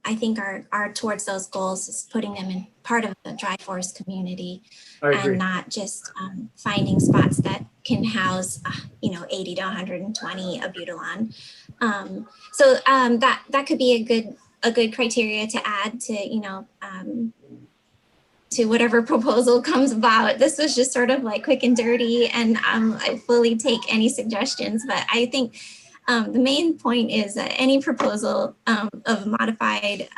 I think are towards those goals, is putting them in part of the dry forest community and not just finding spots that can house 80 to 120 Abutilon. That could be a good criteria to add to, to whatever proposal comes about. This was just sort of like quick and dirty, and I fully take any suggestions, but I think the main point is that any proposal of modified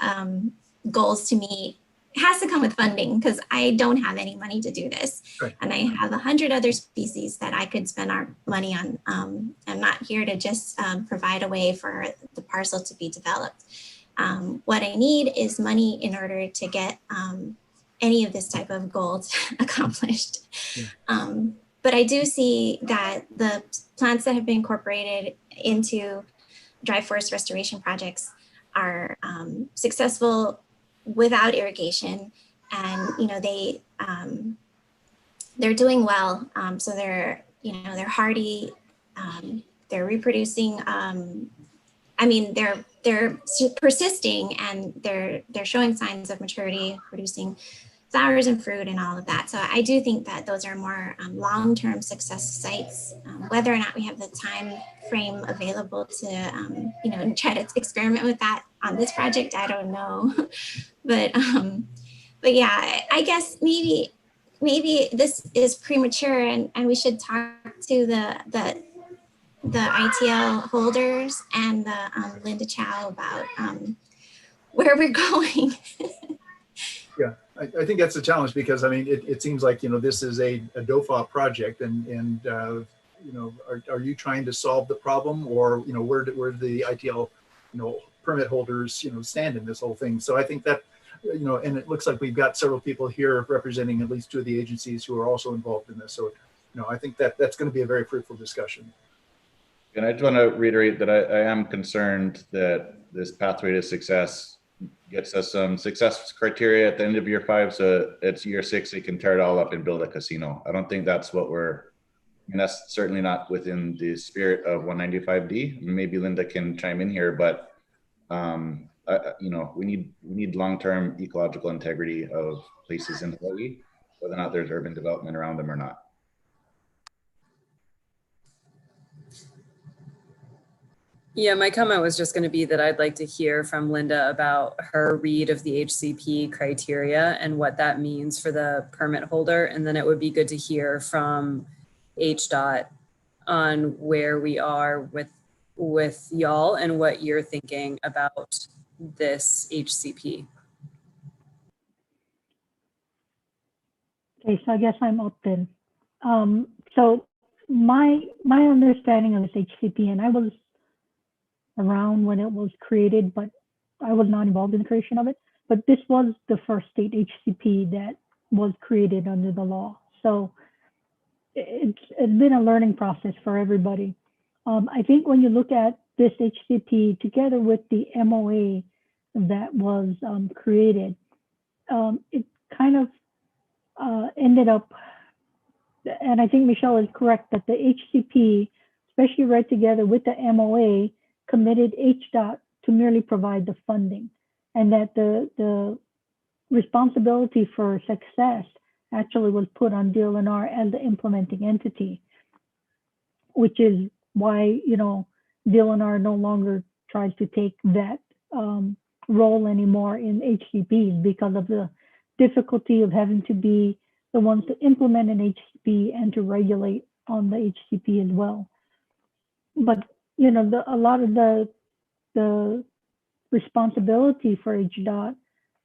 goals to me has to come with funding, because I don't have any money to do this. Right. And I have 100 other species that I could spend our money on. I'm not here to just provide a way for the parcel to be developed. What I need is money in order to get any of this type of goals accomplished. Yeah. But I do see that the plants that have been incorporated into dry forest restoration projects are successful without irrigation, and they're doing well. So they're hardy, they're reproducing. They're persisting, and they're showing signs of maturity, producing flowers and fruit and all of that. So I do think that those are more long-term success sites. Whether or not we have the time frame available to try to experiment with that on this project, I don't know. but yeah, I guess maybe this is premature, and we should talk to the ITL holders and the Linda Chow about where we're going. Yeah, I think that's a challenge, because I mean, it seems like, this is a DOFA project, and are you trying to solve the problem, or where do the ITL permit holders stand in this whole thing? So I think that and it looks like we've got several people here representing at least two of the agencies who are also involved in this. So I think that that's going to be a very fruitful discussion. And I just want to reiterate that I am concerned that this pathway to success gets us some success criteria at the end of year 5. So it's year 6, they can tear it all up and build a casino. I don't think that's what that's certainly not within the spirit of 195D. Maybe Linda can chime in here, but we need long-term ecological integrity of places in Hawaii, whether or not there's urban development around them or not. Yeah, my comment was just going to be that I'd like to hear from Linda about her read of the HCP criteria and what that means for the permit holder. And then it would be good to hear from HDOT on where we are with y'all and what you're thinking about this HCP. Okay, so I guess I'm up then. So my understanding of this HCP, and I was around when it was created, but I was not involved in the creation of it. But this was the first state HCP that was created under the law. So it's been a learning process for everybody. I think when you look at this HCP together with the MOA that was created, it kind of ended up, and I think Michelle is correct, that the HCP, especially read together with the MOA, committed HDOT to merely provide the funding, and that the responsibility for success actually was put on DLNR as the implementing entity, which is why DLNR no longer tries to take that role anymore in HCPs, because of the difficulty of having to be the ones to implement an HCP and to regulate on the HCP as well. But a lot of the responsibility for HDOT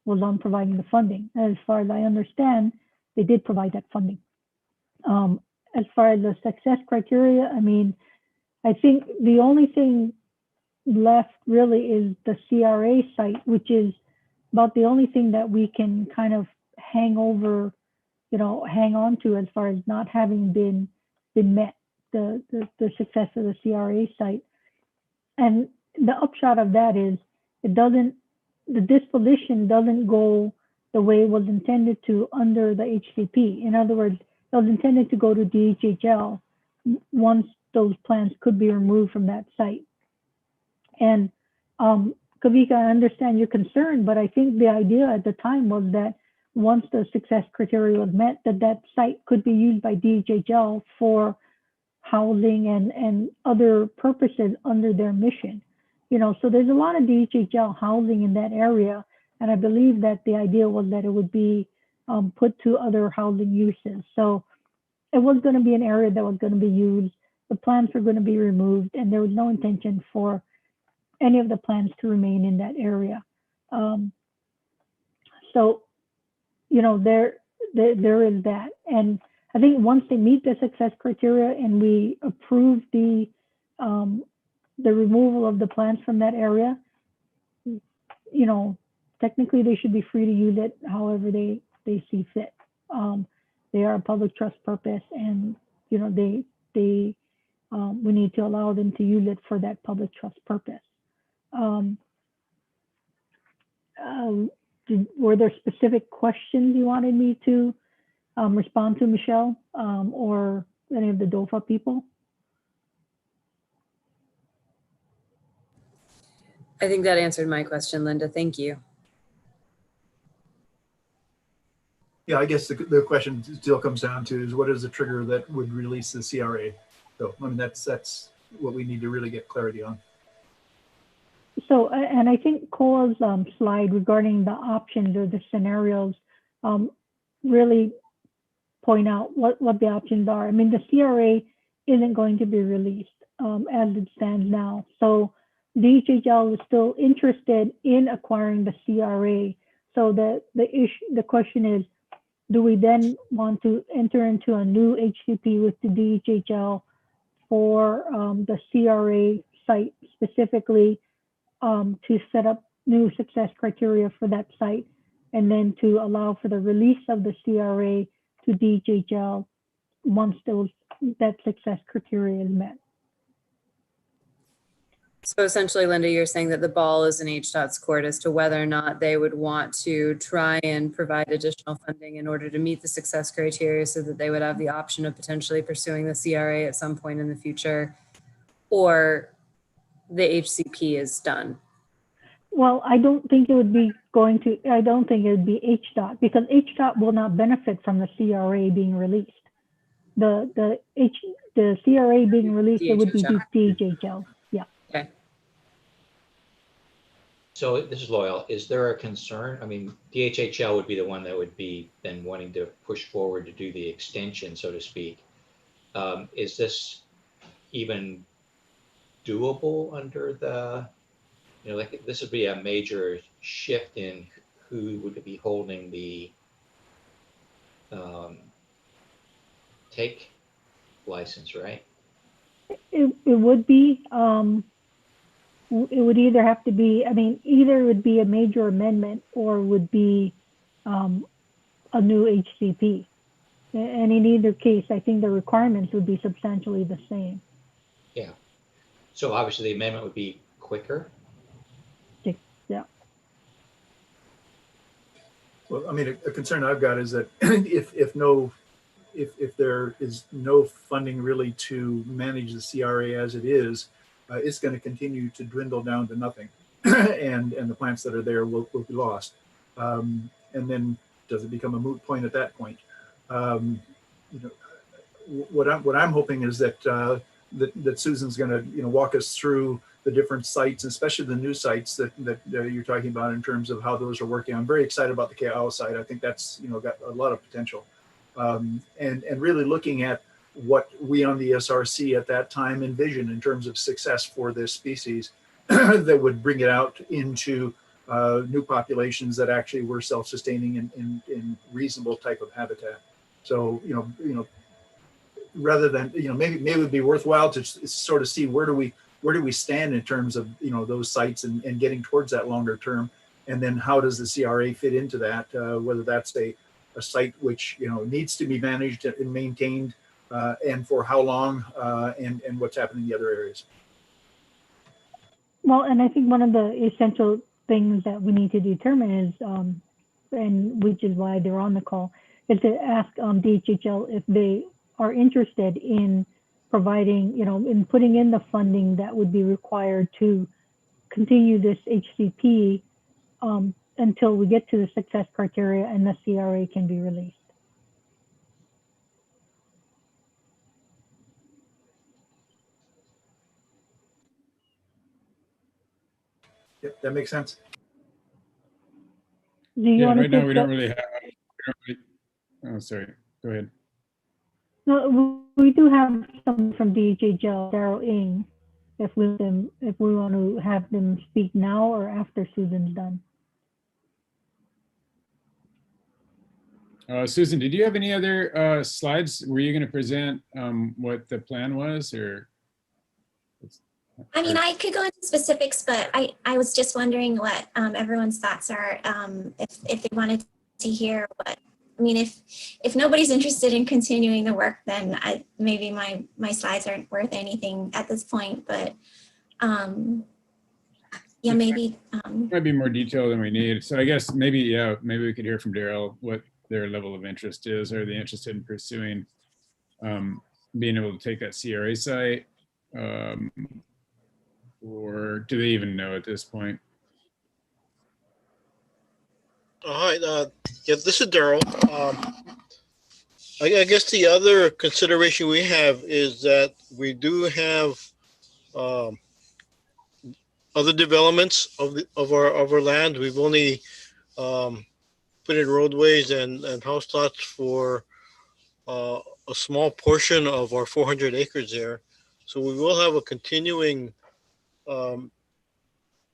was on providing the funding. As far as I understand, they did provide that funding. As far as the success criteria, I mean, I think the only thing left really is the CRA site, which is about the only thing that we can kind of hang on to as far as not having been met, the success of the CRA site. And the upshot of that is the disposition doesn't go the way it was intended to under the HCP. In other words, it was intended to go to DHHL once those plants could be removed from that site. And Kavika, I understand your concern, but I think the idea at the time was that once the success criteria was met, that site could be used by DHHL for housing and other purposes under their mission. So there's a lot of DHHL housing in that area. And I believe that the idea was that it would be put to other housing uses. So it was going to be an area that was going to be used. The plants were going to be removed, and there was no intention for any of the plants to remain in that area. So, there is that. And I think once they meet the success criteria and we approve the removal of the plants from that area, technically they should be free to use it however they see fit. They are a public trust purpose, and we need to allow them to use it for that public trust purpose. Were there specific questions you wanted me to respond to, Michelle, or any of the DOFA people? I think that answered my question, Linda. Thank you. Yeah, I guess the question still comes down to is what is the trigger that would release the CRA? So, I mean, that's what we need to really get clarity on. So, and I think Cole's slide regarding the options or the scenarios really point out what the options are. I mean, the CRA isn't going to be released as it stands now. So DHHL is still interested in acquiring the CRA. So the question is, do we then want to enter into a new HCP with the DHHL for the CRA site specifically to set up new success criteria for that site, and then to allow for the release of the CRA to DHHL once that success criteria is met? So essentially, Linda, you're saying that the ball is in HDOT's court as to whether or not they would want to try and provide additional funding in order to meet the success criteria so that they would have the option of potentially pursuing the CRA at some point in the future, or the HCP is done. Well, I don't think it would be I don't think it would be HDOT, because HDOT will not benefit from the CRA being released. The CRA being released, it would be DHHL. Yeah. Okay. So this is Loyal. Is there a concern? I mean, DHHL would be the one that would be then wanting to push forward to do the extension, so to speak. Is this even doable under the, like this would be a major shift in who would be holding the take license, right? It would be. It would either have to be, I mean, either it would be a major amendment or would be a new HCP. And in either case, I think the requirements would be substantially the same. Yeah. So obviously the amendment would be quicker. Yeah. Well, I mean, a concern I've got is that if there is no funding really to manage the CRA as it is, it's going to continue to dwindle down to nothing, and the plants that are there will be lost. And then does it become a moot point at that point? What I'm hoping is that that Susan's going to walk us through the different sites, especially the new sites that you're talking about in terms of how those are working. I'm very excited about the Kai'ao site. I think that's got a lot of potential, and really looking at what we on the SRC at that time envisioned in terms of success for this species that would bring it out into new populations that actually were self-sustaining in reasonable type of habitat. So rather than maybe it would be worthwhile to sort of see where do we stand in terms of those sites and getting towards that longer term, and then how does the CRA fit into that, whether that's a site which needs to be managed and maintained, and for how long, and what's happening in the other areas. Well, and I think one of the essential things that we need to determine is, and which is why they're on the call, is to ask DHHL if they are interested in providing, in putting in the funding that would be required to continue this HCP until we get to the success criteria and the CRA can be released. Yep, that makes sense. Do you Yeah, want to right now take we the- don't really have, oh, sorry, go ahead. No, we do have some from DHHL, Daryl Ng, if we want to have them speak now or after Susan's done. Susan, did you have any other slides? Were you going to present what the plan was, or? I mean, I could go into specifics, but I was just wondering what everyone's thoughts are, if they wanted to hear what, I mean, if nobody's interested in continuing the work, then maybe my slides aren't worth anything at this point, but yeah, maybe. Might be more detail than we need. So I guess maybe, yeah, maybe we could hear from Daryl what their level of interest is. Are they interested in pursuing being able to take that CRA site? Or do they even know at this point? Hi, yeah, this is Daryl. I guess the other consideration we have is that we do have other developments of our land. We've only put in roadways and house lots for a small portion of our 400 acres there. So we will have a continuing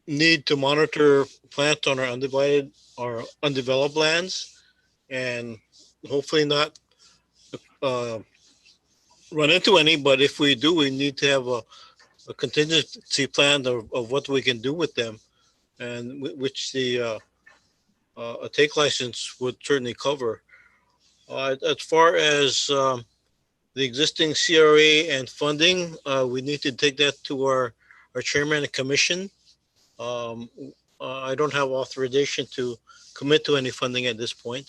need to monitor plants on our undivided or undeveloped lands, and hopefully not run into any. But if we do, we need to have a contingency plan of what we can do with them, and which the a take license would certainly cover. As far as the existing CRA and funding, we need to take that to our chairman and commission. I don't have authorization to commit to any funding at this point.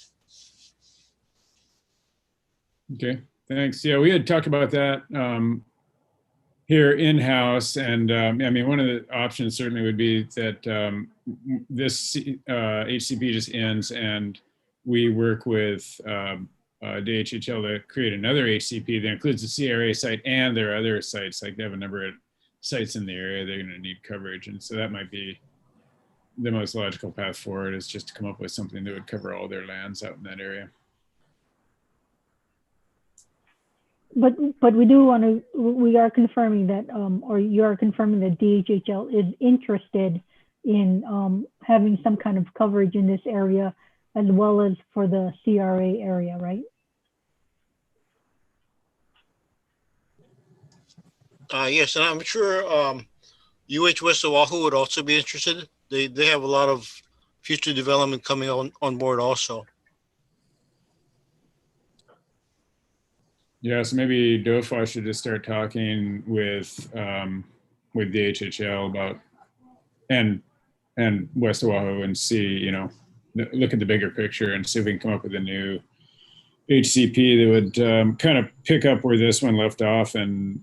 Okay, thanks. Yeah, we had talked about that here in-house, and I mean, one of the options certainly would be that this HCP just ends and we work with DHHL to create another HCP that includes the CRA site and their other sites. Like they have a number of sites in the area they're going to need coverage, and so that might be the most logical path forward, is just to come up with something that would cover all their lands out in that area. But we do want to, we are confirming that, or you are confirming that DHHL is interested in having some kind of coverage in this area as well as for the CRA area, right? Yes, and I'm sure UH West Oahu would also be interested. They have a lot of future development coming on board also. Yeah, so maybe DOFA should just start talking with DHHL about and West Oahu and see, you know, look at the bigger picture and see if we can come up with a new HCP that would kind of pick up where this one left off and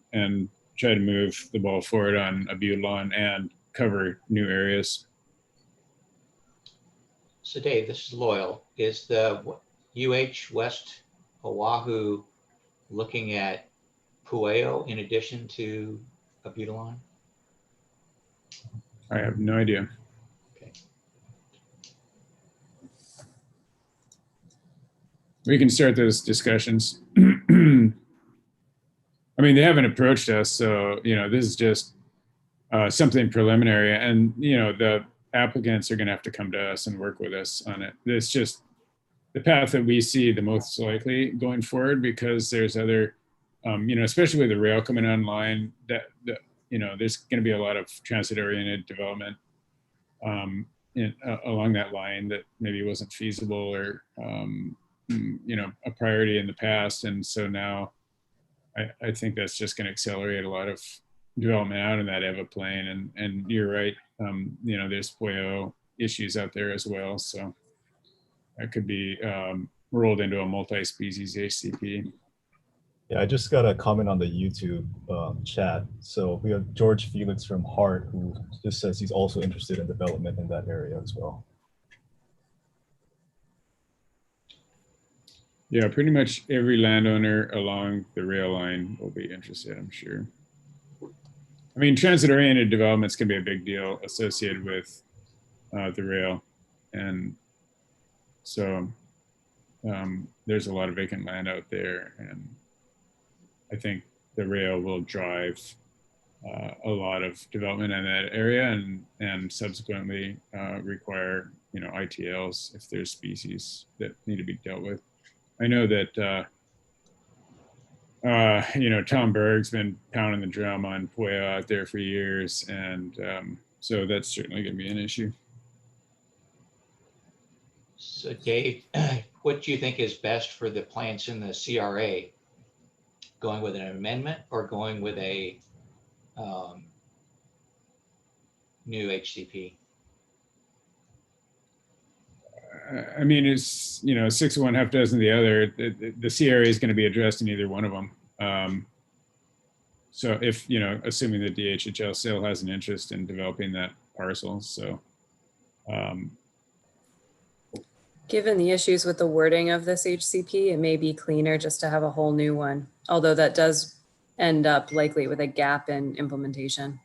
try to move the ball forward on Abutilon and cover new areas. So Dave, this is Loyal. Is the UH West Oahu looking at Pueo in addition to Abutilon? I have no idea. Okay. We can start those discussions. I mean, they haven't approached us, so, you know, this is just something preliminary, and, you know, the applicants are going to have to come to us and work with us on it. It's just the path that we see the most likely going forward, because there's other, you know, especially with the rail coming online, that you know, there's going to be a lot of transit-oriented development along that line that maybe wasn't feasible or, you know, a priority in the past. And so now I think that's just going to accelerate a lot of development out in that EVA plane. And you're right, you know, there's Pueo issues out there as well. So that could be rolled into a multi-species HCP. Yeah, I just got a comment on the YouTube chat. So we have George Felix from Hart, who just says he's also interested in development in that area as well. Yeah, pretty much every landowner along the rail line will be interested, I'm sure. I mean, transit-oriented developments can be a big deal associated with the rail. And so there's a lot of vacant land out there, and I think the rail will drive a lot of development in that area, and subsequently require, you know, ITLs if there's species that need to be dealt with. I know that you know, Tom Berg's been pounding the drum on pueo out there for years, and so that's certainly going to be an issue. So Dave, what do you think is best for the plants in the CRA? Going with an amendment or going with a new HCP? I mean, it's, you know, 6 of one, half dozen of the other. The CRA is going to be addressed in either one of them. So if, you know, assuming that DHHL still has an interest in developing that parcel, so. Given the issues with the wording of this HCP, it may be cleaner just to have a whole new one, although that does end up likely with a gap in implementation.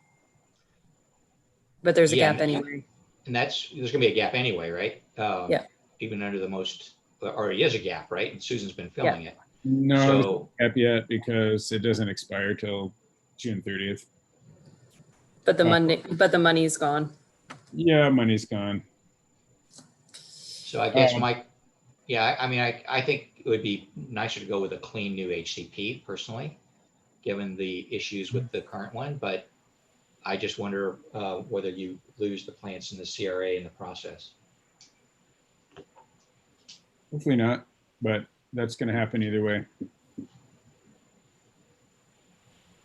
But there's a gap anyway. And there's gonna be a gap anyway, right? Yeah. Even under the most, already is a gap, right? And Susan's been filling it. No, So, gap yet because it doesn't expire till June 30th. But the money's gone. Yeah, money's gone. So I guess yeah, I mean, I think it would be nicer to go with a clean new HCP personally, given the issues with the current one, but I just wonder whether you lose the plants in the CRA in the process. Hopefully not, but that's going to happen either way.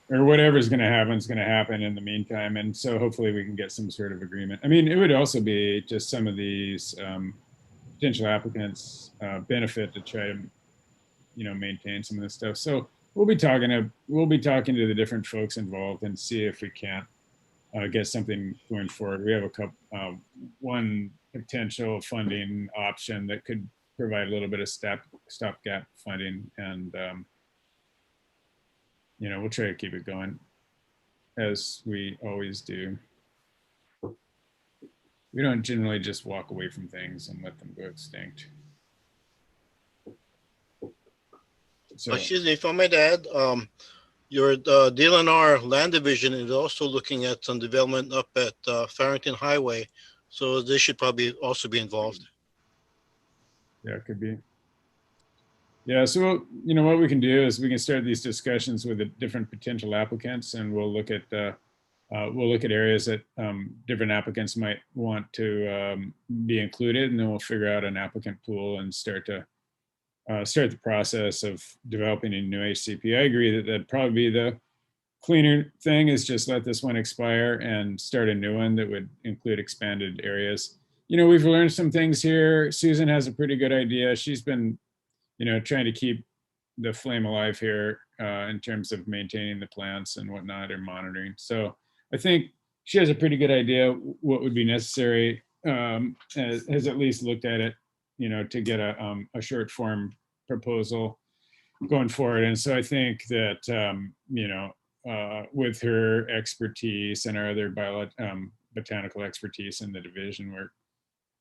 Or whatever's going to happen is going to happen in the meantime. And so hopefully we can get some sort of agreement. I mean, it would also be just some of these potential applicants benefit to try to, you know, maintain some of this stuff. So we'll be talking to the different folks involved and see if we can't get something going forward. We have a couple, one potential funding option that could provide a little bit of stopgap funding, and you know, we'll try to keep it going as we always do. We don't generally just walk away from things and let them go extinct. So, excuse me, if I might add, your DLNR land division is also looking at some development up at Farrington Highway, so they should probably also be involved. Yeah, it could be. Yeah, so you know what we can do is we can start these discussions with the different potential applicants, and we'll look at areas that different applicants might want to be included, and then we'll figure out an applicant pool and start the process of developing a new HCP. I agree that that'd probably be the cleaner thing, is just let this one expire and start a new one that would include expanded areas. You know, we've learned some things here. Susan has a pretty good idea. She's been, you know, trying to keep the flame alive here in terms of maintaining the plants and whatnot and monitoring. So I think she has a pretty good idea what would be necessary, has at least looked at it, you know, to get a short form proposal going forward. And so I think that, you know, with her expertise and our other botanical expertise in the division, we're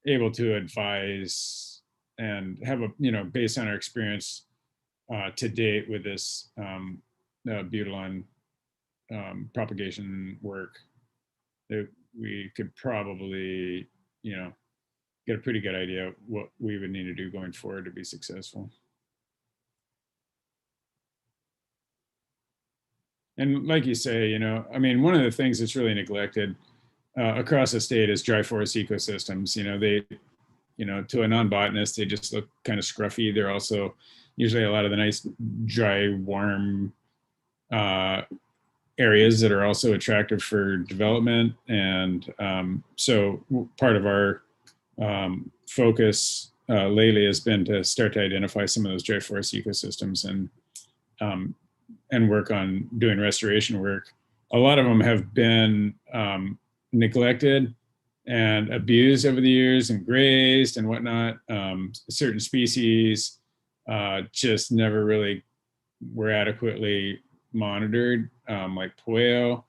able to advise and have a, you know, based on our experience to date with this butylon propagation work, that we could probably, you know, get a pretty good idea of what we would need to do going forward to be successful. And like you say, you know, I mean, one of the things that's really neglected across the state is dry forest ecosystems. You know, they, you know, to a non-botanist, they just look kind of scruffy. They're also usually a lot of the nice, dry, warm areas that are also attractive for development. And so part of our focus lately has been to start to identify some of those dry forest ecosystems and work on doing restoration work. A lot of them have been neglected and abused over the years and grazed and whatnot. Certain species just never really were adequately monitored, like pueo.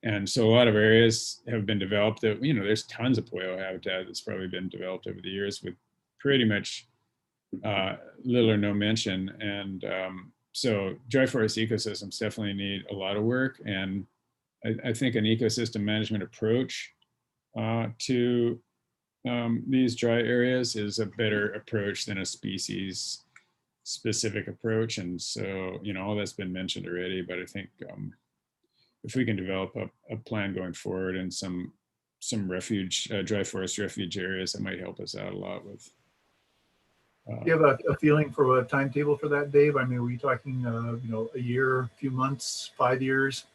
And so a lot of areas have been developed that, there's tons of polio habitat that's probably been developed over the years with pretty much little or no mention. And so dry forest ecosystems definitely need a lot of work. And I think an ecosystem management approach to these dry areas is a better approach than a species specific approach. And so, all that's been mentioned already, but I think if we can develop a plan going forward and some refuge, dry forest refuge areas, that might help us out a lot with. Do you have a feeling for a timetable for that, Dave? I mean, are we talking, a year, a few months, 5 years?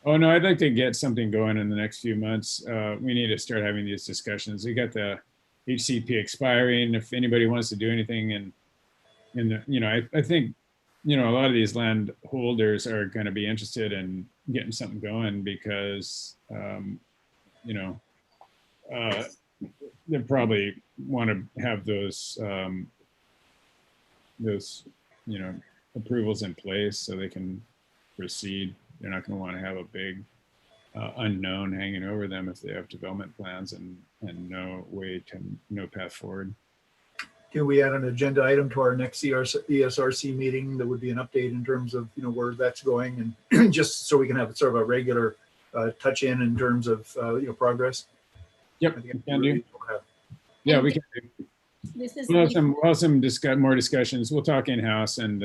Oh no, I'd like to get something going in the next few months. We need to start having these discussions. We got the HCP expiring. If anybody wants to do anything, I think, a lot of these land holders are going to be interested in getting something going because, they probably want to have those approvals in place so they can proceed. They're not going to want to have a big unknown hanging over them if they have development plans and no path forward. Can we add an agenda item to our next ESRC meeting that would be an update in terms of where that's going, and just so we can have sort of a regular touch in terms of progress? Yep, we can do. Yeah, we can do. This is We'll have some more discussions. We'll talk in-house and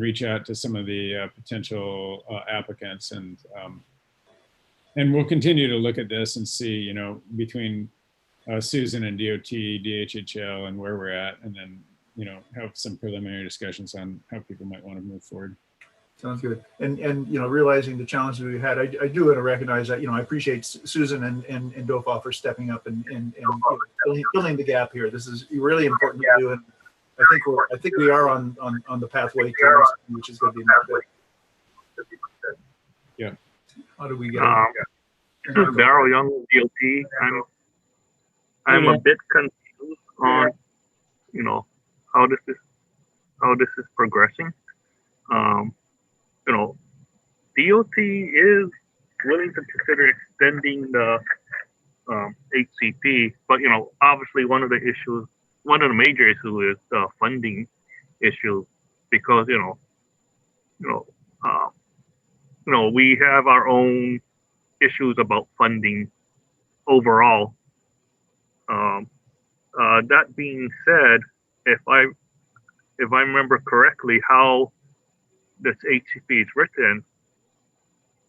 reach out to some of the potential applicants, and we'll continue to look at this and see, between Susan and DOT, DHHL, and where we're at, and then, have some preliminary discussions on how people might want to move forward. Sounds good. And realizing the challenges we've had, I do want to recognize that, I appreciate Susan and DOFA for stepping up and filling the gap here. This is really important to do, and I think we are on the pathway to which is going to be much better. Yeah. How do we get? This is Daryl Young, DOT. I'm a bit confused on, how this is progressing. DOT is willing to consider extending the HCP, but obviously one of the major issues is the funding issue, because we have our own issues about funding overall. That being said, if I remember correctly, how this HCP is written,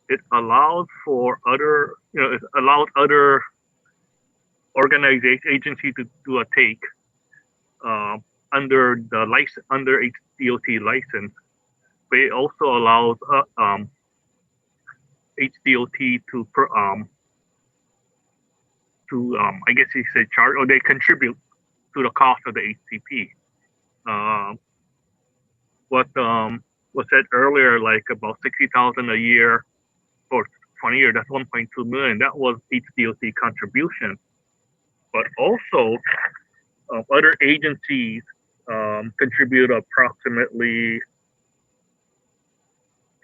it allows for other, it allows other organization agency to do a take under the license, under HDOT license, but it also allows HDOT to I guess you say charge, or they contribute to the cost of the HCP. What was said earlier, like about 60,000 a year for 20 years, that's 1.2 million. That was HDOT contribution. But also, other agencies contribute approximately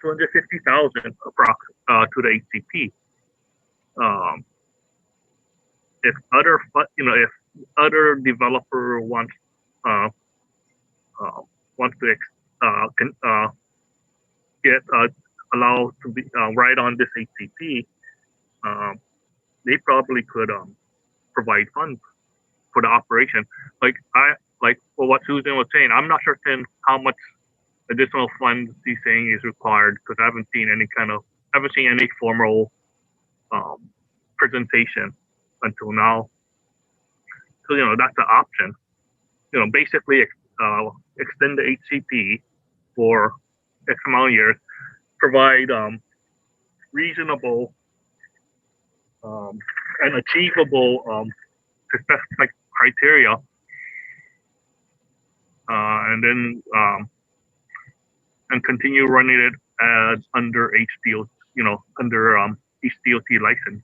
250,000 to the HCP. If other developer wants to get allowed to be right on this HCP, they probably could provide funds for the operation. Like for what Susan was saying, I'm not certain how much additional funds she's saying is required, because I haven't seen any formal presentation until now. So that's the option. Basically extend the HCP for X amount of years, provide reasonable and achievable specific criteria, and then and continue running it as under HDOT, under HDOT license.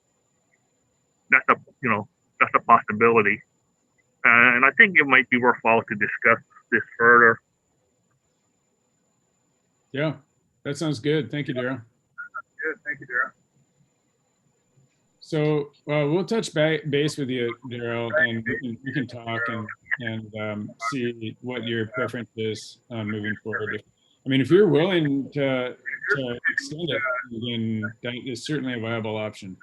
That's a possibility, and I think it might be worthwhile to discuss this further. Yeah, that sounds good. Thank you, Daryl. Good. Thank you, Daryl. So we'll touch base with you, Daryl, and we can talk and see what your preference is moving forward. I mean, if you're willing to extend it, then that is certainly a viable option.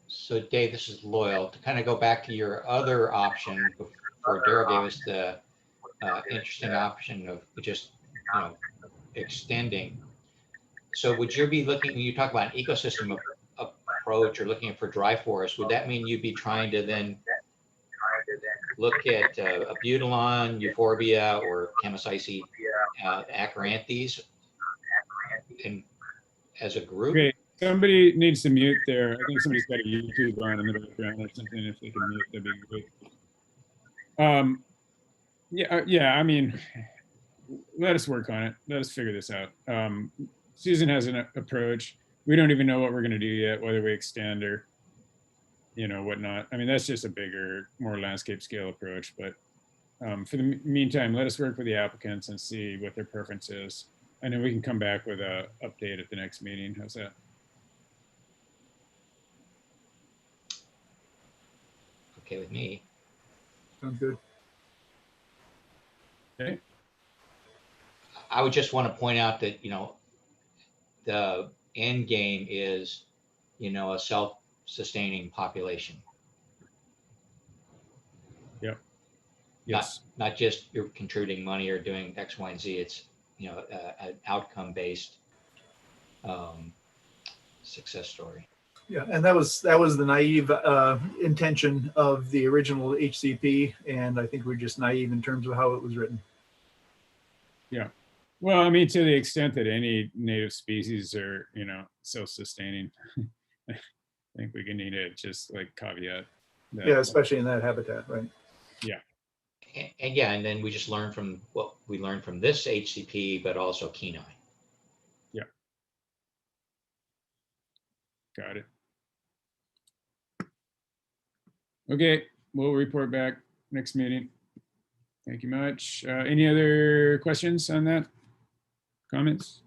So Dave, this is Loyal. To kind of go back to your other option before Daryl gave us the interesting option of just, extending. So would you be looking, when you talk about an ecosystem approach or looking for dry forest, would that mean you'd be trying to then look at Abutilon, Euphorbia, or Chemisice, Acranthes as a group? Okay, somebody needs to mute there. I think somebody's got a YouTube on in the background or something. If they can mute, that'd be great. Yeah, I mean, let us work on it. Let us figure this out. Susan has an approach. We don't even know what we're going to do yet, whether we extend or, whatnot. I mean, that's just a bigger, more landscape scale approach. But for the meantime, let us work with the applicants and see what their preference is. And then we can come back with a update at the next meeting. How's that? Okay with me. Sounds good. Okay. I would just want to point out that, the end game is, a self-sustaining population. Yep. Yes. Not just you're contributing money or doing X, Y, and Z. It's, an outcome-based success story. Yeah, and that was the naive intention of the original HCP, and I think we're just naive in terms of how it was written. Yeah. Well, I mean, to the extent that any native species are, self-sustaining, I think we can need to just caveat that. Yeah, especially in that habitat, right? Yeah. And then we just learn from what we learned from this HCP, but also Kenai. Yeah. Got it. Okay, we'll report back next meeting. Thank you much. Any other questions on that? Comments?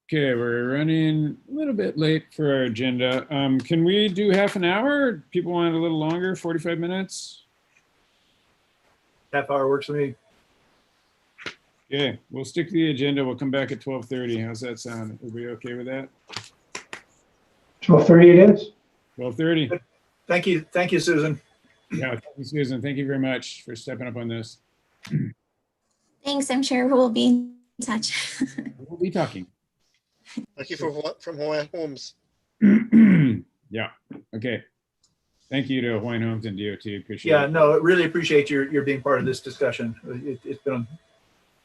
Okay, we're running a little bit late for our agenda. Can we do half an hour? People want a little longer, 45 minutes? Half hour works for me. Okay, we'll stick to the agenda. We'll come back at 12:30. How's that sound? Are we okay with that? 12:30 it is. 12:30. Thank you, Susan. Yeah, thank you, Susan. Thank you very much for stepping up on this. Thanks. I'm sure we'll be in touch. We'll be talking. Thank you from Hawaiian Homes. Yeah. Okay. Thank you to Hawaiian Homes and DOT. Appreciate it. Yeah, no, really appreciate your being part of this discussion. It's been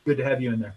good to have you in there.